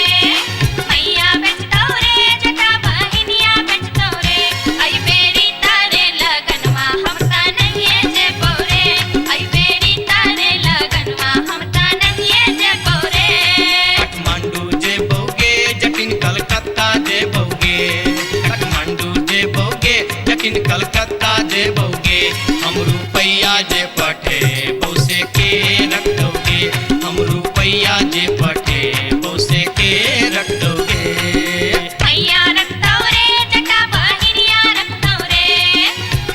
मैया बेच दो रे जटा बहिनिया बेच दो रे आई बेरी तारे लगनवा हम ता नहीं जे बोरे आई बेरी तारे लगनवा हम ता नहीं जे बोरे काठमांडू जे बोगे जटिन कलकत्ता जे बोगे काठमांडू जे बोगे जटिन कलकत्ता जे बोगे हम रुपैया जे पठे बोसे के रख दोगे हम रुपैया जे पठे बोसे के रख दोगे मैया रख दो रे जटा बहिनिया रख दो रे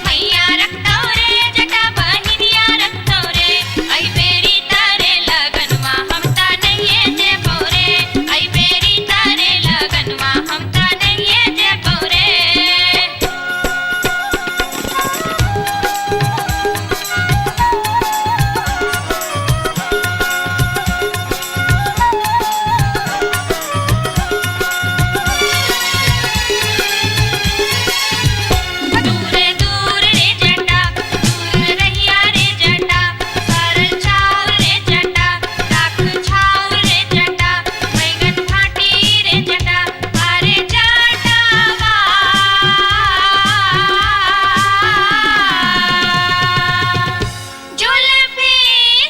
मैया रख दो रे जटा बहिनिया रख दो रे आई बेरी तारे लगनवा हम ता नहीं जे बोरे आई बेरी तारे लगनवा हम ता नहीं जे बोरे दूर दूर रे जटा दूर रहिया रे जटा सरल छाव रे जटा राख छाव रे जटा बैगन फाटी रे जटा अरे जटावा जुल्फी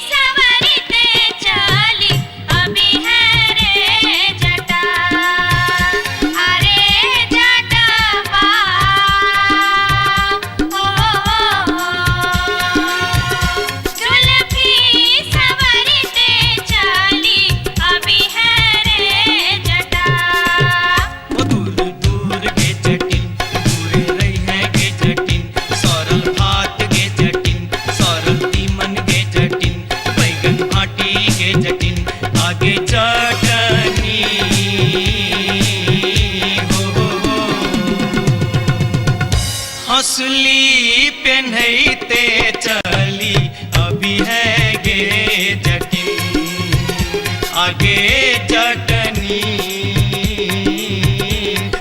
सवरते चली अभी है रे जटा अरे जटावा जुल्फी सवरते चली अभी है रे जटा वो दूर दूर के जटिन दूर रही है के जटिन सरल भात के जटिन सरल तीमन के जटिन बैगन भाटी के जटिन आगे चटनी हो हंसली पेन्हते चली अभी है गे जटिन आगे चटनी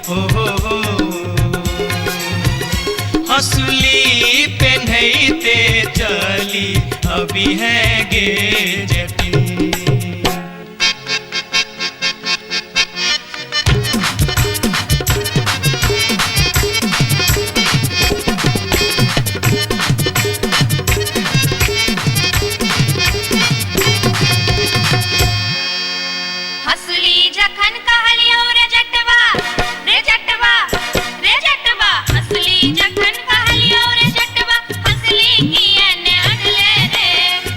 हो हंसली पेन्हते चली अभी है गे जटिन हसली जखन कहलियो रे जटवा रे जटवा रे जटवा हसली जखन कहलियो रे जटवा हसली कियने अनले रे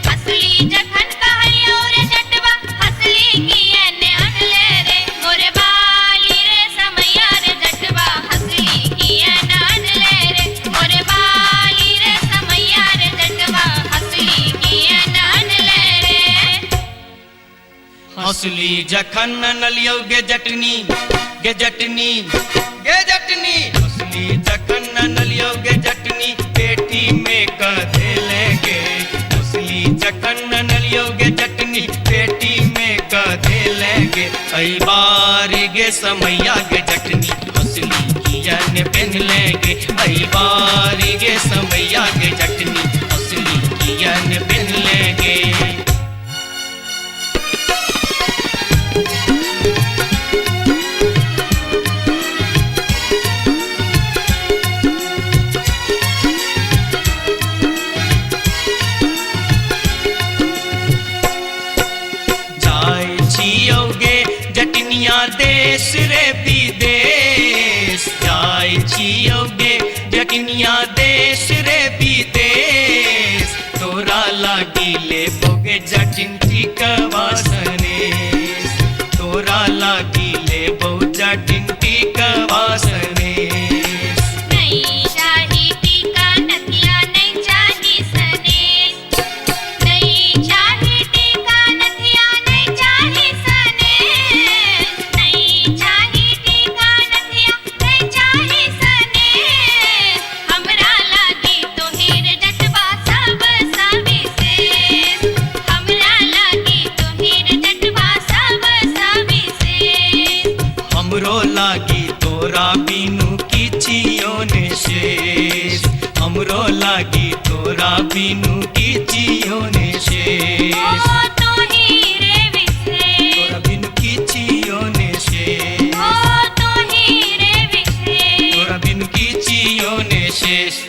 हसली जखन कहलियो रे जटवा हसली कियने अनले रे मोरे बाली रे समैया रे जटवा हसली कियने अनले रे मोरे बाली रे समैया रे जटवा हसली कियने अनले रे हंसली जखन नलियो गे जटनी गे जटनी गे जटनी हंसली जखन नलियो गे जटनी पेटी में कधे लेंगे हंसली जखन नलियो गे जटनी पेटी में कधे लेंगे कई बार गे समैया गे जटनी हंसली कियन पहन लेंगे कई बार गे समैया गे जटनी हंसली कियन पहन लेंगे देश रे विदेश जाय छियोगे जटनिया देश रे विदेश तोरा लागिले बोगे जटिन टिकवा सनेश तोरा लागिले बो जटिन टिकवा सनेश तोरा बिनु किछियो ने शेष हमरो लागी तोरा बिनु किछियो ने शेष तोरा बिनु किछियो ने शेष तोरा बिनु किछियो ने शेष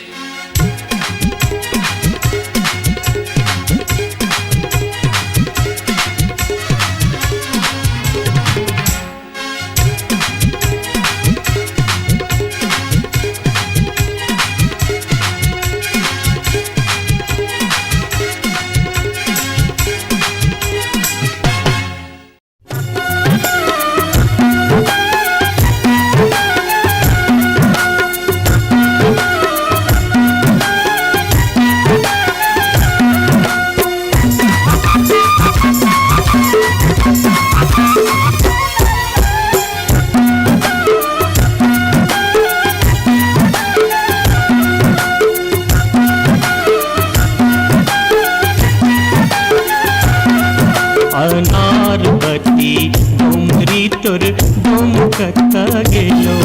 अनारबती डोमरी तोर डोमकता गेलो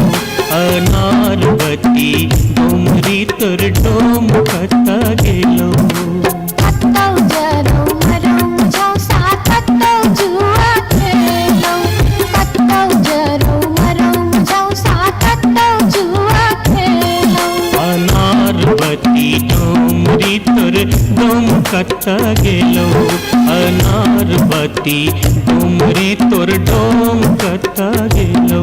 अनारबती डोमरी तोर डोमकता गेलो कत्तौ जरौ मरौ मुझौ सा कत्तौ जुआ खेलौ कत्तौ जरौ मरौ मुझौ सा कत्तौ जुआ खेलौ अनारबती डोमरी तोर डोमकता गेलो अनारबती डोमरी तोर डोमकता गेलो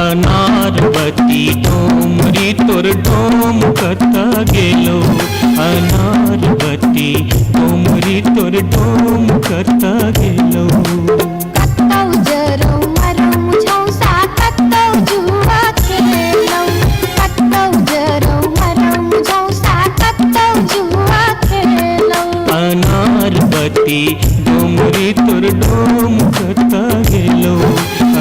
अनारबती डोमरी तोर डोमकता गेलो अनारबती डोमरी तोर डोमकता गेलो कत्तौ जरौ मरौ मुझौ सा कत्तौ जुआ खेलौ कत्तौ जरौ मरौ मुझौ सा कत्तौ जुआ खेलौ अनारबती डोमरी तोर डोमकता गेलो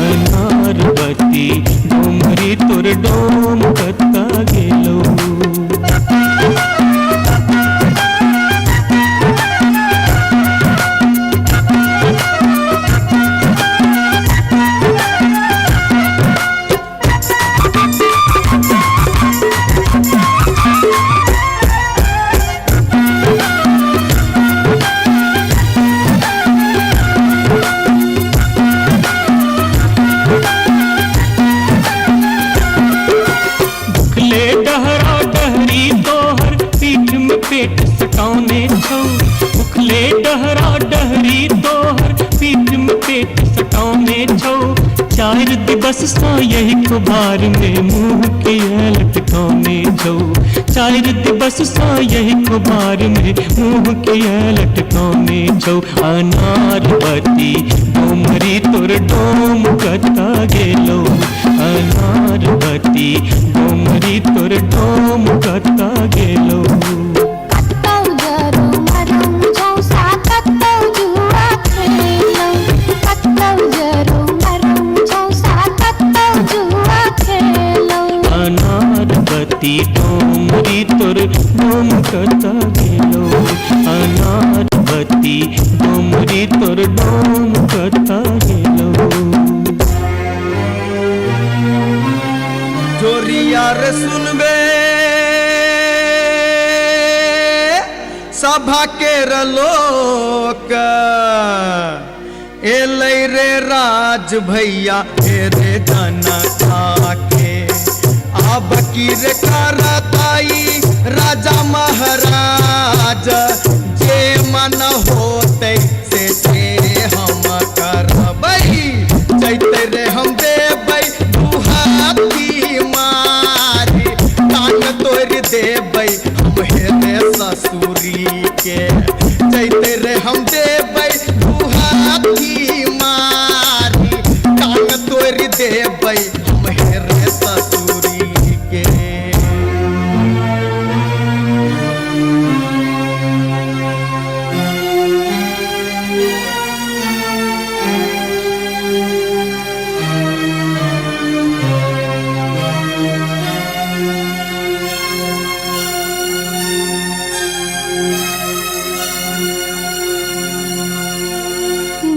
अनारबती डोमरी तोर डोमकता गेलो पेट सटाउने छौ उखले डहरा डहरी तोहर पीठ में पेट सटाउने छौ 4 दिवस सा यही कुबार में मुंह के लटकाउने छौ 4 दिवस सा यही कुबार में मुंह के लटकाउने छौ अनारबती डोमरी तोर डोमकता गेलो अनारबती डोमरी तोर डोमकता गेलो कत्तौ जरौ मरौ मुझौ सा कत्तौ जुआ खेलौ कत्तौ जरौ मरौ मुझौ सा कत्तौ जुआ खेलौ अनारबती डोमरी तोर डोमकता गेलो अनारबती डोमरी तोर डोमकता गेलो जोरिया रे सुनबे सभा के लोक एलै रे राज भैया हे रे जनता के अब की रे करताई राजा महाराज जे मन होते से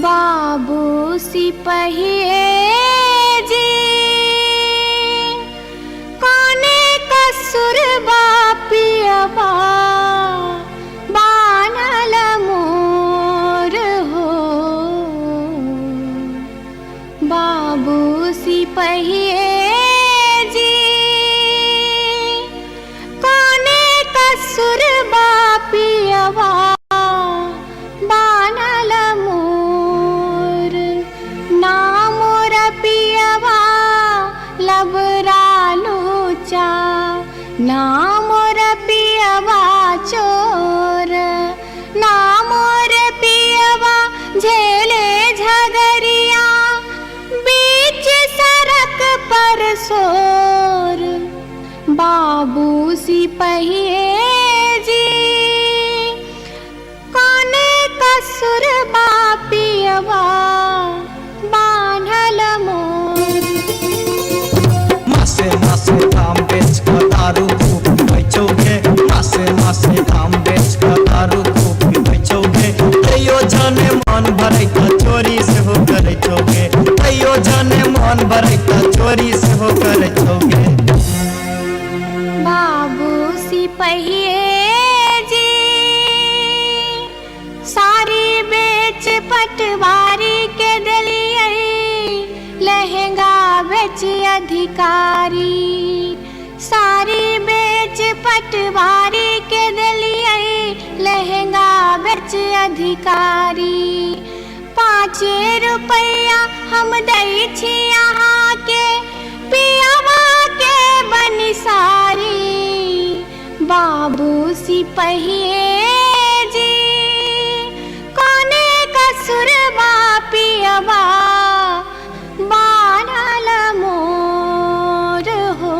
बाबू सिपहिए जी कोने कसुर बापियवा बानल मोर हो बाबू सिपहिए जी कोने कसुर बापियवा बानल मोर ना मोर पियवा लबरा लूचा ना मोर पियवा चोर ना मोर पियवा झेले झगरिया बीच सड़क पर सोर बाबू सिपहिए जी कोने कसुर बापियवा बान्हल मोर मासे मासे काम बेच कर दारू खूब बेचोगे मासे मासे काम बेच कर दारू खूब बेचोगे तैयो जाने मन भरे का चोरी से हो करे चोगे तैयो जाने मन भरे का चोरी से हो करे चोगे बाबू सिपहिए जी सारी बेच पटवारी के दिलिए लहंगा बेच अधिकारी सारी बेच पटवारी के दिलिए लहंगा बेच अधिकारी 5 रुपया हम दै छी यहाँ के पियावा के बनिसारी बाबू सिपहिए जी कोने कसुर बापियवा बानल मोर हो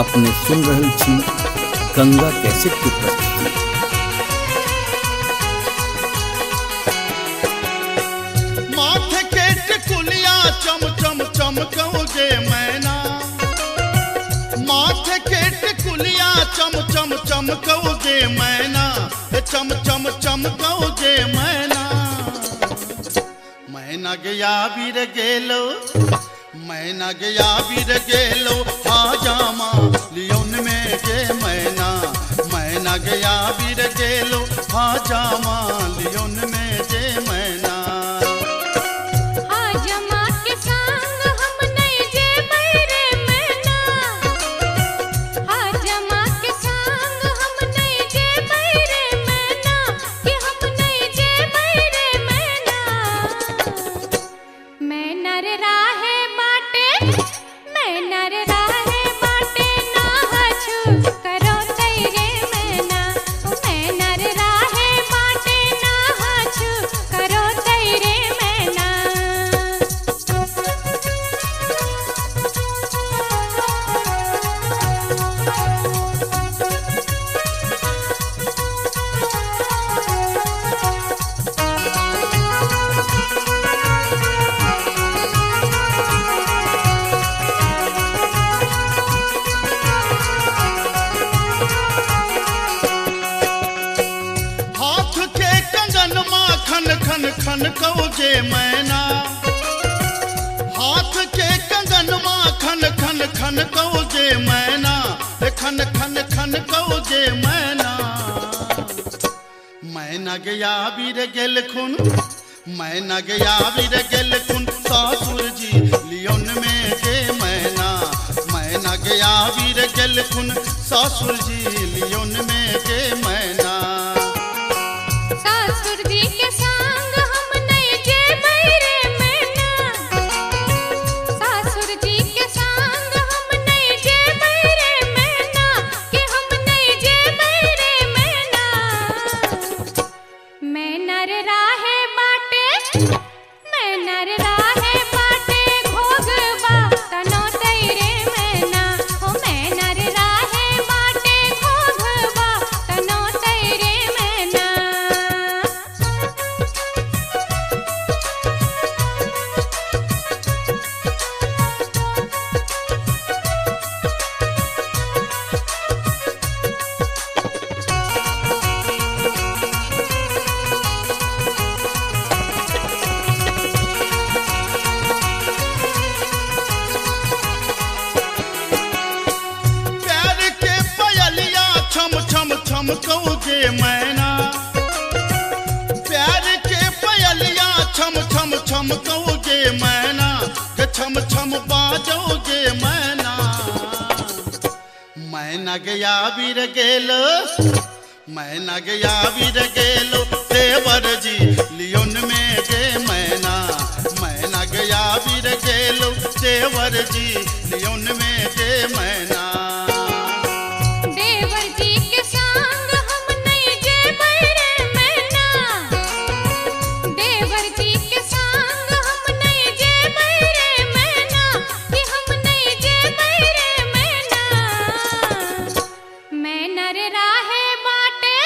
अपने सुन रहल छी गंगा कैसेट की प्रस्तुति। माथे के टिकुलिया चम चम चमकओगे मैना माथे के टिकुलिया चम चम चमकओगे मैना चम चम चमकओगे मैना मैना गया बीर गेलो मैना गया बीर गेलो हाजामा लियोन में गे मैना गया बीर गेलो हाजामा लियोन में गे मैना हाजमा के संग हम नहीं जेबै रे मैना हाजमा के संग हम नहीं जेबै रे मैना कि हम नहीं जेबै रे मैना मैना रे राहे बाटे मैना रे राहे बाटे ना हछु करो तैरे मैना मैना रे राहे बाटे ना हछु खन कौ जे मैना हाथ के कंगन खन खन खन कौ जे मैना खन खन खन कौ जे मैना मैना गया बीर गेल खुन मैना गया बीर गेल खुन ससुर जी लियोन में गे मैना मैना गया बीर गेल खुन ससुर जी लियोन में गे मैना सासुर जी के संग हम नहीं जेबै रे मैना सासुर जी के संग हम नहीं जेबै रे मैना कि हम नहीं जेबै रे मैना मैना रे राहे बाटे मैना रे राहे बाटे घोगबा तनो तैरे मैना हो मैना रे राहे बाटे घोगबा तनो तैरे मैना प्यार के पयलिया छम छम छम कौ जे मैना प्यार के पयलिया छम छम छम कौ जे मैना के छम छम बाजो जे मैना मैना गया बीर गेल मैना गया बीर गेलो देवर जी लियोन में गे मैना मैना गया बीर गेलो देवर जी लियोन में गे मैना देवर जी के संग हम नहीं जेबै रे मैना देवर जी के संग हम नहीं जेबै रे मैना कि हम नहीं जेबै रे मैना मैना रे राहे बाटे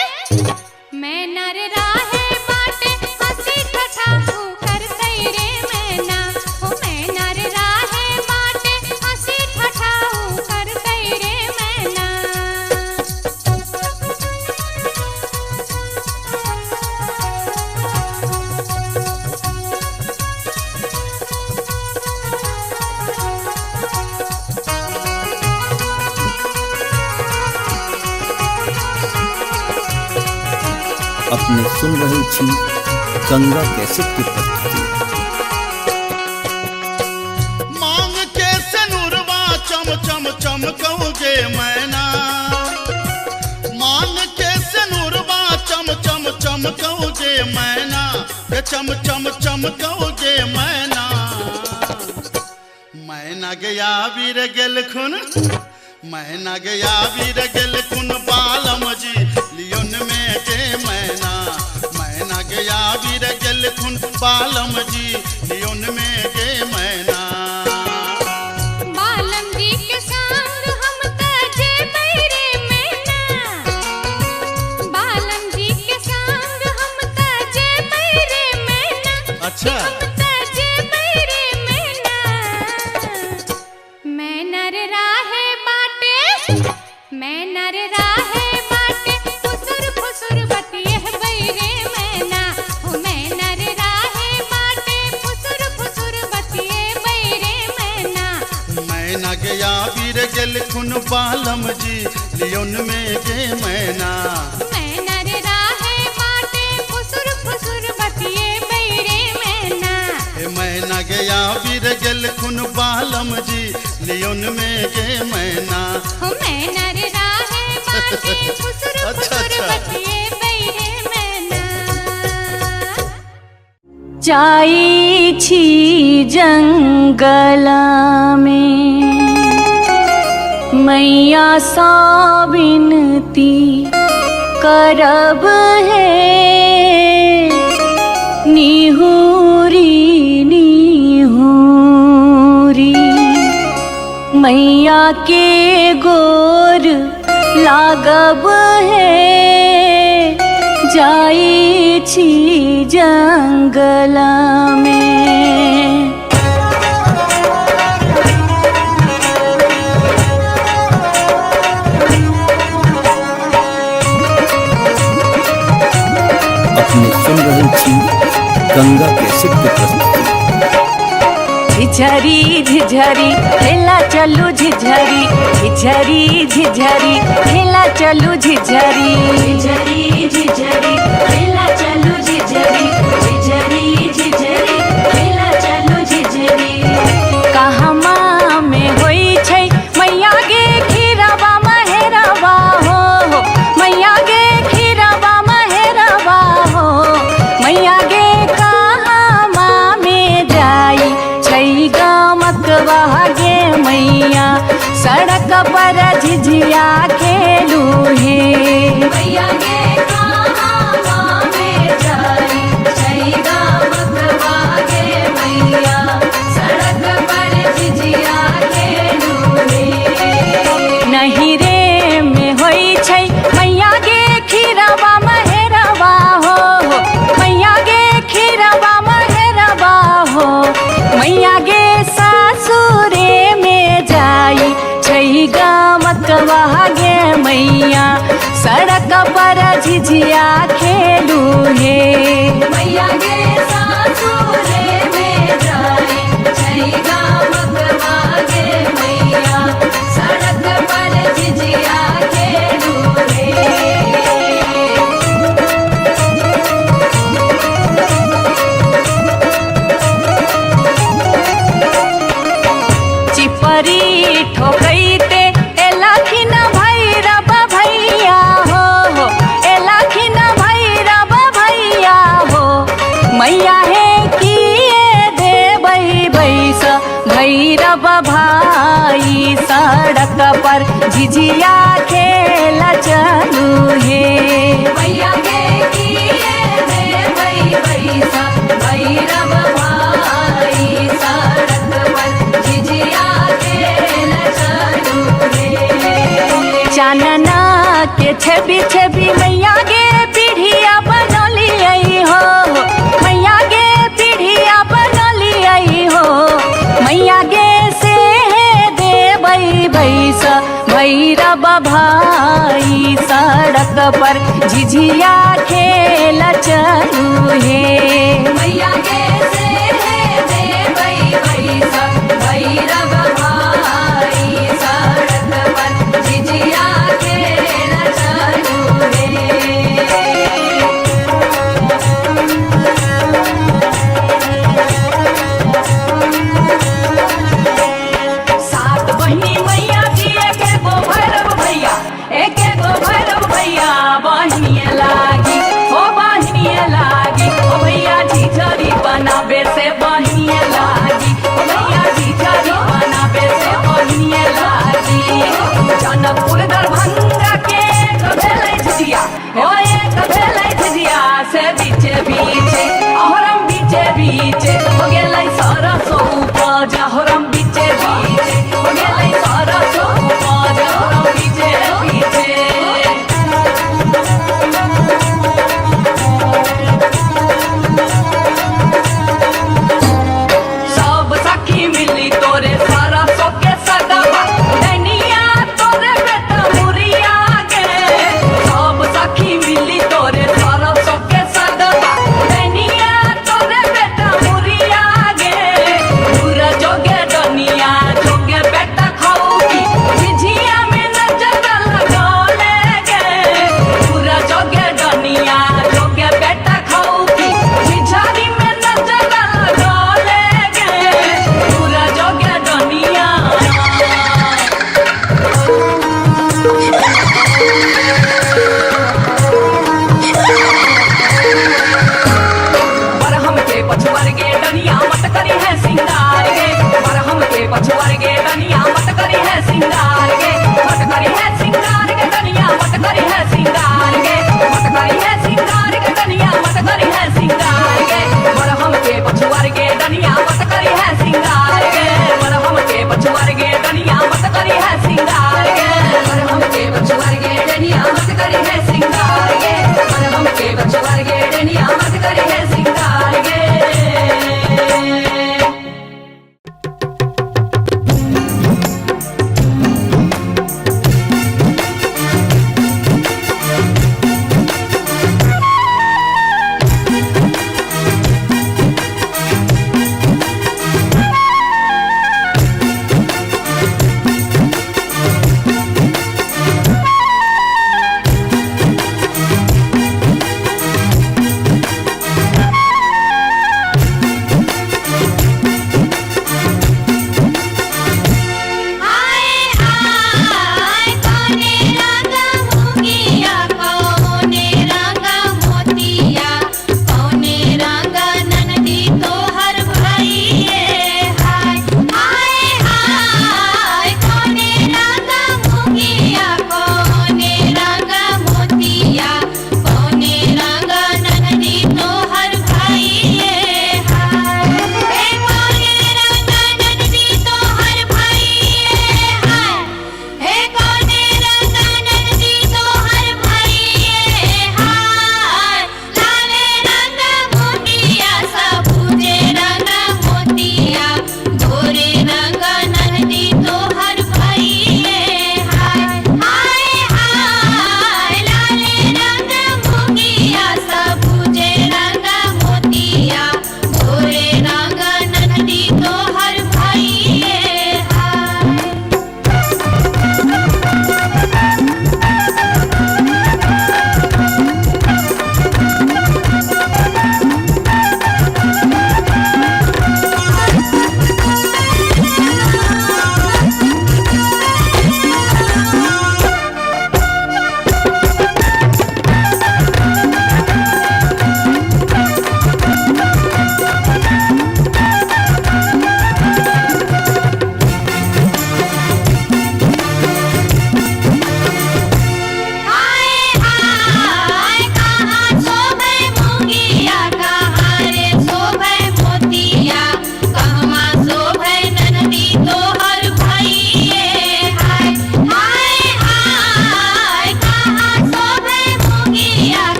मैना रे राहे बाटे हंसी ठठा करतै रे मैना हो मैना रे राहे बाटे हंसी ठठा करतै रे मैना अपने सुन रहे छी गंगा कैसेट की प्रस्तुति। मांग के सनुरवा चम चम चम कौ जे मैना मांग के सनुरवा चम चम चम कौ जे मैना के चम चम चम कौ जे मैना मैना गया बीर गेल खुन मैना गया बीर गेल खुन बालम जी लियोन में गे मैना मैना गया बीर गेल खुन बालम जी लियोन में गे मैना बालम जी के संग हम त जेबै रे मैना बालम जी के संग हम त जेबै रे मैना अच्छा हम त जेबै रे मैना मैना रे राहे बाटे मैना रे राहे बाटे फुसुर फुसुर बतियहबै रे मैना हो मैना रे राहे बाटे फुसुर फुसुर बतियहबै रे मैना मैना गया बीर गेल खुन बालम जी लियोन में गे मैना मैना रे राहे बाटे फुसुर फुसुर बतियहबै रे मैना ए मैना गया बीर गेल खुन बालम जी लियोन में गे मैना हो मैना रे राहे बाटे फुसुर अच्छा, फुसुर अच्छा। बतियहबै रे मैना जाई छी जंगला में मैया सा विनती करब है निहुरी निहुरी मैया के गोर लागब है जाई छी जंगला में। अपने सुन रहे छी गंगा कैसेट की प्रस्तुति। झिझरी झिझरी खेला चलू झिझरी, झिझरी झिझरी खेला चलू झिझरी, झिझरी झिझरी खेला चलू झिझरी, झिझरी झिझरी खेला चलू झिझरी। कहमा में होई छै मैया गे खीरवा महेरवा हो, मैया गे खीरवा महेरवा हो, मैया गे कहमा में जाई छै गमकवा गे मैया, सड़क पर झिझिया खेलू हे, मैया गे कहमा में जाई छै गमकवा गे मैया, सड़क पर झिझिया खेलू हे। नहीं रे में होई छै मैया गे खीरवा महेरवा हो, मैया गे खीरवा महेरवा हो, मैया गे सासुरे में जाई छै गमकवा गे मैया, सड़क पर झिझिया खेलू हे, मैया गे सासुरे में जाई छै गमकवा गे मैया, सड़क पर झिझिया खेलू हे। चिपरी ठोकैते एलखिन भैरव भैया हो, एलखिन भैरव भैया हो, मैया हे किए देबै बैस भैरव भाई, सड़क पर झिझिया खेल चलू हे, मैया गे किए देबै बैस भैरव भाई, सड़क पर झिझिया खेल चलू हे। चानना के छवि छवि मैया गे पीढ़िया बनलियै हो, मैया गे पीढ़िया बनलियै हो, मैया गे से देबै बैस भैरव भाई, सड़क पर झिझिया खेल चलू हे, मैया गे से देबै बैस भैरव भाई, सड़क पर झिझिया खेल चलू हे। सात बहिनी मैया जी एके गो भैरव भैया, एके गो भैरव भैया, बहिनिए लागी ओ बहिनिए लागी, ओ भैया झिझरी बनाबे से बहिनिए लागी, ओ भैया झिझरी बनाबे से बहिनिए लागी। जनकपुर दरभंगा के एक भेलै झिझिया, ओ एक भेलै झिझिया, से बीचे बीचे अहरम बीचे बीचे हो गेलै सरसो उपज, अहरम बीचे बीचे हो गेलै सरसो उपज, अहरम बीचे बीचे। सब सखी मिली तोरे सरसो के सगवा, नैनिया तोरे बेटा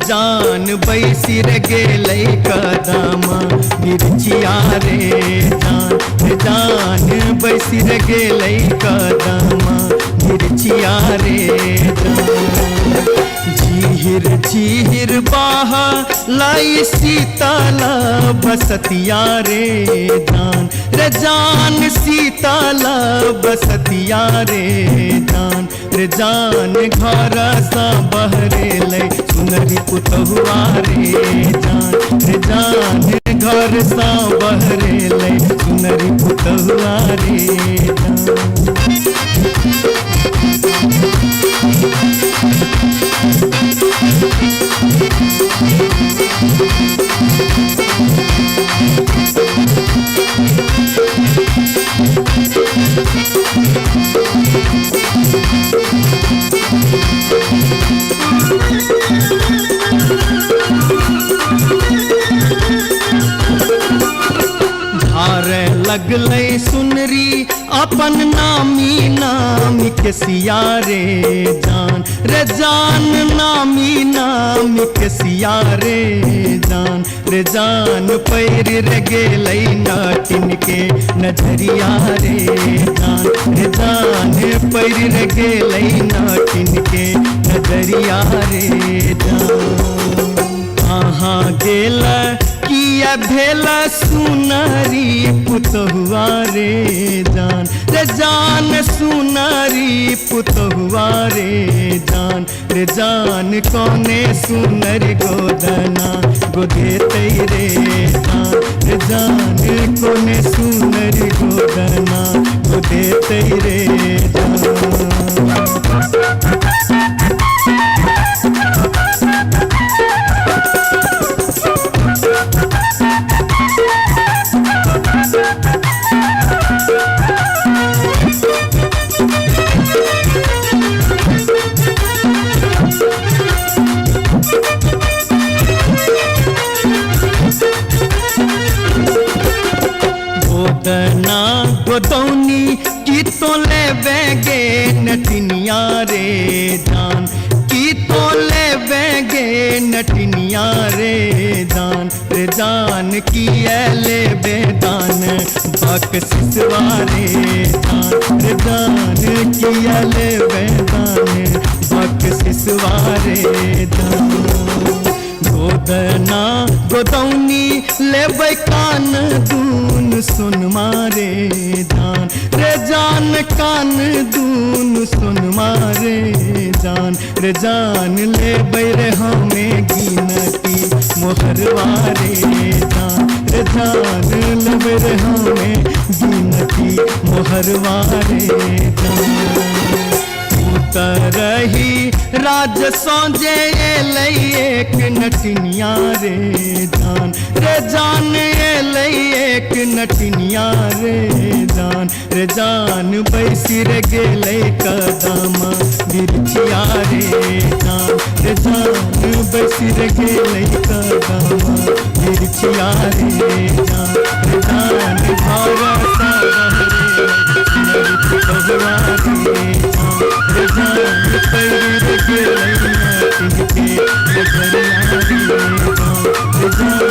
जान बैसी रे गेलै कदमा मिर्चिया रे जान बैसी रे गेलै कदमा मिर्चिया रे झीर झीर बाह लाई शीतल बसतिया रे जान शीतल बसतिया रे जान घर सा बहरेलै सुनरी पुतहुआ रे जान घर सा बहरेलै सुनरी पुतहुआ रे धारे लगलै सुनरी अपन नामी के सिया रे जान नामी के सिया रे जान पैर रे गेलै नाटिन के नजरिया रे जान पैर रे गेलै नाटिन के नजरिया रे कहाँ गेल किया भेल सुनरी पुतहुआ रे जान सुनरी पुतहुआ रे जान कोने सुनरी गोदना गोदेतै रे जान कोने सुनरी गोदना गोदेतै रे गोदना गोदौनी की तो ले बेगे नटनिया रे जान की तो ले बेगे नटनिया रे जान की ले बेदान बक सिसवा रे जान की ले बेदान बक सिसवा रे गोदना गोदौनी लेबै कान दून सुन मारे जान कान दून सुन मारे जान लेबै रे हमें गिनती मोहरवा रे जान लेबै रे हमें गिनती मोहरवा रे तरही राज सौजे एलै एक नटनिया रे जान एलै एक नटनिया रे जान बैसी रे गेलै कदमा मिर्चिया रे जान बैसी रे गेलै कदमा मिर्चिया रे जान घर सा बहरे पुतहुआ रे जान पैर गेलै नाटिन के नजरिया रे जान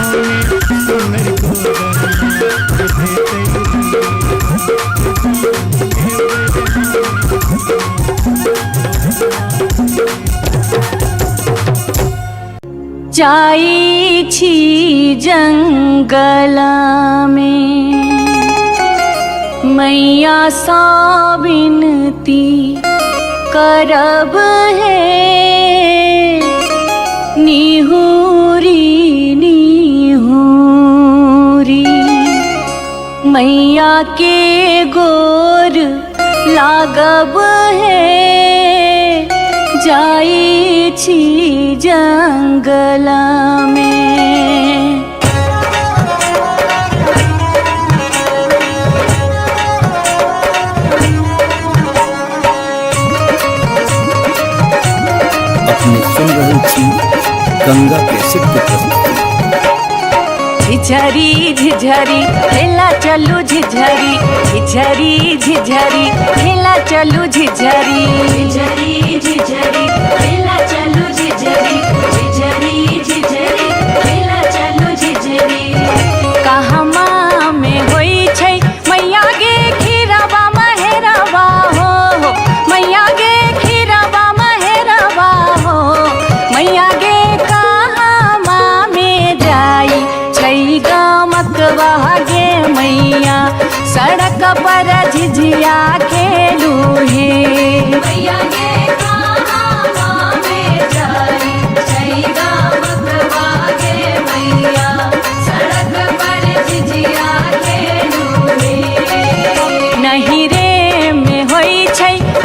कोने सुनरी गोदना जाई छी जंगल में मैया सा विनती करब है निहुरी निहुरी मैया के गोर लागब है जाई छी जंगल में। अपने सुन रहे थी गंगा कैसेट की प्रस्तुति। झिझरी झिझरी खेला चलू झिझरी झिझरी झिझरी खेला चलू झिझरी झिझरी झिझरी खेला चलू झिझरी झिझरी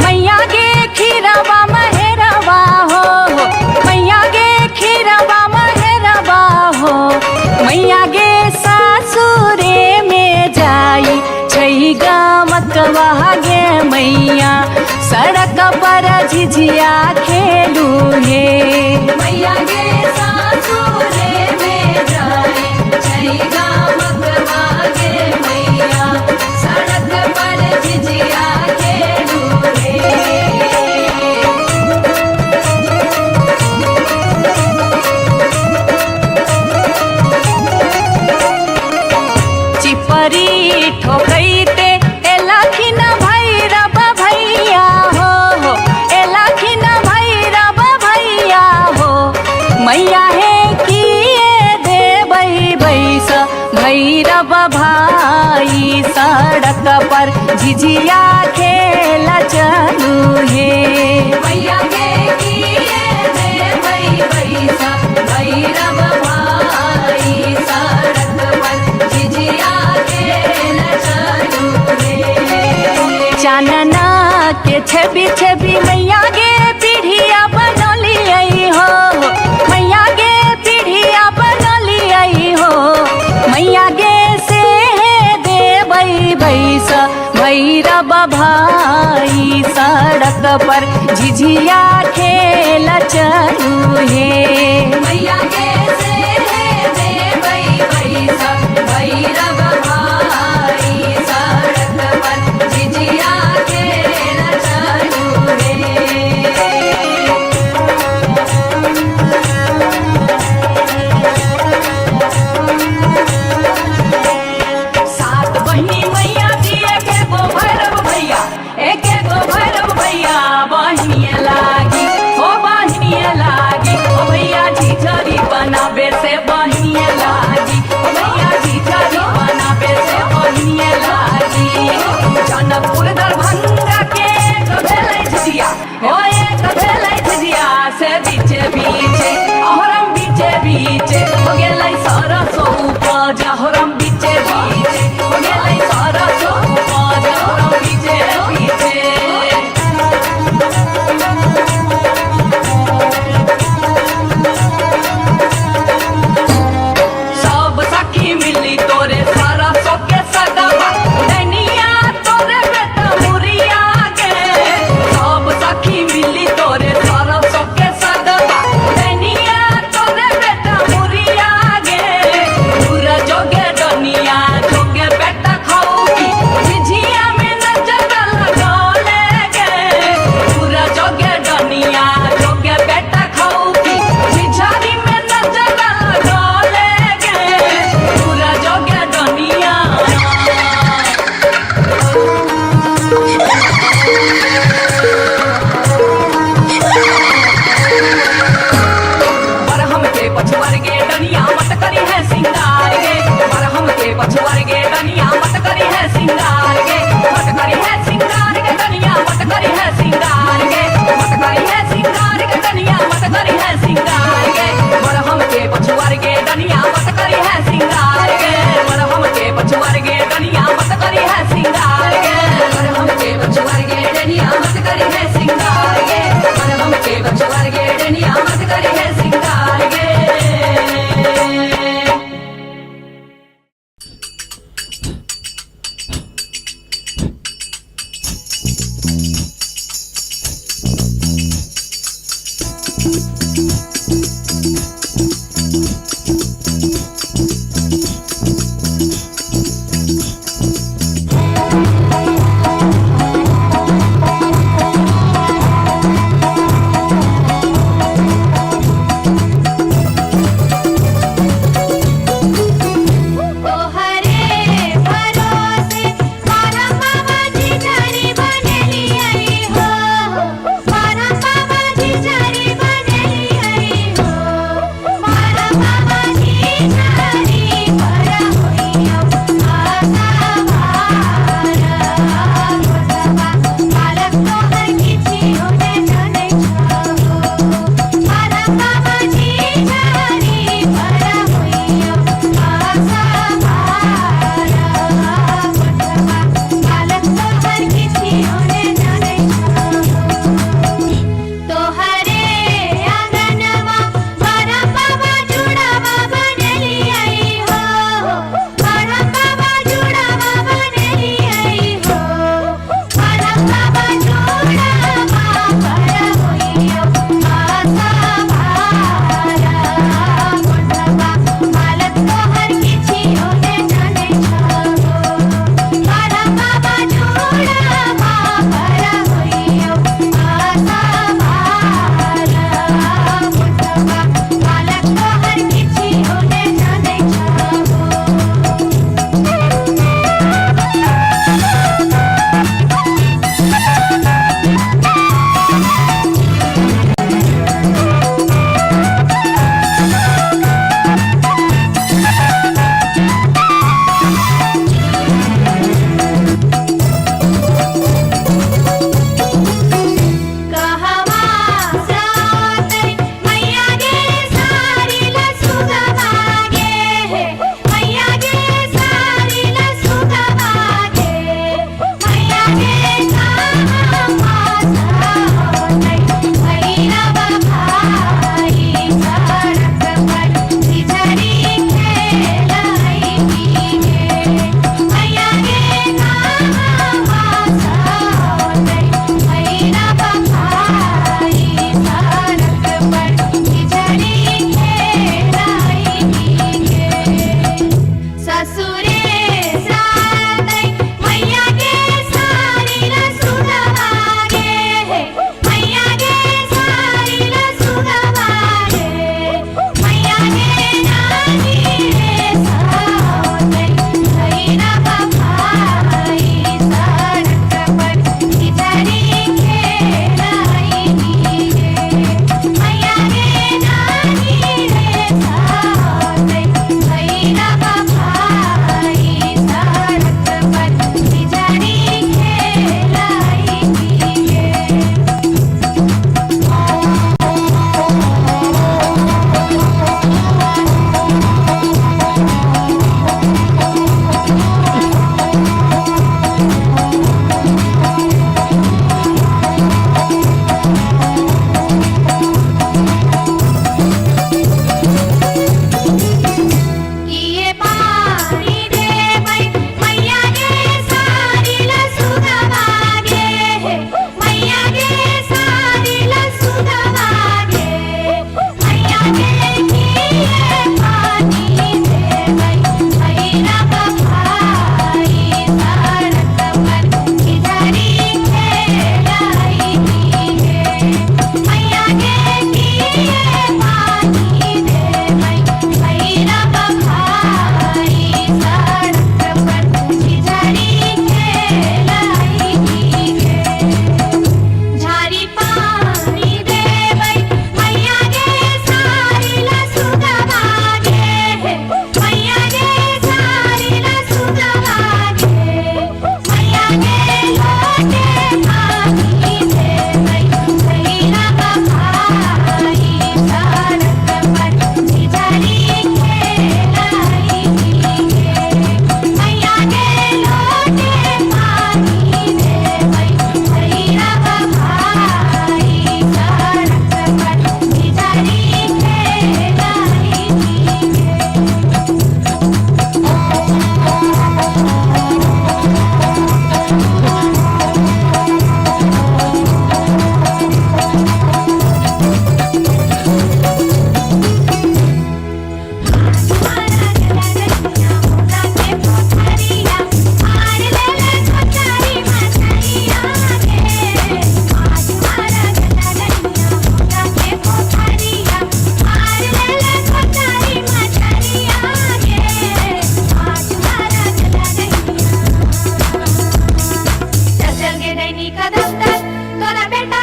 मैया गे खीरवा महेरवा हो मैया गे खीरवा महेरवा हो मैया गे सासुरे में जाई छई गामकवा गे मैया सड़क पर झिझिया खेलू हे मैया गे सासुरे में जाई छई गामकवा गे मैया सड़क पर झिझिया खेलू हे चिपरी ठोकैते एलखिन भैरव भैया हो एलखिन भैरव भैया हो मैया हे किए देबै बैस भैरव भाई सड़क पर झिझिया खेल चलू हे मैया के किए देबै बैस भैरव भाई सड़क पर झिझिया खेल चलू हे चानना के छवि छवि मैया गे पीढ़िया बनलियै हो मैया गे पीढ़िया बनलियै हो मैया गे से देबै बैस भैरव भाई सड़क पर झिझिया खेल चलू हे मैया गे से देबै बैस भैरव भाई सड़क पर झिझिया खेल चलू हे सात बहिनी मैया दिए के गो भैरव भैया एक गो भैरव भैया बहिनिए लागी ओ भैया झिझरी बन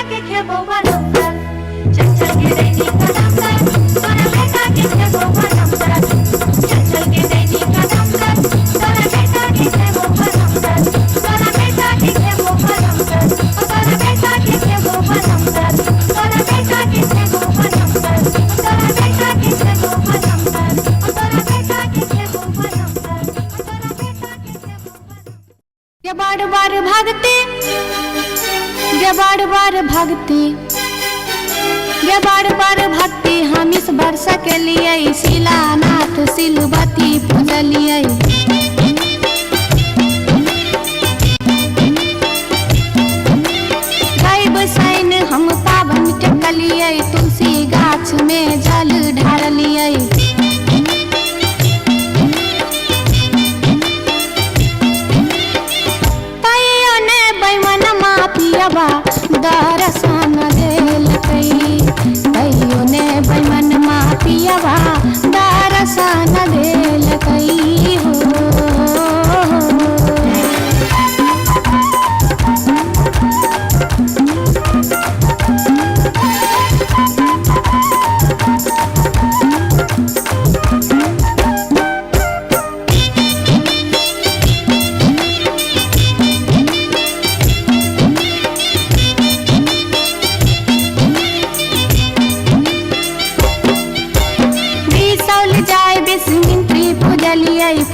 बेटा के खेबो बनम तर चल चल के दैनी कदम तर तोरा बेटा के खेबो बनम तर चल चल के दैनी कदम तर तोरा बेटा के खेबो बनम तर तोरा बेटा के खेबो बनम तर तोरा बेटा के खेबो बनम तर तोरा बेटा के खेबो बनम तर तोरा बेटा के खेबो बनम तर तोरा बेटा के खेबो बनम तर तोरा बेटा के खेबो ये बार बार भागते ये बार बार भागते ये बार बार भागते हम इस वर्षा के लिए शिलानाथ सिलवती पूजलिए गायब सैन हम पावन टेकलिए तुलसी गाछ में जल ढारलिए तैयो ने बैमन मापियबा दर्शन देलकै तैयो ने बैमन मापियबा दर्शन देलकै हो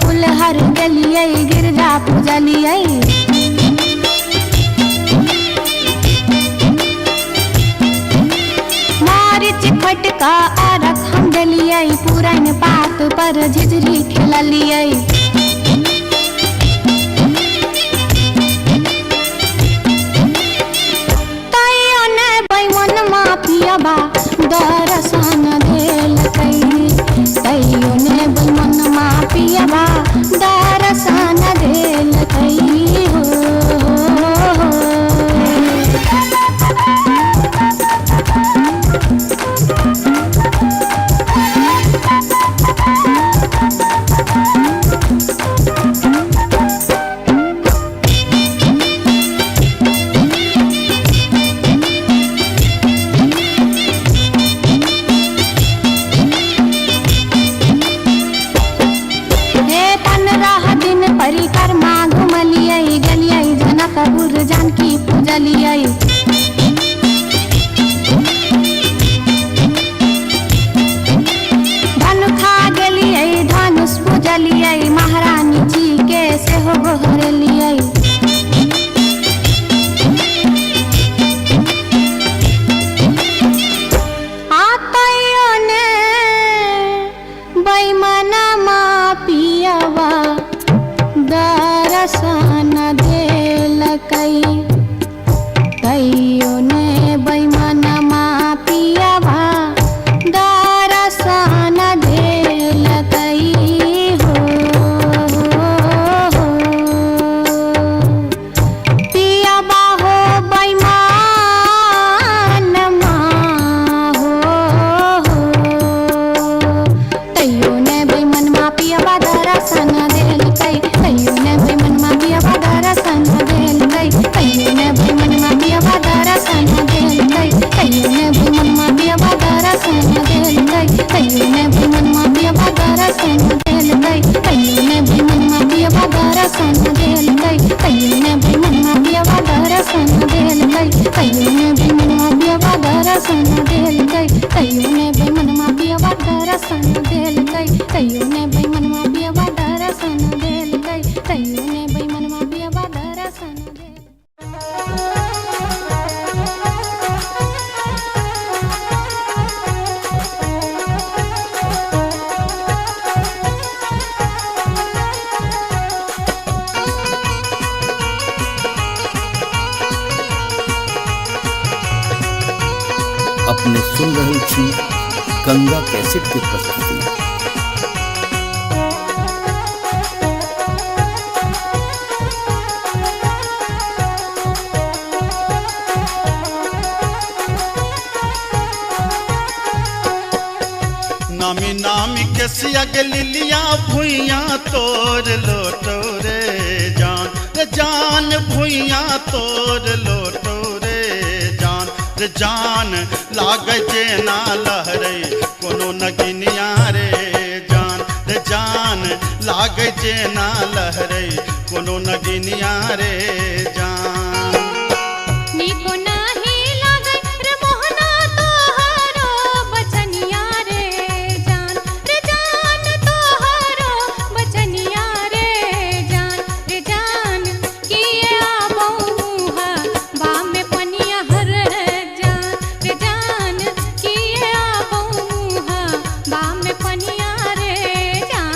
फुलहर गलिए गिरजा पूजलिए मारिच फटका आरख हम डलिए पुरान पात पर झिझरी खेललिए तैयो ने बैमन मापियबा दर्शन देलकै तैयो ने बैमन मापियबा दर्शन देलकै हो परिक्रमा घुमलिए गलिए जनकपुर जानकी पूजलिए धनुखा गेलिए धनुष पूजलिए महारानी जी के सेहो गोहरलिए तैयो ने बैमन मापियबा दर्शन देलकै तैयो ने बैमन मापियबा दर्शन देलकै हो पियबा हो बैमन हो तैयो ने बैमन मापियबा दर्शन देलकै तैयो ने बैमन मापियबा दर्शन देलकै तैयो ने बैमन मापियबा दर्शन देलकै तैयो ने बैमन मापियबा दर्शन देलकै तैयो ने बैमन मापियबा दर्शन देलकै तैयो ने बैमन मापियबा दर्शन देलकै तैयो ने बैमन मापियबा दर्शन देलकै तैयो ने बैमन मापियबा दर्शन देलकै तैयो ने बैमन मापियबा दर्शन देलकै तैयो ने बैमन मापियबा दर्शन देलकै तैयो ने बैमन मापियबा दर्शन अपने सुन रहल छी गंगा कैसेट के प्रस्तुति। नामी नामी के सिया लिलिया भुइया तोर लोटो रे जान भुइया तोर लोटो रे जान रे जान लागे जेना लहरे कोनो नगिनिया रे जान रे जान लागे जेना लहरे कोनो नगिनिया रे जान नीको नाही लागै रे मोहना तोहरो बचनिया रे जान तोहरो बचनिया रे जान किए आबो मुहा बा में पनिया हर जान किए आबो मुहा बा में पनिया रे जान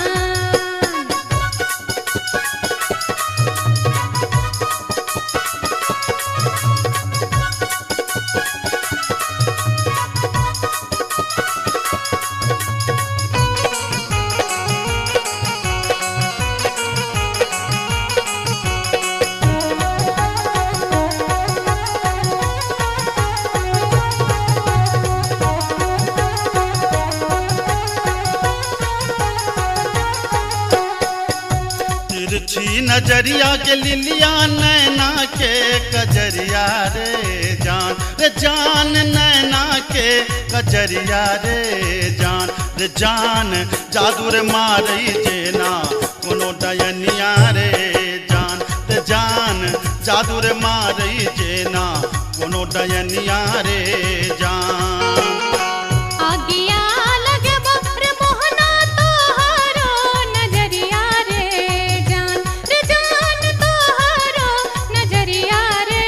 तिरछी नजरिया के लिलिया नैना के कजरिया रे जान नैना के कजरिया रे जान जादू रे मारई जेना कोनो डयनिया रे जान जादू रे मारई जेना कोनो डयनिया रे जान आगिया लगे बप्र मोहना तोहरो नजरिया रे जान तोहरो नजरिया रे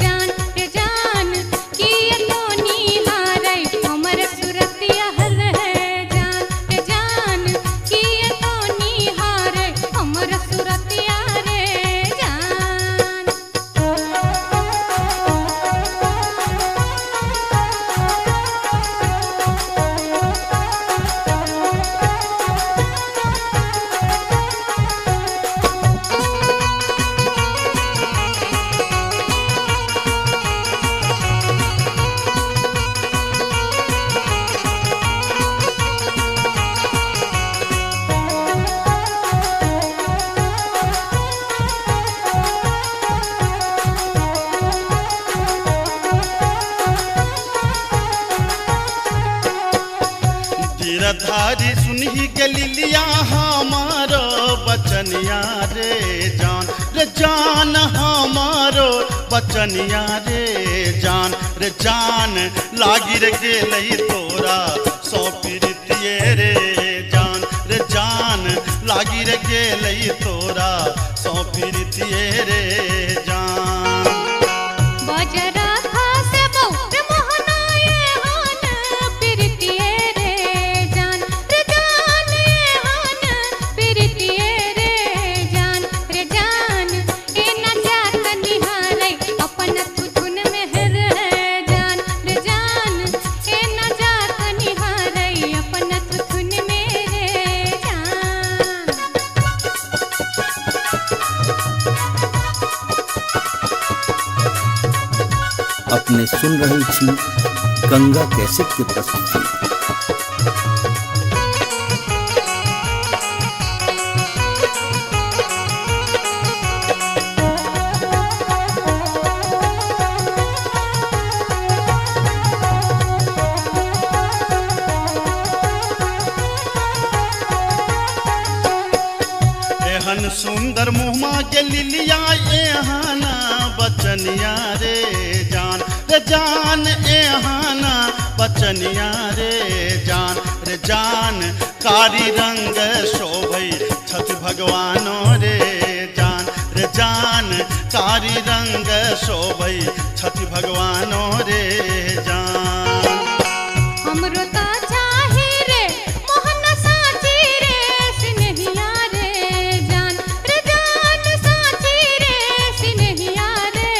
जान किए तो निहारै हमर सुरतिया हर जान किए तो निहारै हमर सुरतिया रे जान गिरधारी सुनही के लिलिया हमारो बचनिया रे जान हमारो बचनिया रे जान लागी रे गेलई तोरा सौ प्रीतिये रे जान लागी रे गेलई तोरा सौ प्रीतिये रे जान बजरा खासे बहु मोहना ये हान प्रीतिये रे जान ये हान प्रीतिये रे जान ए न जात निहारै अपन तुन में हर जान ए न जात निहारै अपन तुन में रे जान अपने सुन रहल छी गंगा कैसेट के प्रस्तुति। एहन सुंदर मुहमा के लिलिया एहाना बचनिया रे जान एहाना बचनिया रे जान कारी रंग शोभै छठ भगवानो रे जान कारी रंग शोभै छठ भगवानो रे जान हमरो ता चाहे रे मोहन साची रे सिनहिया रे जान साची रे सिनहिया रे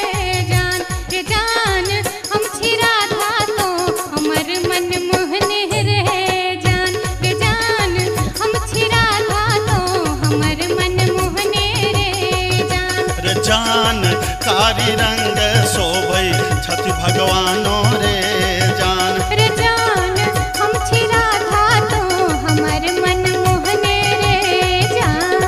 जान हम छिरा था तो हमर मन मोहने रे जान हम छिरा था तो हमर मन मोहने रे जान कारी रंग शोभै छठ भगवानो रे जान हम छिरा था तो हमर मन मोहने रे जान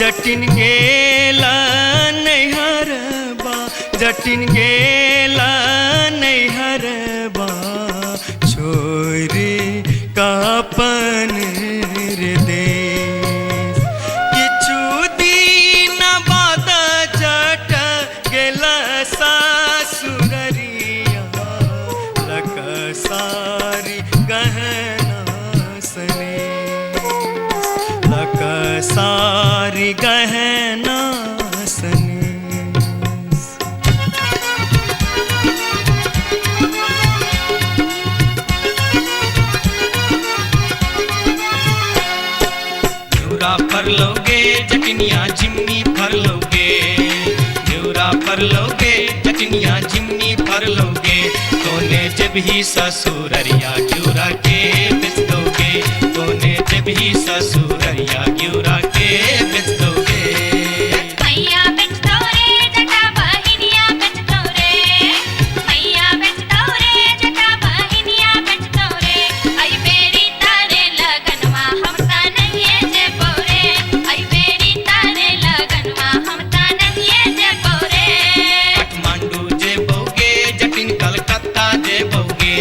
जटिन गेला नैहरबा जटिन गेला नैहरबा छोरी कापन रे देश किछु दिन बाद जट गेला सासुररिया लक सारी गहना सने लक सारी गहना सने फर लोगे जटनिया जिमनी फर लोगे न्यूरा फर लोगे जटनिया जिमनी फर लोगे तोने जब ही ससुररिया ग्यूरा के बेच दोगे तोने जब ही ससुररिया ग्यूरा के बेच दोगे मैया बेच दो रे जटा बहिनिया बेच दो रे मैया बेच दो रे जटा बहिनिया बेच दो रे आई बेरी तारे लगनवा हम ता नहीं जे बोरे आई बेरी तारे लगनवा हम ता नहीं जे बोरे काठमांडू जे बोगे जटिन कलकत्ता जे बोगे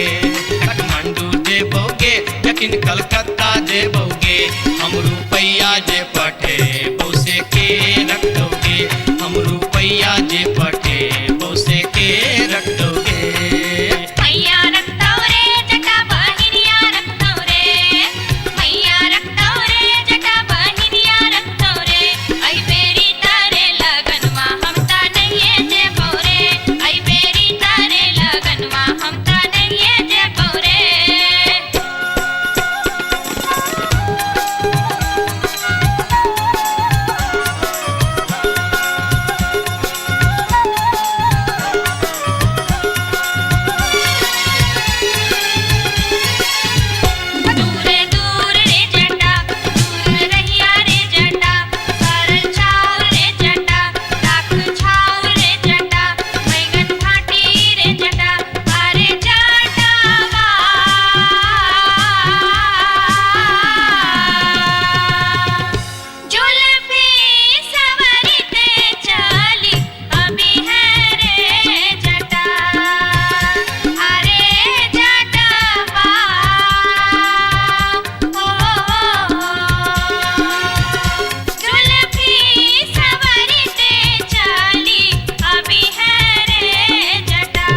काठमांडू जे बोगे जटिन कलकत्ता जे बोगे हम रुपैया जे पठे बोसे के रख दोगे हम रुपैया जे पठे बोसे के रख दोगे मैया रख दो रे जटा बहिनिया रख दो रे मैया रख दो रे जटा बहिनिया रख दो रे आई बेरी तारे लगनवा हम ता नहीं जे बोरे आई बेरी तारे लगनवा हम ता नहीं जे बोरे दूरे दूर रे जटा दूर रहिया रे जटा सरल छाव रे जटा राख छाव रे जटा बैगन घाटी रे जटा अरे जटावा जुल्फी सवरते चली अभी है रे जटा अरे जटावा जुल्फी सवरते चली अभी है रे जटा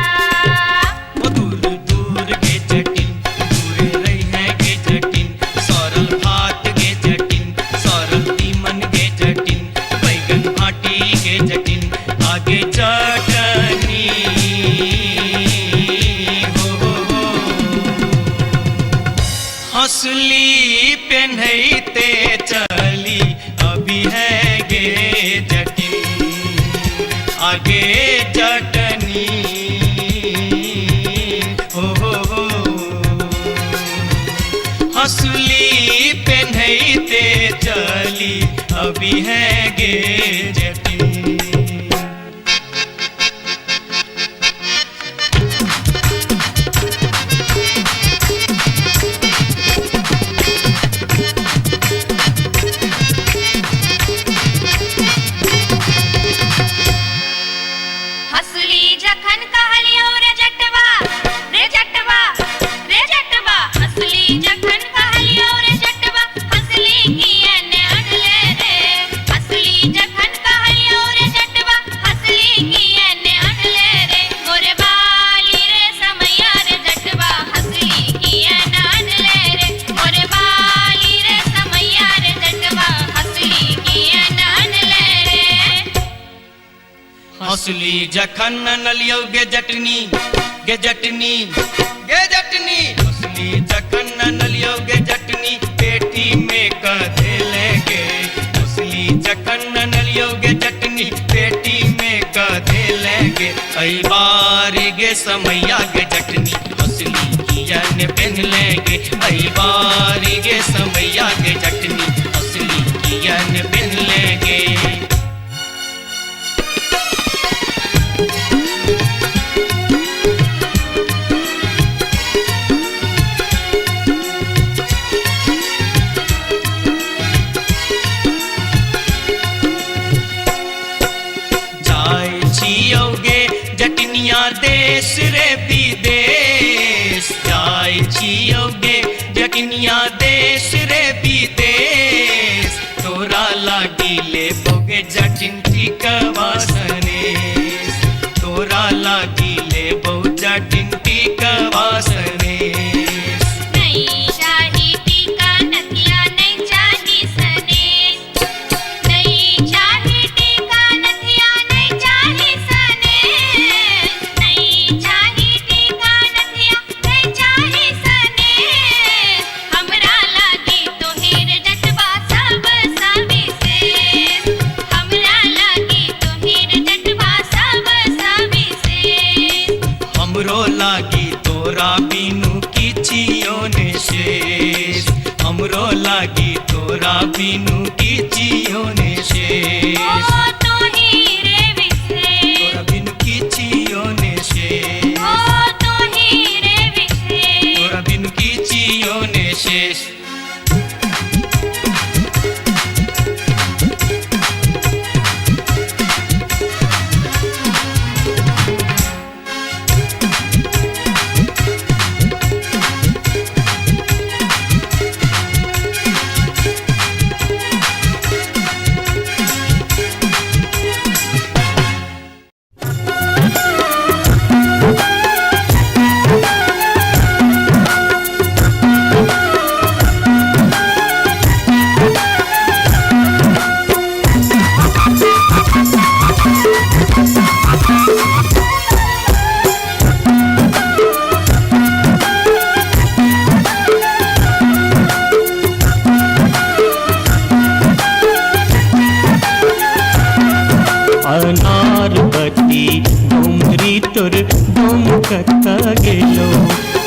वो दूर दूर के जटिन दूर रही है के जटिन सरल भात के जटिन सरल तीमन के जटिन बैगन भाटी के जटिन आगे चटनी हो हंसली पेन्हते चली अभी है गे जटिन आगे चटनी हो हंसली पेन्हते चली अभी है गे जटिन हसली जखन कहलियो रे जटवा रे जटवा रे जटवा हसली जखन कहलियो रे जटवा हसली कियने अनले रे हसली जखन कहलियो रे जटवा हसली कियने अनले रे मोरे बाली रे समैया रे जटवा हसली कियने अनले रे मोरे बाली रे समैया रे जटवा हसली कियने अनले रे हंसली जखन नलियो गे जटनी गे जटनी गे जटनी हंसली जखन नलियो गे जटनी पेटी में कधे लेंगे हंसली जखन नलियो गे जटनी पेटी में कधे लेंगे कई बार गे समैया गे जटनी हंसली कियन पहन लेंगे कई बार गे समैया गे जटनी हंसली कियन पहन लेंगे देश रे विदेश तोरा लागी ले बोगे जटिन टिकवा सनेस तोरा लागी ले बो जटिन टिकवा सनेस नहीं चाही टीका नथिया नहीं चाही सनेस नहीं चाही टीका नथिया नहीं चाही सनेस नहीं चाही टीका नथिया नहीं चाही सनेस हमरा लागी तोहेर जटवा सब सविशेष हमरा लागी तोहेर जटवा सब सविशेष हमरो लागी तोरा बिनु किछियो ने शेष हमरो लागी तोरा बिनु किछियो ने शेष ओ तोही रे विशेष तोरा बिनु किछियो ने शेष ओ तोही रे विशेष तोरा बिनु किछियो ने शेष अनारबती डोंगरी तोर डोमकता गेलो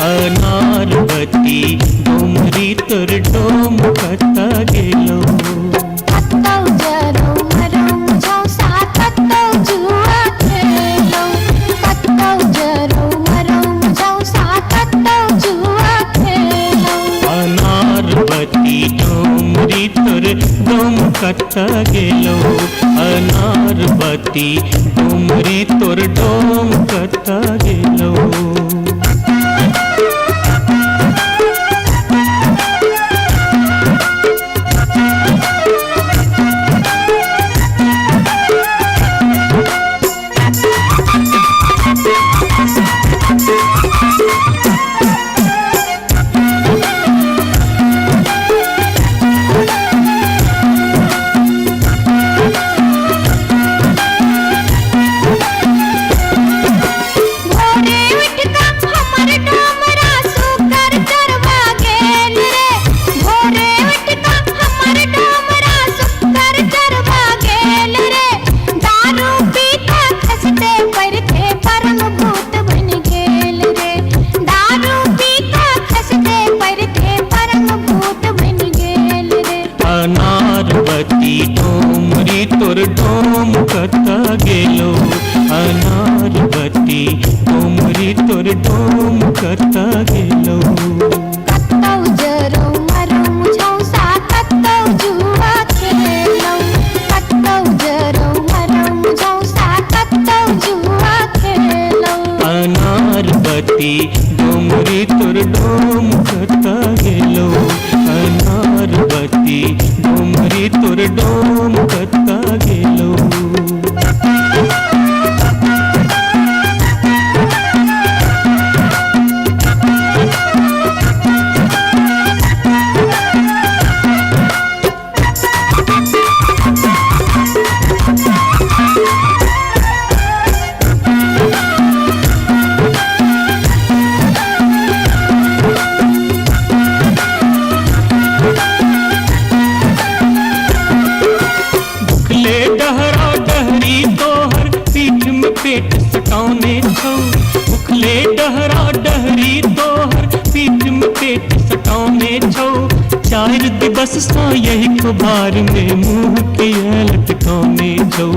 अनारबती डोंगरी तोर डोमकता गेलो कत्तौ जरौ मरौ मुझौ सा कत्तौ जुआ खेलौ कत्तौ जरौ मरौ मुझौ सा कत्तौ जुआ खेलौ अनारबती डोंगरी तोर डोमकता गेलो अनारबती डोंगरी तोर डोमकता गेलो अनारबती डोंगरी तोर डोमकता गेलो अनारबती डोंगरी तोर डोमकता गेलो कत्तौ जरौ मरौ मुझौ सा कत्तौ जुआ खेलौ कत्तौ जरौ मरौ मुझौ सा कत्तौ जुआ खेलौ अनारबती डोंगरी तोर डोमकता गेलो अनारबती डोंगरी तोर डोमकता गेलो पेट सटाउने छौ उखले डहरा डहरी तोहर पीठ में पेट सटाउने छौ चार दिवस सा यही खुबार में मुंह के लटकाउने छौ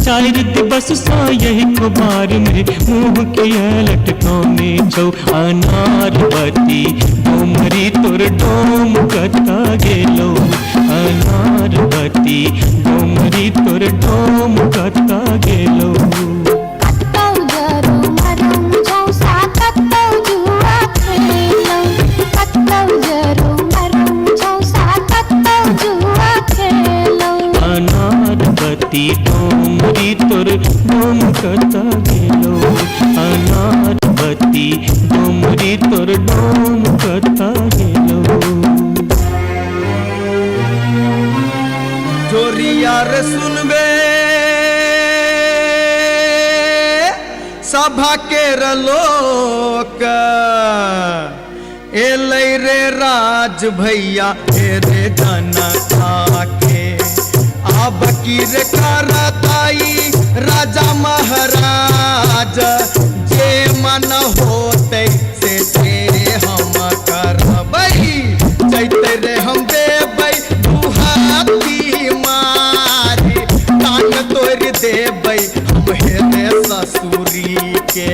चार दिवस सा यही खुबार में मुंह के लटकाउने छौ अनारबती डोमरी तोर डोम कता गेलो अनारबती डोमरी तोर डोम कता गेलो कत्तौ जरौ मरौ मुझौ सा कत्तौ जुआ खेलौ कत्तौ जरौ मरौ डोमरी तोर डोम कथा हेलो। जोरिया रे सुनबे सभा के लोक एलै रे राज भैया हे रे जनता के। अब की रे करताई राजा महाराज जे मन होते से हम करबै। जैते रे हम देबै दुहाती मारी तान तोड़ देबै हम हेरे ससुरी के।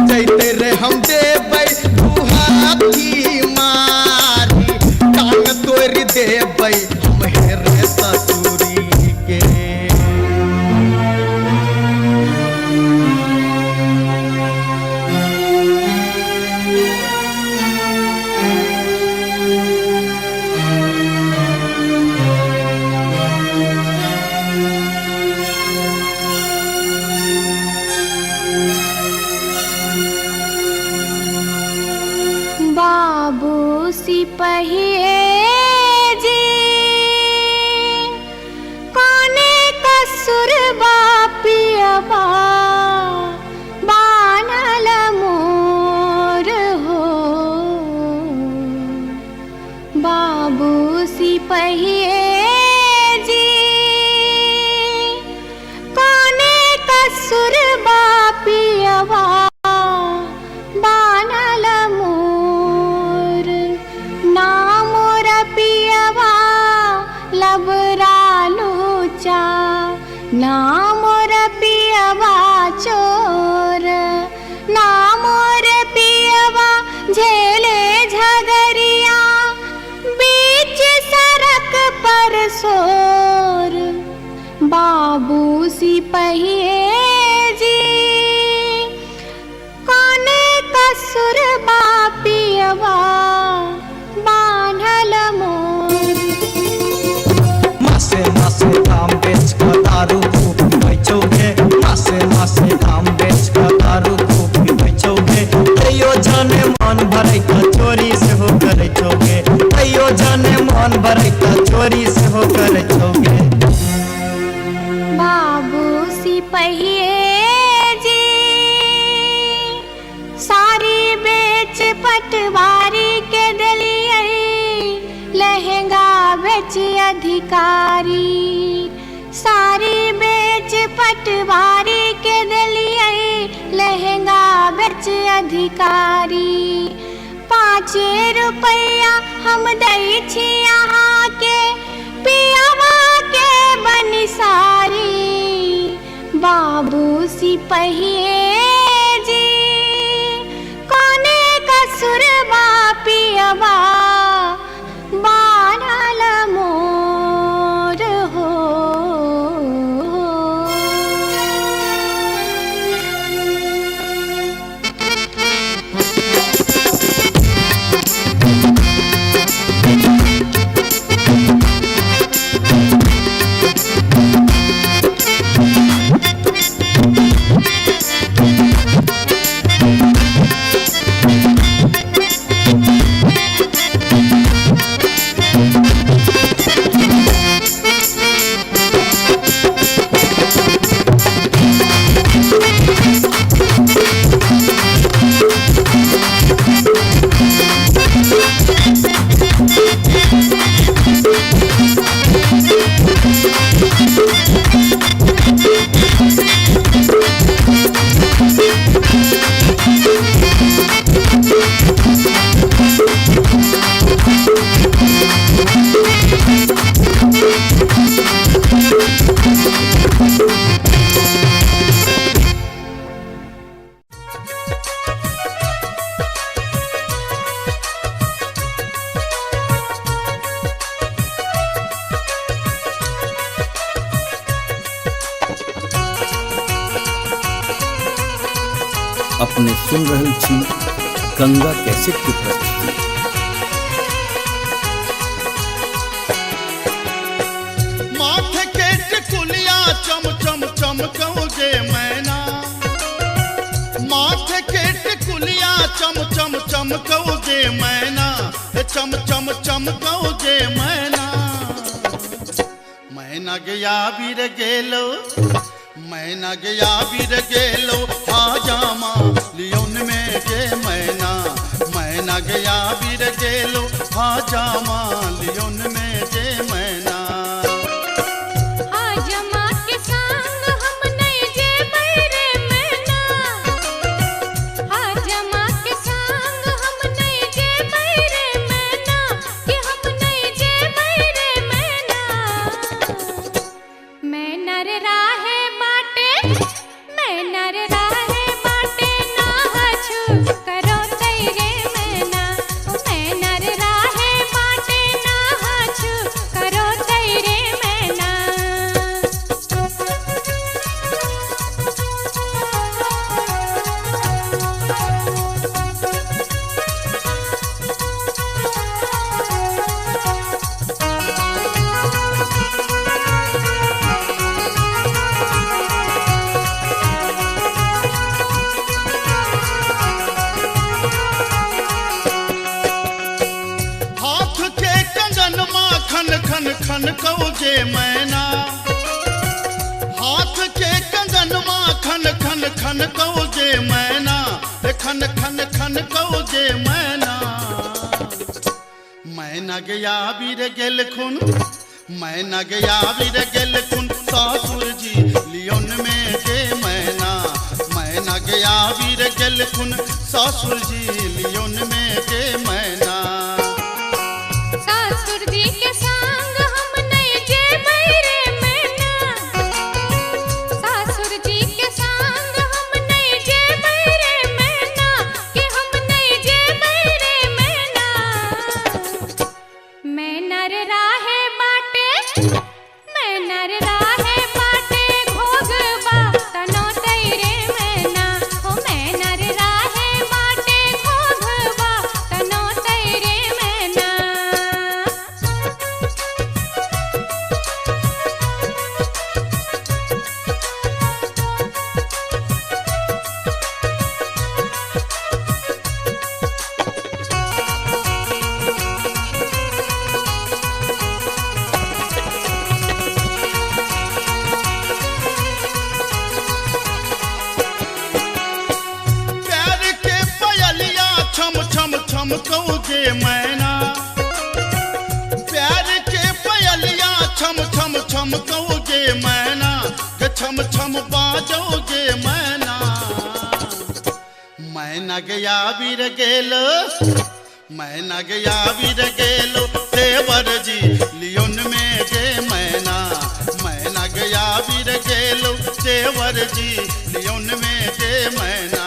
जैते रे हम देबै दुहाती मारी तान तोड़ देबै हम हेरे ससुरी के। बाबू सिपहिए जी कोने कसुर बापियबा बानल मोर हो। बाबू सिपहिए जी कोने कसुर बापियबा बानल मोर। ना मोर पियवा लबरा लूचा ना मोर पियवा चोर। ना मोर पियवा झेले झगरिया बीच सड़क पर सोर। बाबू सिपहिए जी कोने कसुर बापियवा बान्हल मोर। मासे मासे काम बेच कर दारू खूब बेचोगे। मासे मासे काम बेच कर दारू खूब बेचोगे। तैयो जाने मन भरे का चोरी से हो कर चोगे। तैयो जाने मन भरे का चोरी से हो कर चोगे। बाबू सिपहिए जी सारी बेच पटवारी के दिलिए लहंगा बेच अधिकारी। सारी बेच पटवारी के दिलिए लहंगा बेच अधिकारी। 5 रुपया हम दै छी यहाँ के पियवा के बनिसारी। बाबू सिपहिए जी कोने कसुर बापियवा बानल मोर हो। अपने सुन रहल छी गंगा कैसेट की प्रस्तुति। माथे के टिकुलिया चम चम चमकओगे मैना। माथे के टिकुलिया चम चम चम चमकौगे मैना, चम चम चमकौगे मैना। मैना गया बीर गेलो, मैना गया बीर गेलो, हाजामा लियोन में गे मैना। मैना गया बीर गेलो, हाजामा लियोन में गे मैना। हाजमा के संग हम नहीं जे बैरे मैना, हाजमा के संग हम नहीं जे बैरे मैना, कि हम नहीं जे बैरे मैना। मैना रे राहे बाटे, मैना रे राहे बाटे ना हछु करो तैरे मैना। मैना रे राहे बाटे ना हछु करो तैरे मैना। हाथ के कंगन माँ खन खन खन कौगे मैना। हाथ के कंगन माँ खन खन खन कौगे मैना, खन खन खन कौगे मैना। मैना गया बीर गेल खुन, मैना गया बीर गेल खुन, सासुर जी लियोन में गे मैना। मैना गया बीर गेल खुन, सासुर जी लियोन में गे मैना। सासुर जी के संग हम नहीं जे बैरे मैना, सासुर जी के संग हम नहीं जे बैरे मैना, कि हम नहीं जे बैरे मैना। मैना रे राहे बाटे, मैना रे राहे बाटे घोगबा तनो तैरे मैना। हो मैना रे राहे बाटे घोगबा तनो तैरे मैना। प्यार के पयलिया छम छम छम कौगे मैना। प्यार के पयलिया छम छम छम कौगे मैना, छम छम बाजोगे मैना। मैना गया बीर गेलो, मैना गया बीर गेलो, देवर जी लियोन में गे मैना। मैना गया बीर गेलो, देवर जी लियोन में गे मैना।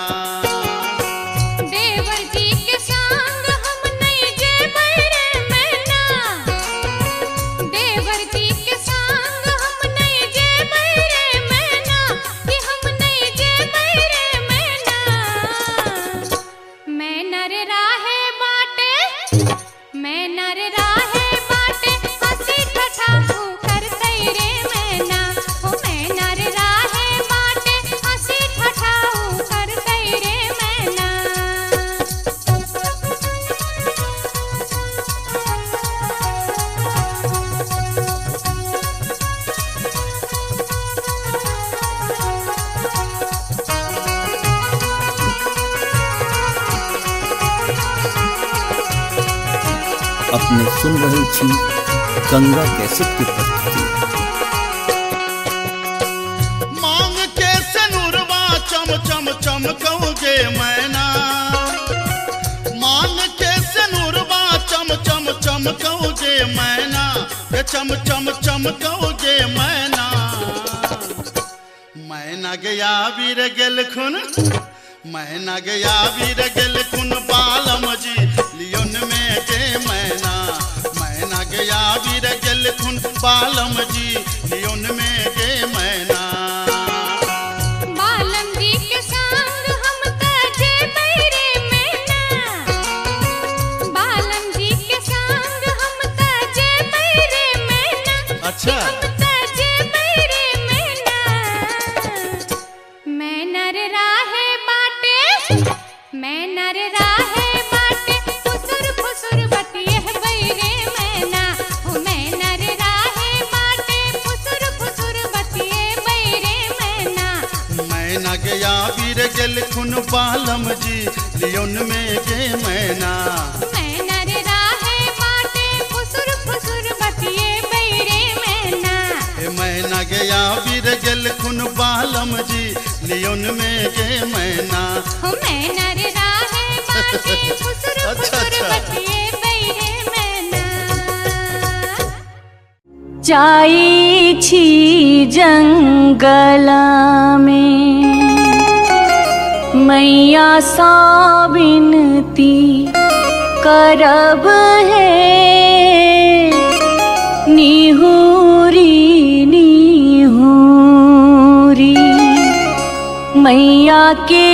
देवर जी के संग हम नहीं जे बैरे मैना, देवर जी के संग हम नहीं जे बैरे मैना, कि हम नहीं जे बैरे मैना। मैना रे राहे बाटे, मैना रे राहे बाटे हंसी ठठा कर तैरे मैना। हो मैना रे राहे बाटे हंसी ठठा कर तैरे मैना। अपने सुन रहे छी गंगा कैसेट की प्रस्तुति। मांग के सनुरवा चम चम चमकौगे मैना। मांग के सनुरवा चम चम चमकौगे मैना, चम चम चमकौगे मैना। मैना गया बीर गेल खुन, मैना गया बीर गेल खुन, बालम जी लियोन में गे मैना। मैना गया बीर गेल खुन, बालम जी लियोन में गे मैना। बालम जी के संग हम ताजे बैरे मैना, बालम जी के संग हम ताजे बैरे मैना। अच्छा हम ताजे बैरे मैना। मैना रे राहे बाटे, मैना रे राहे गया वीर गेल खुन पालम जी लियोन में गे मैना मैना रे राहे बाटे फुसुर फुसुर बतिए बैरे मैना मैना गया वीर गेल खुन पालम जी लियोन में गे मैना मैना रे राहे बाटे फुसुर फुसुर बतिए बैरे मैना जाई छी जंगला में मैया सा विनती करब है निहुरी निहुरी मैया के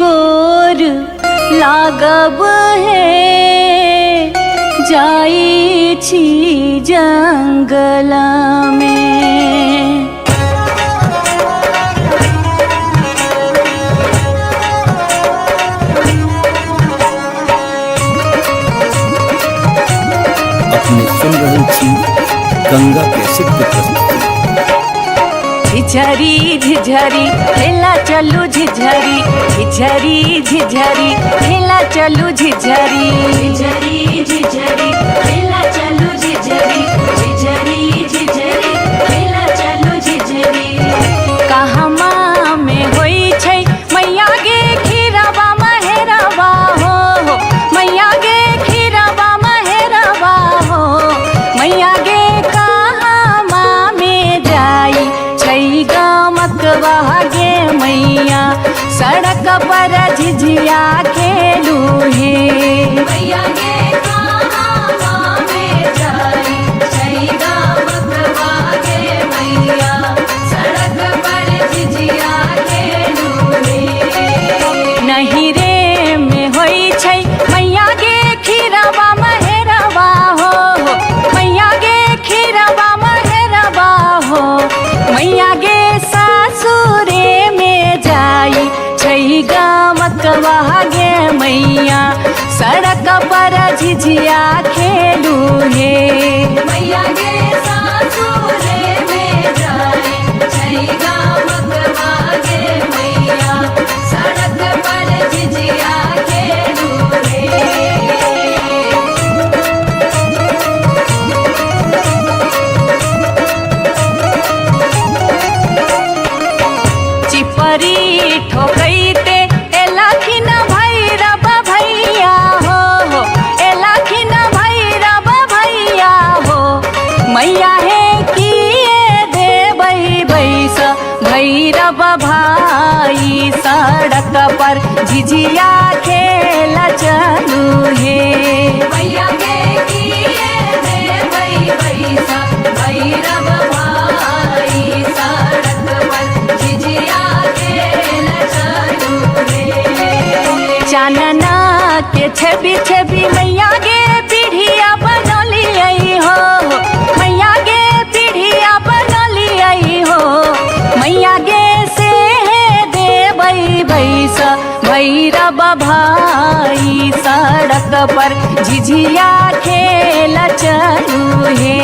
गोर लागब है जाई छी जंगला में अपने सुन रहे छी गंगा कैसेट की प्रस्तुति। झिझरी झिझरी खेला चलू झिझरी झिझरी झिझरी खेला चलू झिझरी झिझरी झिझरी खेला चलू झिझरी झिझरी झिझरी खेला चलू झिझरी कहमा में होई छै मैया गे खीरावा महेरावा हो मैया गे खीरावा महेरावा हो मैया गे कहमा में जाई छै गमकवा गे मैया सड़क पर झिझिया खेलू हे मैया गे कहमा में जाई छै गमकवा गे मैया सड़क पर झिझिया खेलू हे नहीं रे में होई छै मैया गे खीरावा महेरावा हो मैया गे खीरावा महेरावा हो मैया गे सासुरे में जाई छै गमकवा गे मैया सड़क पर झिझिया खेलू हे मैया गे सासुरे में जाई छै गमकवा गे मैया सड़क पर झिझिया खेलू हे चिपरी ठोकैते एलाखिन भैरव भैया हो एलाखिन भैरव भैया हो मैया हे किए देबै बैस भैरव भाई सड़क पर झिझिया खेल चलू हे मैया गे किए देबै बैस भैरव भाई सड़क पर झिझिया खेल चलू हे चानना के छवि छवि मैया गे पीढ़िया बनलियै हो मैया गे पीढ़िया बनलियै हो मैया गे से देबै बैस भैरव भाई सड़क पर झिझिया खेल चलू हे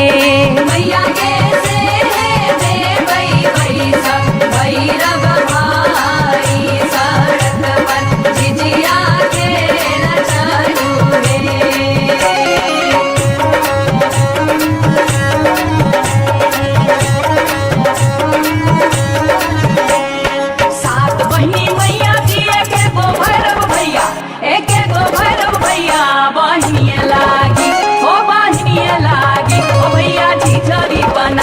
मैया गे से देबै बैस भैरव भाई सड़क पर झिझिया खेल चलू हे सात बहिनी मैया दिए के गो भैरव भैया एक गो भैरव भैया बहिनिए लागी ओ बहिनिए लागी ओ भैया झिझरी बन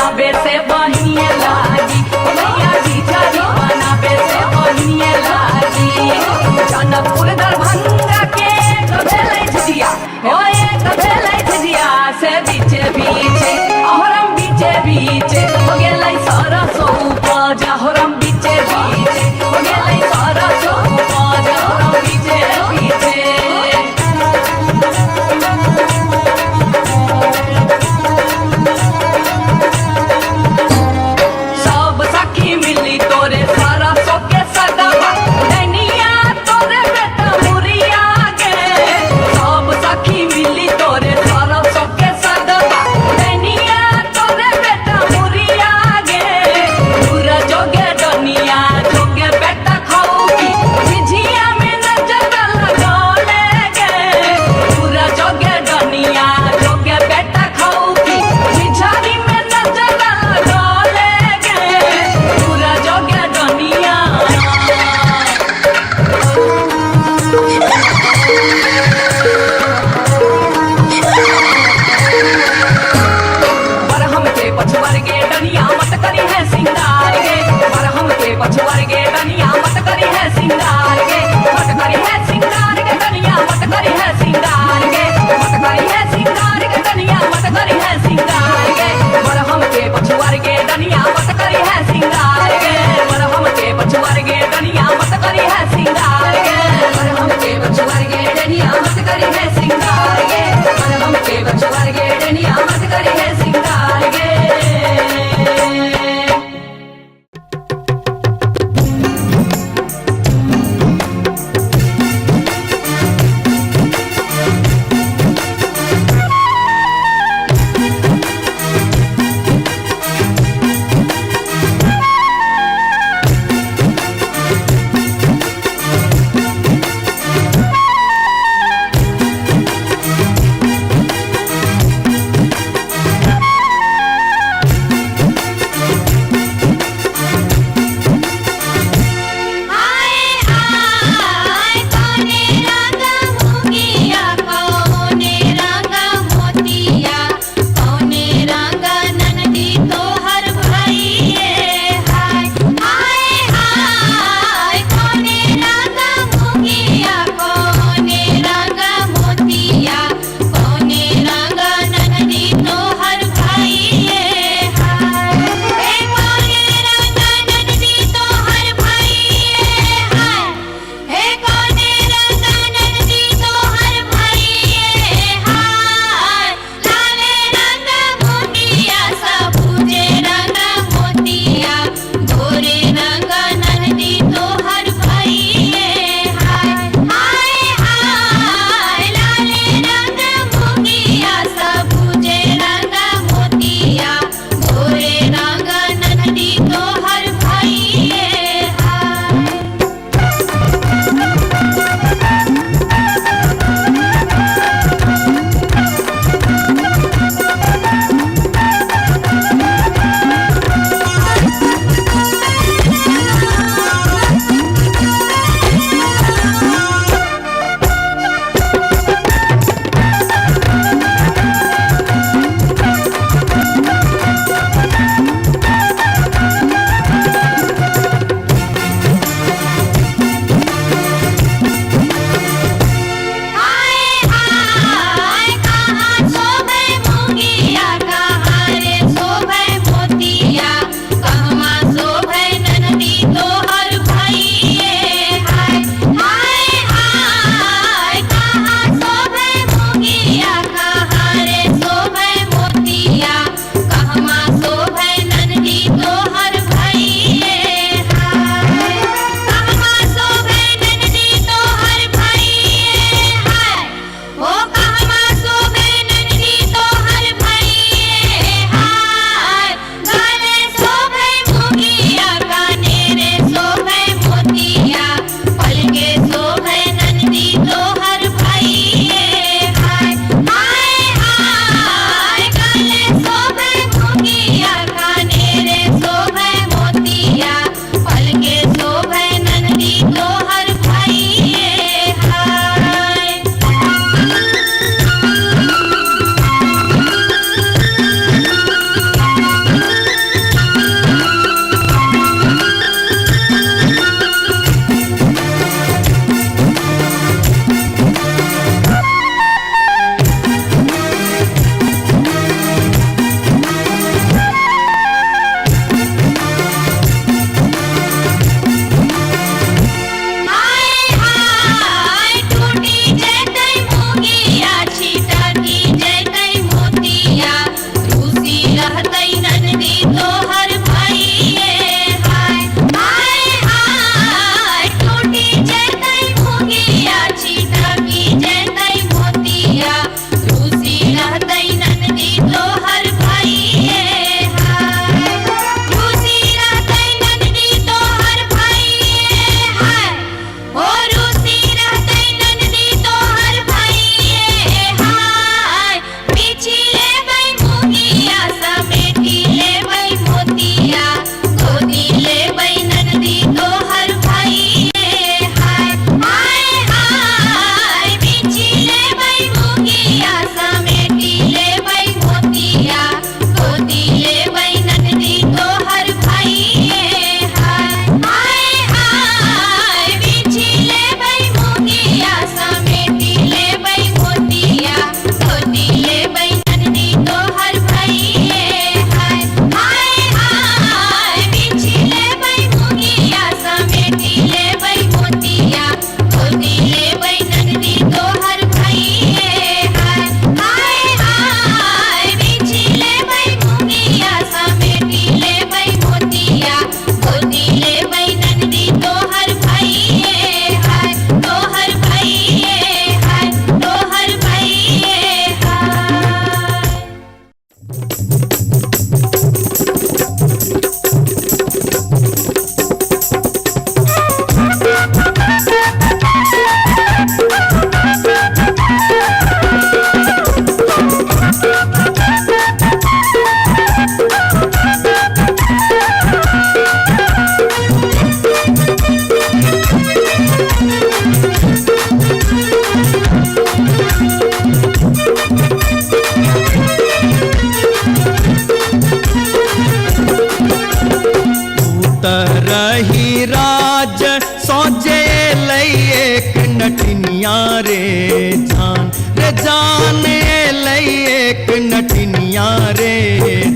जान एलै एक नटनिया रे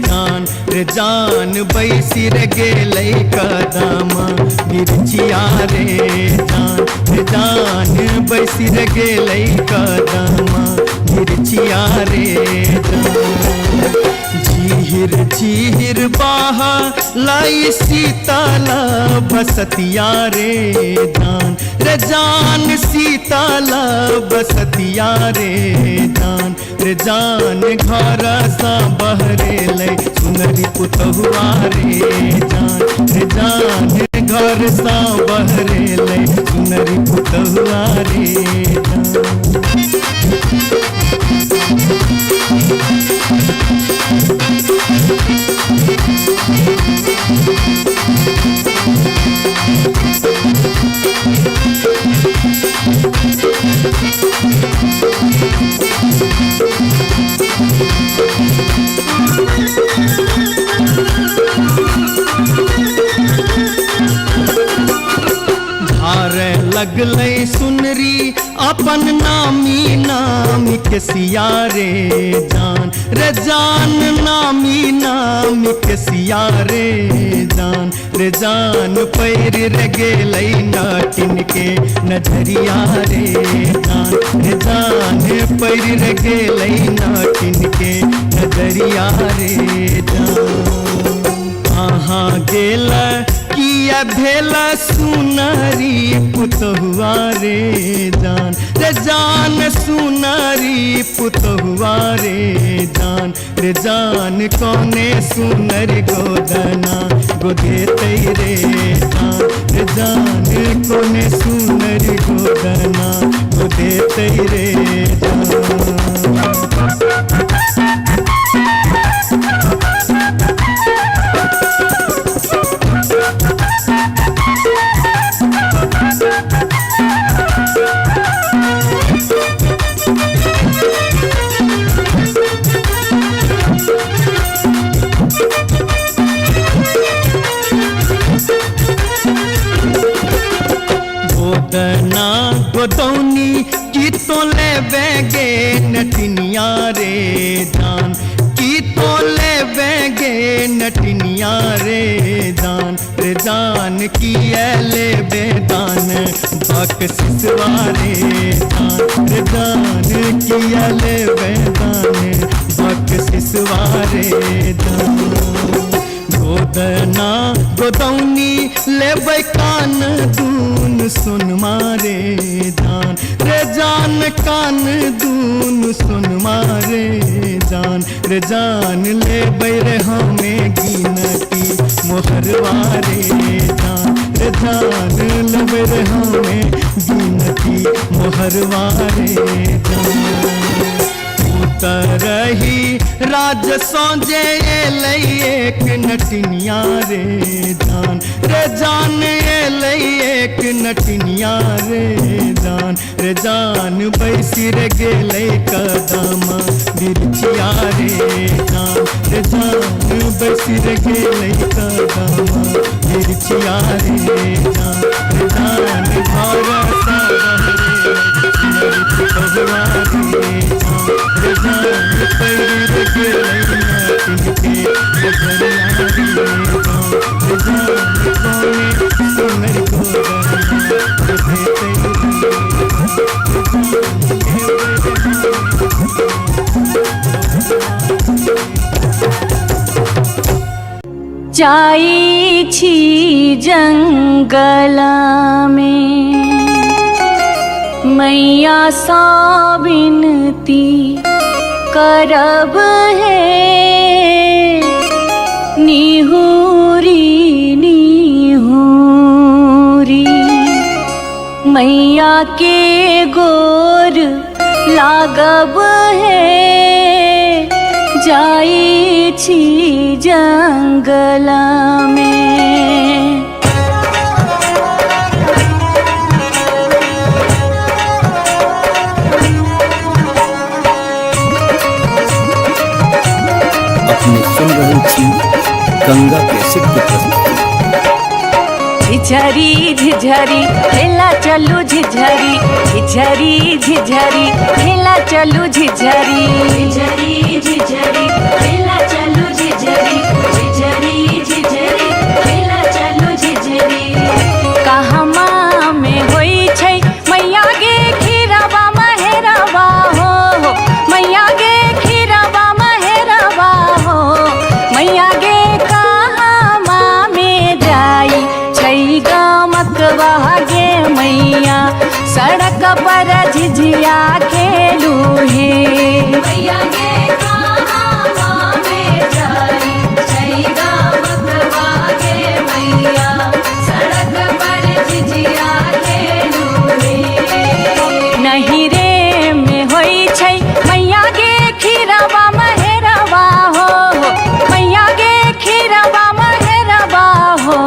जान रे जान बैसी रे गेलै कदमा मिर्चिया रे जान बैसी रे गेलै कदमा मिर्चिया रे जान झीर झीर बाह लाई शीतल बसतिया रे जान शीतल बसतिया रे जान घर सा बहरेलै सुनरी पुतहुआ रे जान घर सा बहरेलै सुनरी पुतहुआ रे जान धारे लगलै सुनरी अपन नामी नामी के सिया रे जान नामी के सिया रे जान पैर रे गेलै नाटिन के नजरिया रे जान पैर रे गेलै नाटिन के नजरिया रे जान कहाँ गेल किया भेल सुनरी पुतहुआ रे जान सुनरी पुतहुआ रे जान कौने सुनरी गोदना गोदेतै रे जान कौने सुनरी गोदना गोदेतै रे जान गोदना गोदौनी की तो ले बेगे नटनिया रे जान की तो ले बेगे नटनिया रे जान की ले बेदान बक सिसवा रे जान की ले बेदान बक सिसवा रे जान गोदना गोदौनी लेबै कान दून सुन मारे जान कान दून सुन मारे जान लेबै रे हमें गिनती मोहरवा रे जान लेबै रे हमें गिनती मोहरवा रे जान तरही राज सौजे एलै एक नटनिया रे जान एलै एक नटनिया रे जान बैसी रे गेलै कदमा मिर्चिया रे जान बैसी रे गेलै कदमा मिर्चिया रे जान घर सा बहरे रे जान पैर रे गेलै नाटिन के नजरिया रे जान कौने सुनरी गोदना गोदेतै जाई छी जंगल में मैया सा विनती करब है निहुरी निहुरी मैया के गोर लागब है जाई छी जंगल में। अपने सुन रहे थी गंगा कैसेट की प्रस्तुति। झिझरी झिझरी खेला चलू झिझरी झिझरी झिझरी खेला चलू झिझरी पर झिझिया खेलू हे मैया गे कहाँ में जाई छैगा मतवा गे मैया सड़क पर झिझिया खेलू रे। नहीं रे में होई छै मैया गे खीरवा महेरवा हो मैया गे खीरवा महेरवा हो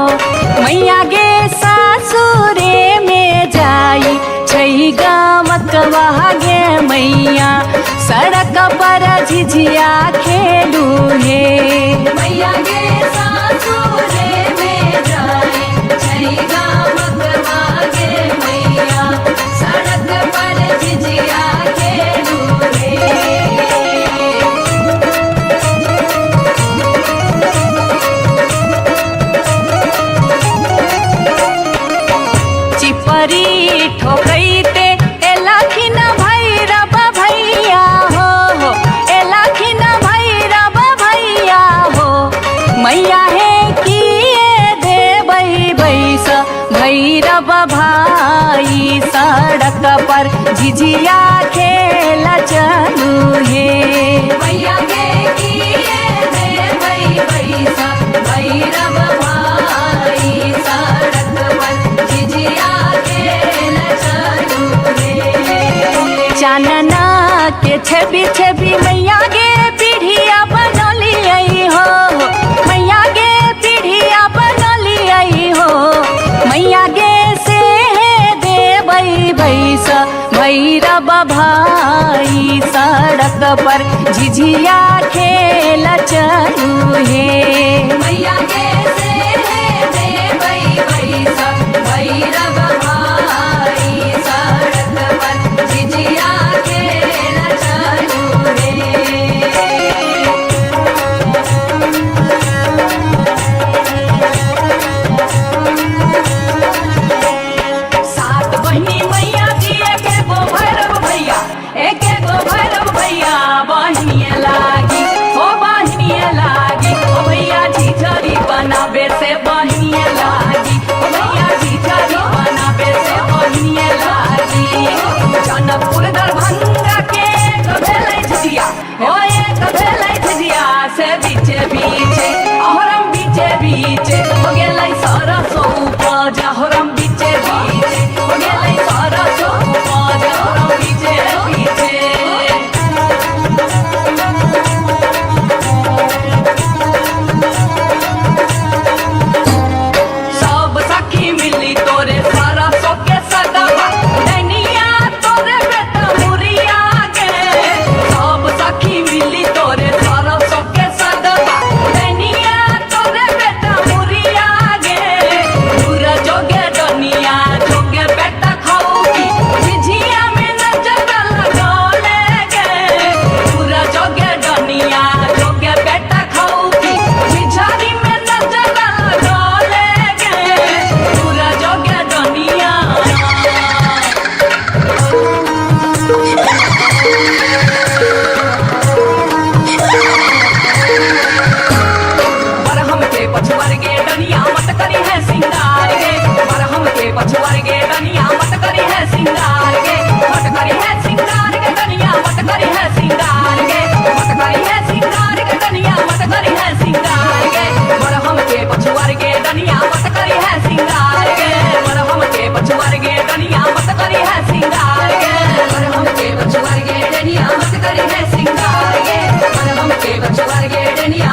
मैया गे सासुरे में जाई छै गामकवा गे मैया सड़क पर झिझिया खेलू हे मैया गे सासुरे में जाई छैगा मतवा गे मैया सड़क पर झिझिया खेलू रे। चिपरी ठोकैते एलखिन भैरव भैया हो एलखिन भैरव भैया हो मैया हे किए देबै बैस भैरव भाई सड़क पर झिझिया खेल चलू हे मैया गे किए देबै बैसा भैरव भाई सड़क पर झिझिया खेल चलू रे। चानना के छवि छवि मैया गे पीढ़िया बनलियै हो मैया गे पीढ़िया बनलियै हो मैया गे से देबै बैस भैरव भाई सड़क पर झिझिया खेल चलू हे मैया गे से देबै बैसा भैरव भाई सड़क पर झिझिया खेल चलू रे। सात बहिनी मैया दिए के गो भैरव भैया एक गो भैरव भैया बहिनिए लागी ओ बहिनिए लागी ओ भैया झिझरी बनाबे से बहिनिए लागी ओ भैया झिझरी बनाबे से बहिनिए लागी। जनकपुर दरभंगा के एक भेलै झिझिया ओ एक भेलै झिझिया से बीचे बीचे अहरम बीचे बीचे हो गेलै सरसो उपज अहरम बीचे बीचे हो गेलै सरसो उपज अहरम बीचे बीचे। सब सखी मिली तोरे सरसो के सगवा नैनिया तोरे बेटा मुरिया गे सब सखी मिली तोरे सरसो के सगवा नैनिया तोरे बेटा मुरिया गे दूर जोगे डनिया जोगे बेटा खाऊगी झिझिया में नजर लगौले गे दूर जोगे डनिया जोगे बेटा खाऊगी झिझरी में नजर लगौले गे दूर जोगे डनिया। बरहम के पछुआर गे डनिया मत करी है सिंगार गे बरहम के पछुआर गे डनिया मत करी है सिंगार गे मत करी है सिंगार गे डनिया मत करी है सिंगार गे मत करी है सिंगार गे डनिया मत करी है सिंगार गे बरहम के पछुआर गे डनिया मत करी है सिंगार गे बरहम के पछुआर गे डनिया मत करी है सिंगार गे बरहम के बचुआर गे डनिया मत करी है सिंगार गे बरहम के बचुआर गे डनिया